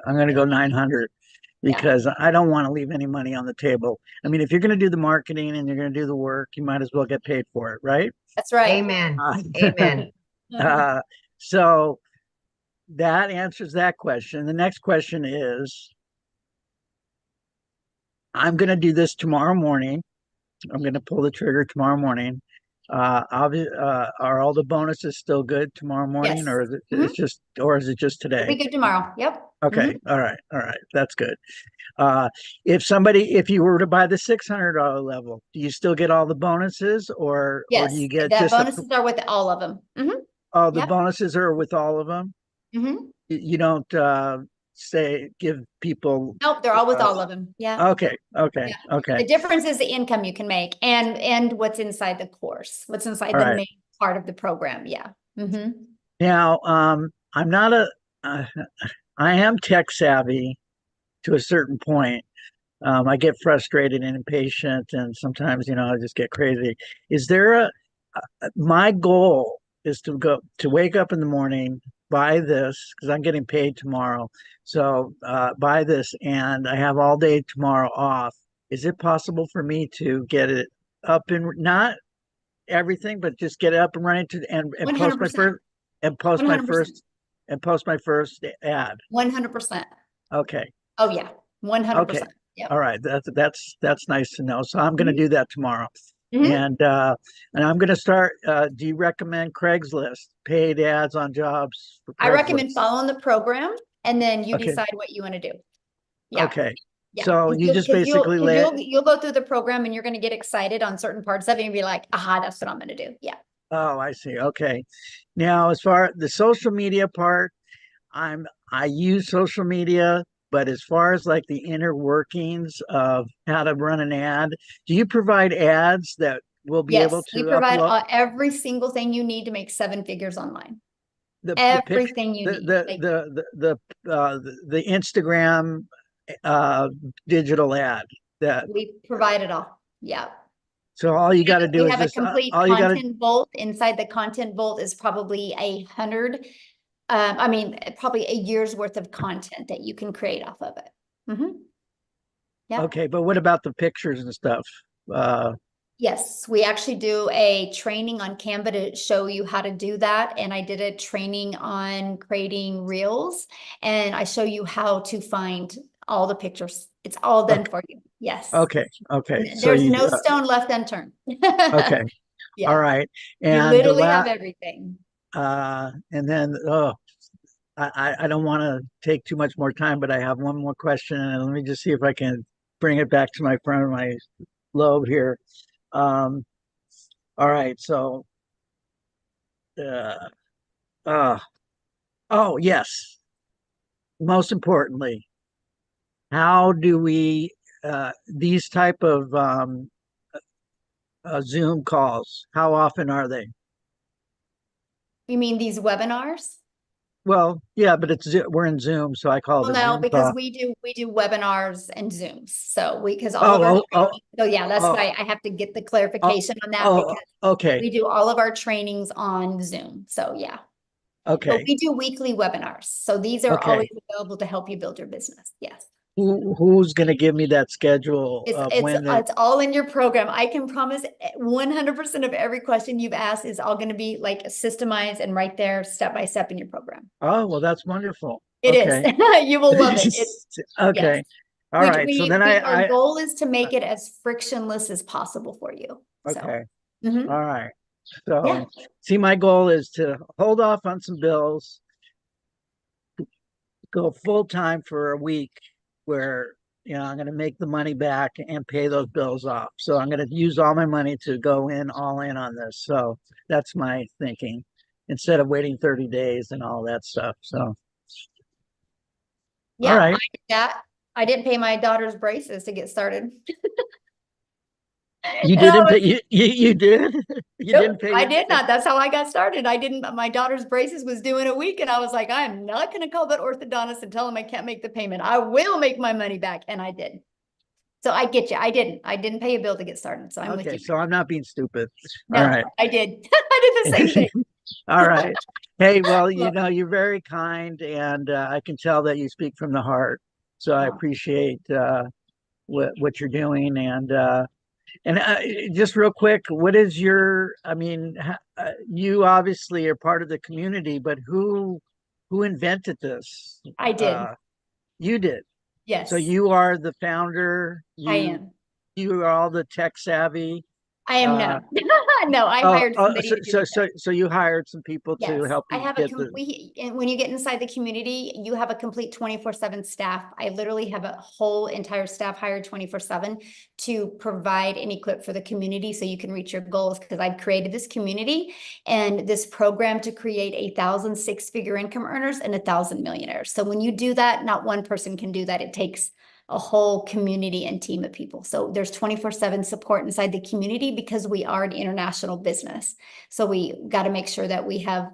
I'm gonna go 900 because I don't want to leave any money on the table. I mean, if you're gonna do the marketing and you're gonna do the work, you might as well get paid for it, right? That's right. Amen. Amen. So that answers that question. The next question is, I'm gonna do this tomorrow morning. I'm gonna pull the trigger tomorrow morning. Are all the bonuses still good tomorrow morning, Yes. or is it just It'll today? be good tomorrow. Yep. Okay, all right, that's good. If you were to buy the $600 level, do you still get all the bonuses, or Yes, do you get the just bonuses are with all of them. oh, the Yep. bonuses are with all of them? You don't give people. Nope, they're all with all of them. Yeah. Okay. The difference is the income you can make and what's inside the course, what's inside All the right. main part of the program. Yeah. Now, I'm not I am tech savvy to a certain point. I get frustrated and impatient, and sometimes, I just get crazy. Is there my goal is to wake up in the morning, buy this, because I'm getting paid tomorrow. So buy this, and I have all day tomorrow off. Is it possible for me to get it up and not everything, but just get it up and running and post my 100%. first and post my 1st ad? 100%. Okay. Oh yeah. 100%. Okay. Yep. All right. That's nice to know. So I'm going to do that tomorrow. And I'm going to start. Do you recommend Craigslist, paid ads on jobs for Craigslist? I recommend following the program, and then you Okay. decide what you want to do. Yeah. Okay. Yeah. So you just basically you'll go through the program, and you're going to get excited on certain parts of it and be like, aha, that's what I'm going to do. Yeah. Oh, I see. Okay. Now, as far as the social media part, I use social media, but as far as like the inner workings of how to run an ad, do you provide ads that will be able to we provide upload every single thing you need to make 7 figures online. everything you need. the Instagram digital ad that we provide it all. Yeah. So all you got to do we is have just a complete all you got to content vault. Inside the content vault is probably 100. Probably a year's worth of content that you can create off of it. Yeah. Okay, but what about the pictures and stuff? Yes, we actually do a training on Canva to show you how to do that. And I did a training on creating reels, and I show you how to find all the pictures. It's all done for you. Yes. Okay. There's no stone left unturned. Okay. Yeah. All right. You And literally have everything. and then I don't want to take too much more time, but I have one more question, and let me just see if I can bring it back to my front of my lobe here. All right, so oh yes, most importantly, how do we these type of Zoom calls, how often are they? You mean these webinars? Well, yeah, but we're in Zoom, so I call it a no, Zoom because call. we do webinars and Zooms. So because all of our training, so yeah, that's why I have to get the clarification on that, because okay. we do all of our trainings on Zoom. So yeah. Okay. But we do weekly webinars. So these are always available to help you build your business. Yes. Who's going to give me that schedule of when it's all in your program. I can promise 100% of every question you've asked is all going to be like systemized and right there step by step in your program. Oh, well, that's wonderful. It is. You will love it. Okay. Yes. All right. So then our goal is to make it as frictionless as possible for you. Okay. So. All right. So see, my goal is to hold off on some bills, go full time for a week where, I'm going to make the money back and pay those bills off. So I'm going to use all my money to go all in on this. So that's my thinking, instead of waiting 30 days and all that stuff. So. Yeah, all right. I didn't pay my daughter's braces to get started. You didn't pay, you did? You didn't pay? I did not. That's how I got started. My daughter's braces was due in a week, and I was like, I'm not going to call that orthodontist and tell him I can't make the payment. I will make my money back. And I did. So I get you. I didn't pay a bill to get started. So I'm with you. So I'm not being stupid. No, all right. I did. I did the same thing. All right. Hey, well, you're very kind, and I can tell that you speak from the heart. So I appreciate what you're doing, and just real quick, what is your? I mean, you obviously are part of the community, but who invented this? I did. You did. Yes. So you are the founder. I am. You are all the tech savvy. I am no. No, I hired somebody to do it. So you hired some people to help I you have get and when you get inside the community, you have a complete 24/7 staff. I literally have a whole entire staff hired 24/7 to provide and equip for the community so you can reach your goals, because I've created this community and this program to create 1,000 six-figure income earners and 1,000 millionaires. So when you do that, not one person can do that. It takes a whole community and team of people. So there's 24/7 support inside the community because we are an international business. So we got to make sure that we have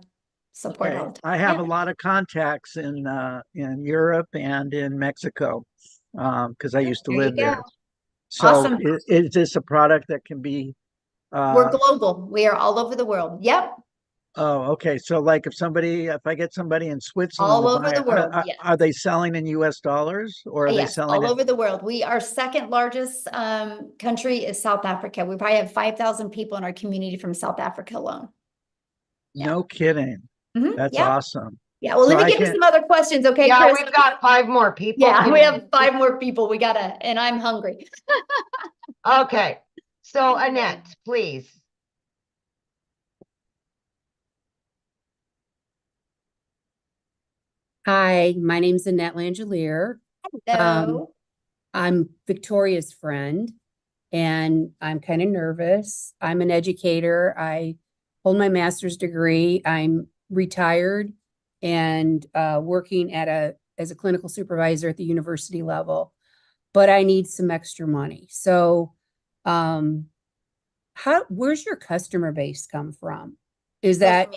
support. Okay. I have a lot of contacts in Europe and in Mexico because I used to live there. So awesome. Is this a product that can be? We're global. We are all over the world. Yep. Oh, okay. So like if I get somebody in Switzerland all over the world, are they selling in US dollars or are they selling all over the world? Our second largest country is South Africa. We probably have 5,000 people in our community from South Africa alone. No kidding. That's awesome. Yeah, well, let me get to some other questions, okay, yeah, Chris? We've got 5 more people. Yeah, we have 5 more people. And I'm hungry. Okay, so Annette, please. Hi, my name's Annette Langelier. Hello. I'm Victoria's friend, and I'm kind of nervous. I'm an educator. I hold my master's degree. I'm retired and working as a clinical supervisor at the university level, but I need some extra money. So, where's your customer base come from? Is that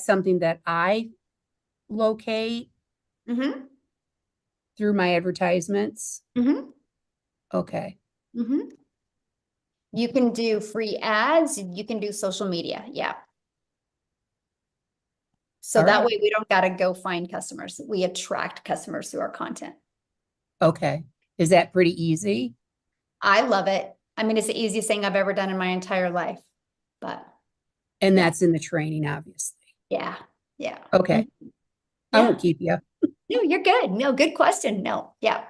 something that I locate through my advertisements? Okay. You can do free ads. You can do social media. Yeah. So that way we don't got to go find customers. We attract customers through our content. Okay. Is that pretty easy? I love it. I mean, it's the easiest thing I've ever done in my entire life, and that's in the training, obviously. Yeah. Yeah. Okay. I won't keep you. No, you're good. No, good question. No. Yeah.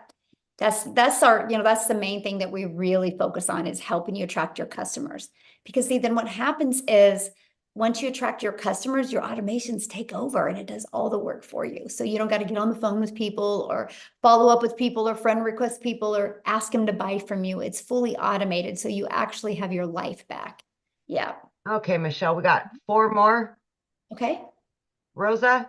That's our, that's the main thing that we really focus on, is helping you attract your customers. Because see, then what happens is once you attract your customers, your automations take over and it does all the work for you. So you don't got to get on the phone with people or follow up with people or friend request people or ask them to buy from you. It's fully automated. So you actually have your life back. Yeah. Okay, Michelle, we got 4 more. Okay. Rosa.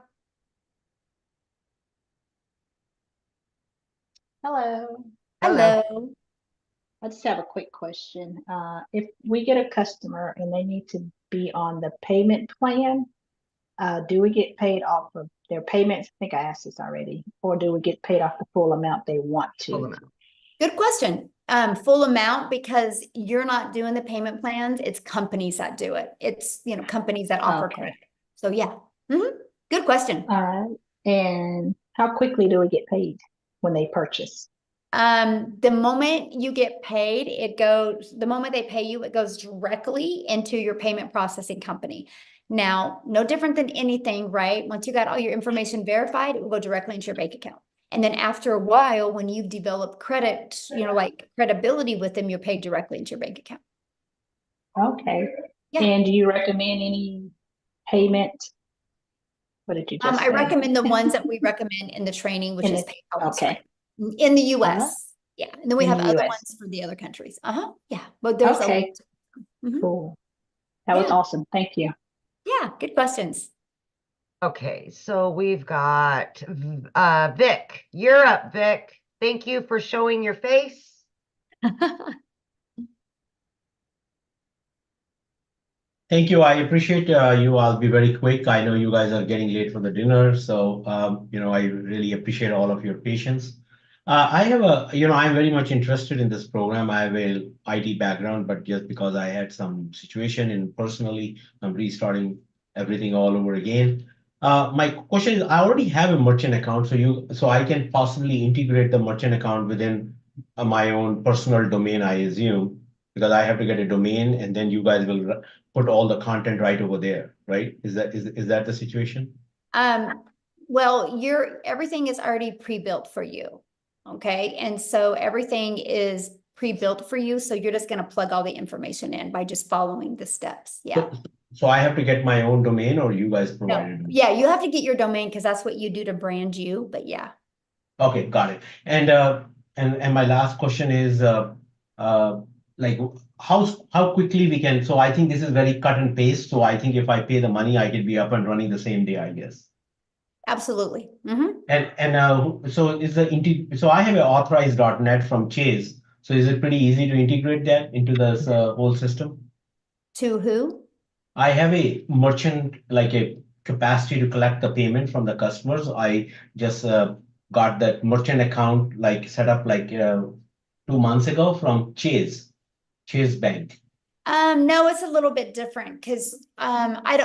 Hello. Hello. I just have a quick question. If we get a customer and they need to be on the payment plan, do we get paid off of their payments? I think I asked this already. Or do we get paid off the full amount they want to? Full amount. Good question. Full amount, because you're not doing the payment plans. It's companies that do it. It's, companies that offer credit. So yeah. Good question. All right. And how quickly do we get paid when they purchase? The moment you get paid, the moment they pay you, it goes directly into your payment processing company. Now, no different than anything, right? Once you got all your information verified, it will go directly into your bank account. And then after a while, when you've developed credit, like credibility with them, you're paid directly into your bank account. Okay. Yeah. And do you recommend any payment? What did you just say? I recommend the ones that we recommend in the training, which is PayPal. Okay. In the US. Yeah. And then we have other US. ones for the other countries. Yeah. But there's cool. That was awesome. Thank you. Yeah. Good questions. Okay, so we've got Vic. You're up, Vic. Thank you for showing your face. Thank you. I appreciate you. I'll be very quick. I know you guys are getting late for the dinner, so I really appreciate all of your patience. I have I'm very much interested in this program. I have a IT background, but just because I had some situation personally, I'm restarting everything all over again. My question is, I already have a merchant account, so I can possibly integrate the merchant account within my own personal domain, I assume, because I have to get a domain, and then you guys will put all the content right over there, right? Is that the situation? Well, everything is already pre-built for you. Okay. And so everything is pre-built for you. So you're just going to plug all the information in by just following the steps. Yeah. So I have to get my own domain, or you guys provide it? Yeah, you have to get your domain because that's what you do to brand you. But yeah. Okay, got it. And my last question is like how quickly we can. So I think this is very cut and paste. So I think if I pay the money, I can be up and running the same day, I guess. Absolutely. Mm-hmm. So I have an authorized.net from Chase. So is it pretty easy to integrate that into this whole system? To who? I have a merchant, like a capacity to collect the payment from the customers. I just got that merchant account like set up like 2 months ago from Chase Bank. No, it's a little bit different because I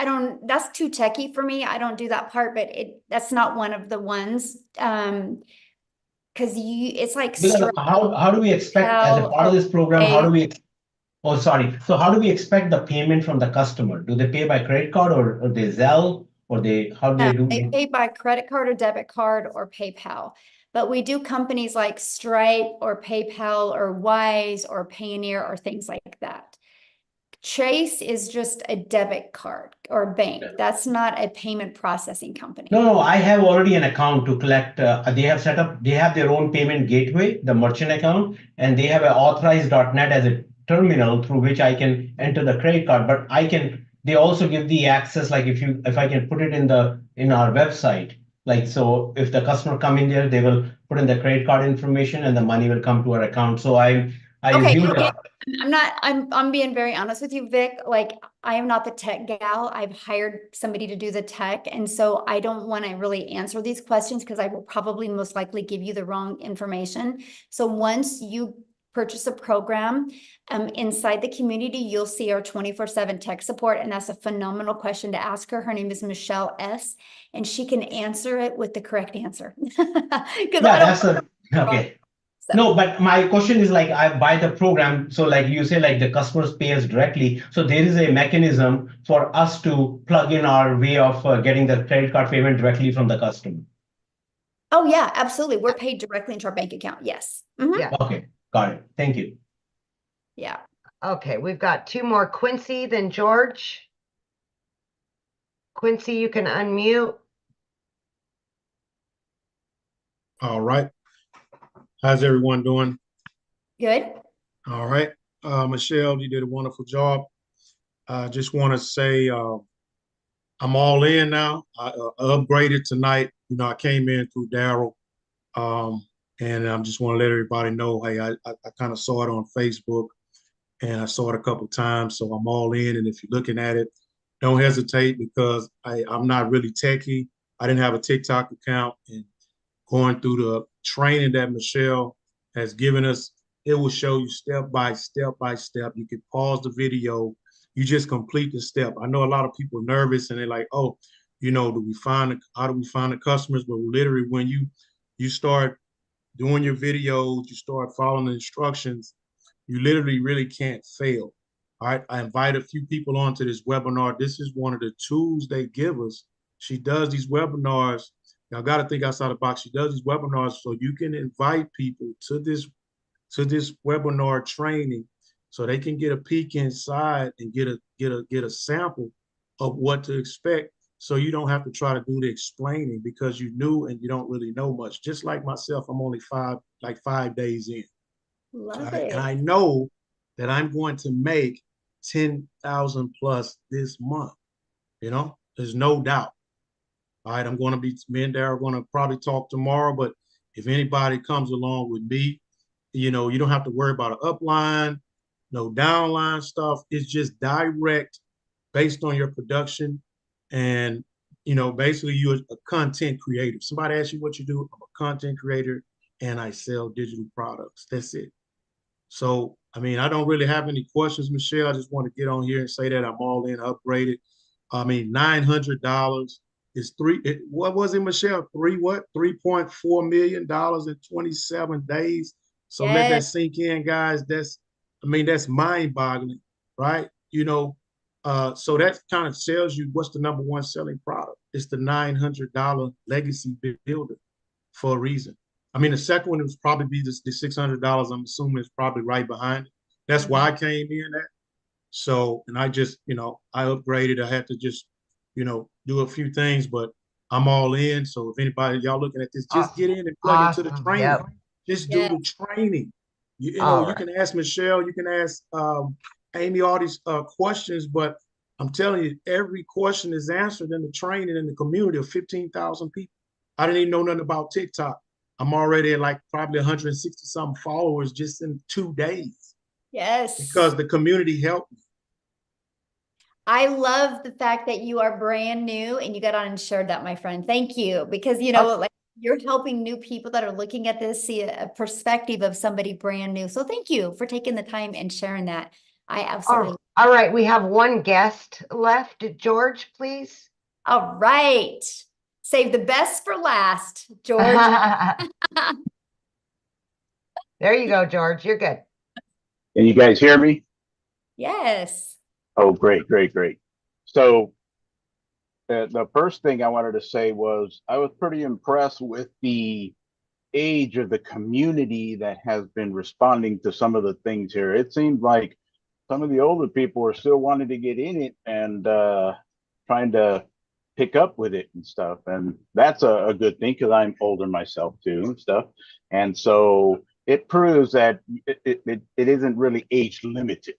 don't, that's too techy for me. I don't do that part, but that's not one of the ones. Because it's like how do we expect as a part of this program, so how do we expect the payment from the customer? Do they pay by credit card or they Zelle or how do they do? They pay by credit card or debit card or PayPal. But we do companies like Stripe or PayPal or Wise or Payoneer or things like that. Chase is just a debit card or bank. That's not a payment processing company. No, I have already an account to collect. They have their own payment gateway, the merchant account, and they have an authorized.net as a terminal through which I can enter the credit card. But they also give the access, like if I can put it in our website. Like, so if the customer come in there, they will put in the credit card information and the money will come to our account. So I assume that. I'm being very honest with you, Vic. Like, I am not the tech gal. I've hired somebody to do the tech. And so I don't want to really answer these questions because I will probably most likely give you the wrong information. So once you purchase a program, inside the community, you'll see our 24/7 tech support. And that's a phenomenal question to ask her. Her name is Michelle S. And she can answer it with the correct answer. Okay. No, but my question is like, I buy the program. So like you say, like the customers pay us directly. So there is a mechanism for us to plug in our way of getting the credit card payment directly from the customer. Oh yeah, absolutely. We're paid directly into our bank account. Yes. Mm-hmm. Yeah. Okay. Got it. Thank you. Yeah. Okay. We've got 2 more, Quincy, then George. Quincy, you can unmute. All right. How's everyone doing? Good. All right. Michelle, you did a wonderful job. I just want to say I'm all in now. I upgraded tonight. You know, I came in through Daryl. And I just want to let everybody know, hey, I kind of saw it on Facebook and I saw it a couple times. So I'm all in. And if you're looking at it, don't hesitate because I'm not really techie. I didn't have a TikTok account, and going through the training that Michelle has given us, it will show you step by step by step. You can pause the video. You just complete the step. I know a lot of people are nervous and they're like, oh, you know, how do we find the customers? But literally when you start doing your videos, you start following the instructions, you literally really can't fail. All right. I invite a few people onto this webinar. This is one of the tools they give us. She does these webinars. Y'all got to think outside the box. She does these webinars so you can invite people to this webinar training so they can get a peek inside and get a sample of what to expect. So you don't have to try to do the explaining because you knew and you don't really know much. Just like myself, I'm only 5 days in. Love it. And I know that I'm going to make 10,000 plus this month. You know, there's no doubt. All right, me and Darryl are going to probably talk tomorrow, but if anybody comes along with me, you know, you don't have to worry about an upline, no downline stuff. It's just direct based on your production. And, you know, basically you're a content creator. Somebody asks you what you do, I'm a content creator and I sell digital products. That's it. So, I mean, I don't really have any questions, Michelle. I just want to get on here and say that I'm all in, upgraded. I mean, $900 is what was it, Michelle? 3.4 million dollars in 27 days. So let that Yes. sink in, guys. That's mind boggling, right? So that kind of tells you what's the number one selling product. It's the $900 legacy builder for a reason. I mean, the second one was probably be the $600. I'm assuming it's probably right behind it. That's why I came in at. So, and I just, I upgraded. I had to just, do a few things, but I'm all in. So if anybody, y'all looking at this, just get in and plug into the training. Yep. Just do the training. You All can ask Michelle, you can ask Amy all these questions, but I'm telling you, every question is answered in the training in the community of 15,000 people. I didn't even know nothing about TikTok. I'm already at like probably 160 something followers just in 2 days. Yes. Because the community helped me. I love the fact that you are brand new and you got on and shared that, my friend. Thank you. Because, like you're helping new people that are looking at this see a perspective of somebody brand new. So thank you for taking the time and sharing that. I absolutely. All right. We have one guest left. George, please. All right. Save the best for last, George. There you go, George. You're good. Can you guys hear me? Yes. Oh, great. So the first thing I wanted to say was I was pretty impressed with the age of the community that has been responding to some of the things here. It seems like some of the older people are still wanting to get in it and trying to pick up with it and stuff. And that's a good thing because I'm older myself too and stuff. And so it proves that it isn't really age limited.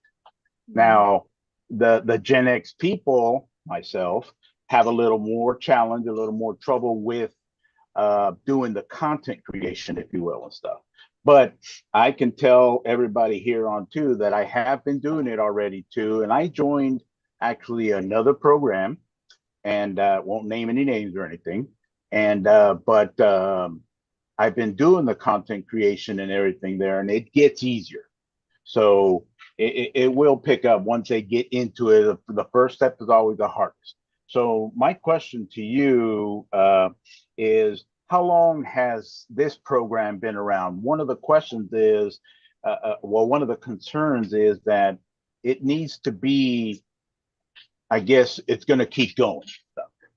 Now, the Gen X people, myself, have a little more challenge, a little more trouble with doing the content creation, if you will, and stuff. But I can tell everybody here on too that I have been doing it already too. And I joined actually another program and won't name any names or anything. And but I've been doing the content creation and everything there, and it gets easier. So it will pick up once they get into it. The first step is always the hardest. So my question to you is, how long has this program been around? One of the questions is, one of the concerns is that it needs to be, I guess it's going to keep going.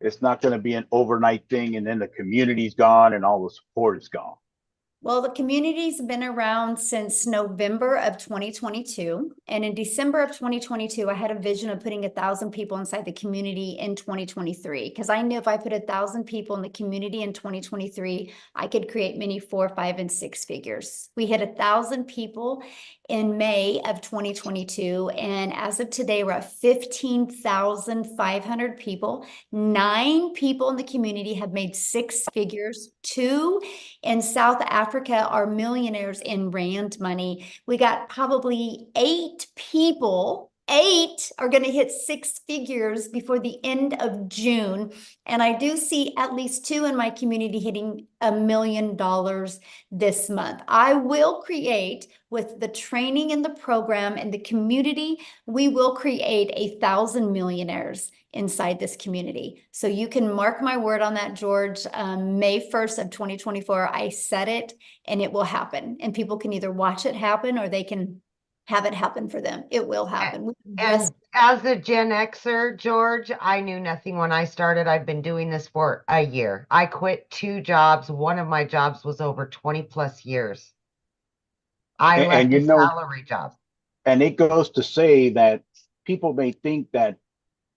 It's not going to be an overnight thing and then the community's gone and all the support is gone. Well, the community's been around since November of 2022. And in December of 2022, I had a vision of putting 1,000 people inside the community in 2023. Because I knew if I put 1,000 people in the community in 2023, I could create many 4, 5, and 6 figures. We hit 1,000 people in May of 2022. And as of today, we're at 15,500 people. 9 people in the community have made 6 figures. 2 in South Africa are millionaires in rand money. We got probably 8 people. 8 are going to hit 6 figures before the end of June. And I do see at least 2 in my community hitting $1 million this month. I will create, with the training and the program and the community, we will create 1,000 millionaires inside this community. So you can mark my word on that, George. May 1st of 2024, I said it and it will happen. And people can either watch it happen or they can have it happen for them. It will happen. And as a Gen Xer, George, I knew nothing when I started. I've been doing this for a year. I quit 2 jobs. One of my jobs was over 20 plus years. I left a salary job. And it goes to say that people may think that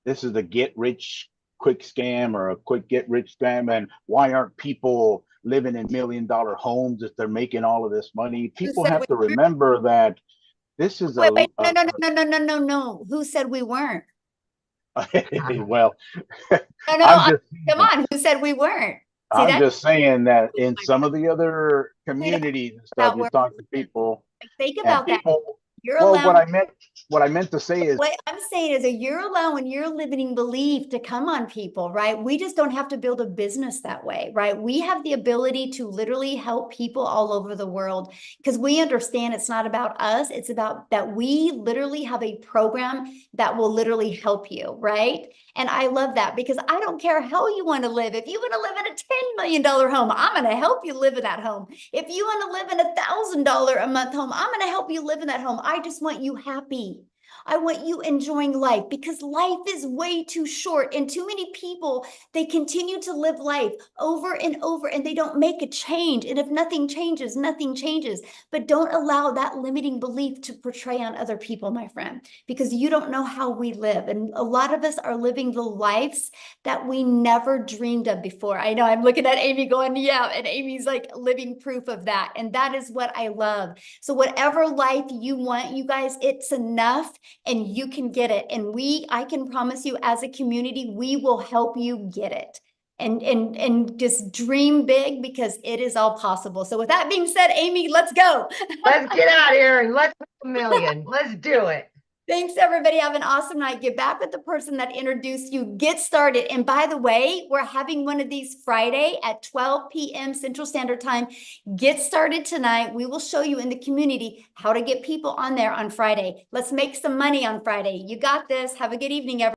this is a get rich quick scam or a quick get rich scam. And why aren't people living in $1 million homes if they're making all of this money? People have to remember that this is no. Who said we weren't? Well, come on. Who said we weren't? I'm just saying that in some of the other communities and stuff, you talk to people. Think about that. Well, what I meant, what I meant to say is, what I'm saying is you're allowing your limiting belief to come on people, right? We just don't have to build a business that way, right? We have the ability to literally help people all over the world because we understand it's not about us. It's about that we literally have a program that will literally help you, right? And I love that because I don't care how you want to live. If you want to live in a $10 million home, I'm going to help you live in that home. If you want to live in a $1,000 a month home, I'm going to help you live in that home. I just want you happy. I want you enjoying life because life is way too short and too many people, they continue to live life over and over and they don't make a change. And if nothing changes, nothing changes. But don't allow that limiting belief to portray on other people, my friend, because you don't know how we live. And a lot of us are living the lives that we never dreamed of before. I know I'm looking at Amy going, yeah, and Amy's like living proof of that. And that is what I love. So whatever life you want, you guys, it's enough. And you can get it. And I can promise you as a community, we will help you get it. And just dream big because it is all possible. So with that being said, Amy, let's go. Let's get out of here and let's make $1 million. Let's do it. Thanks, everybody. Have an awesome night. Get back with the person that introduced you. Get started. And by the way, we're having one of these Friday at 12 p.m. Central Standard Time. Get started tonight. We will show you in the community how to get people on there on Friday. Let's make some money on Friday. You got this. Have a good evening, everyone.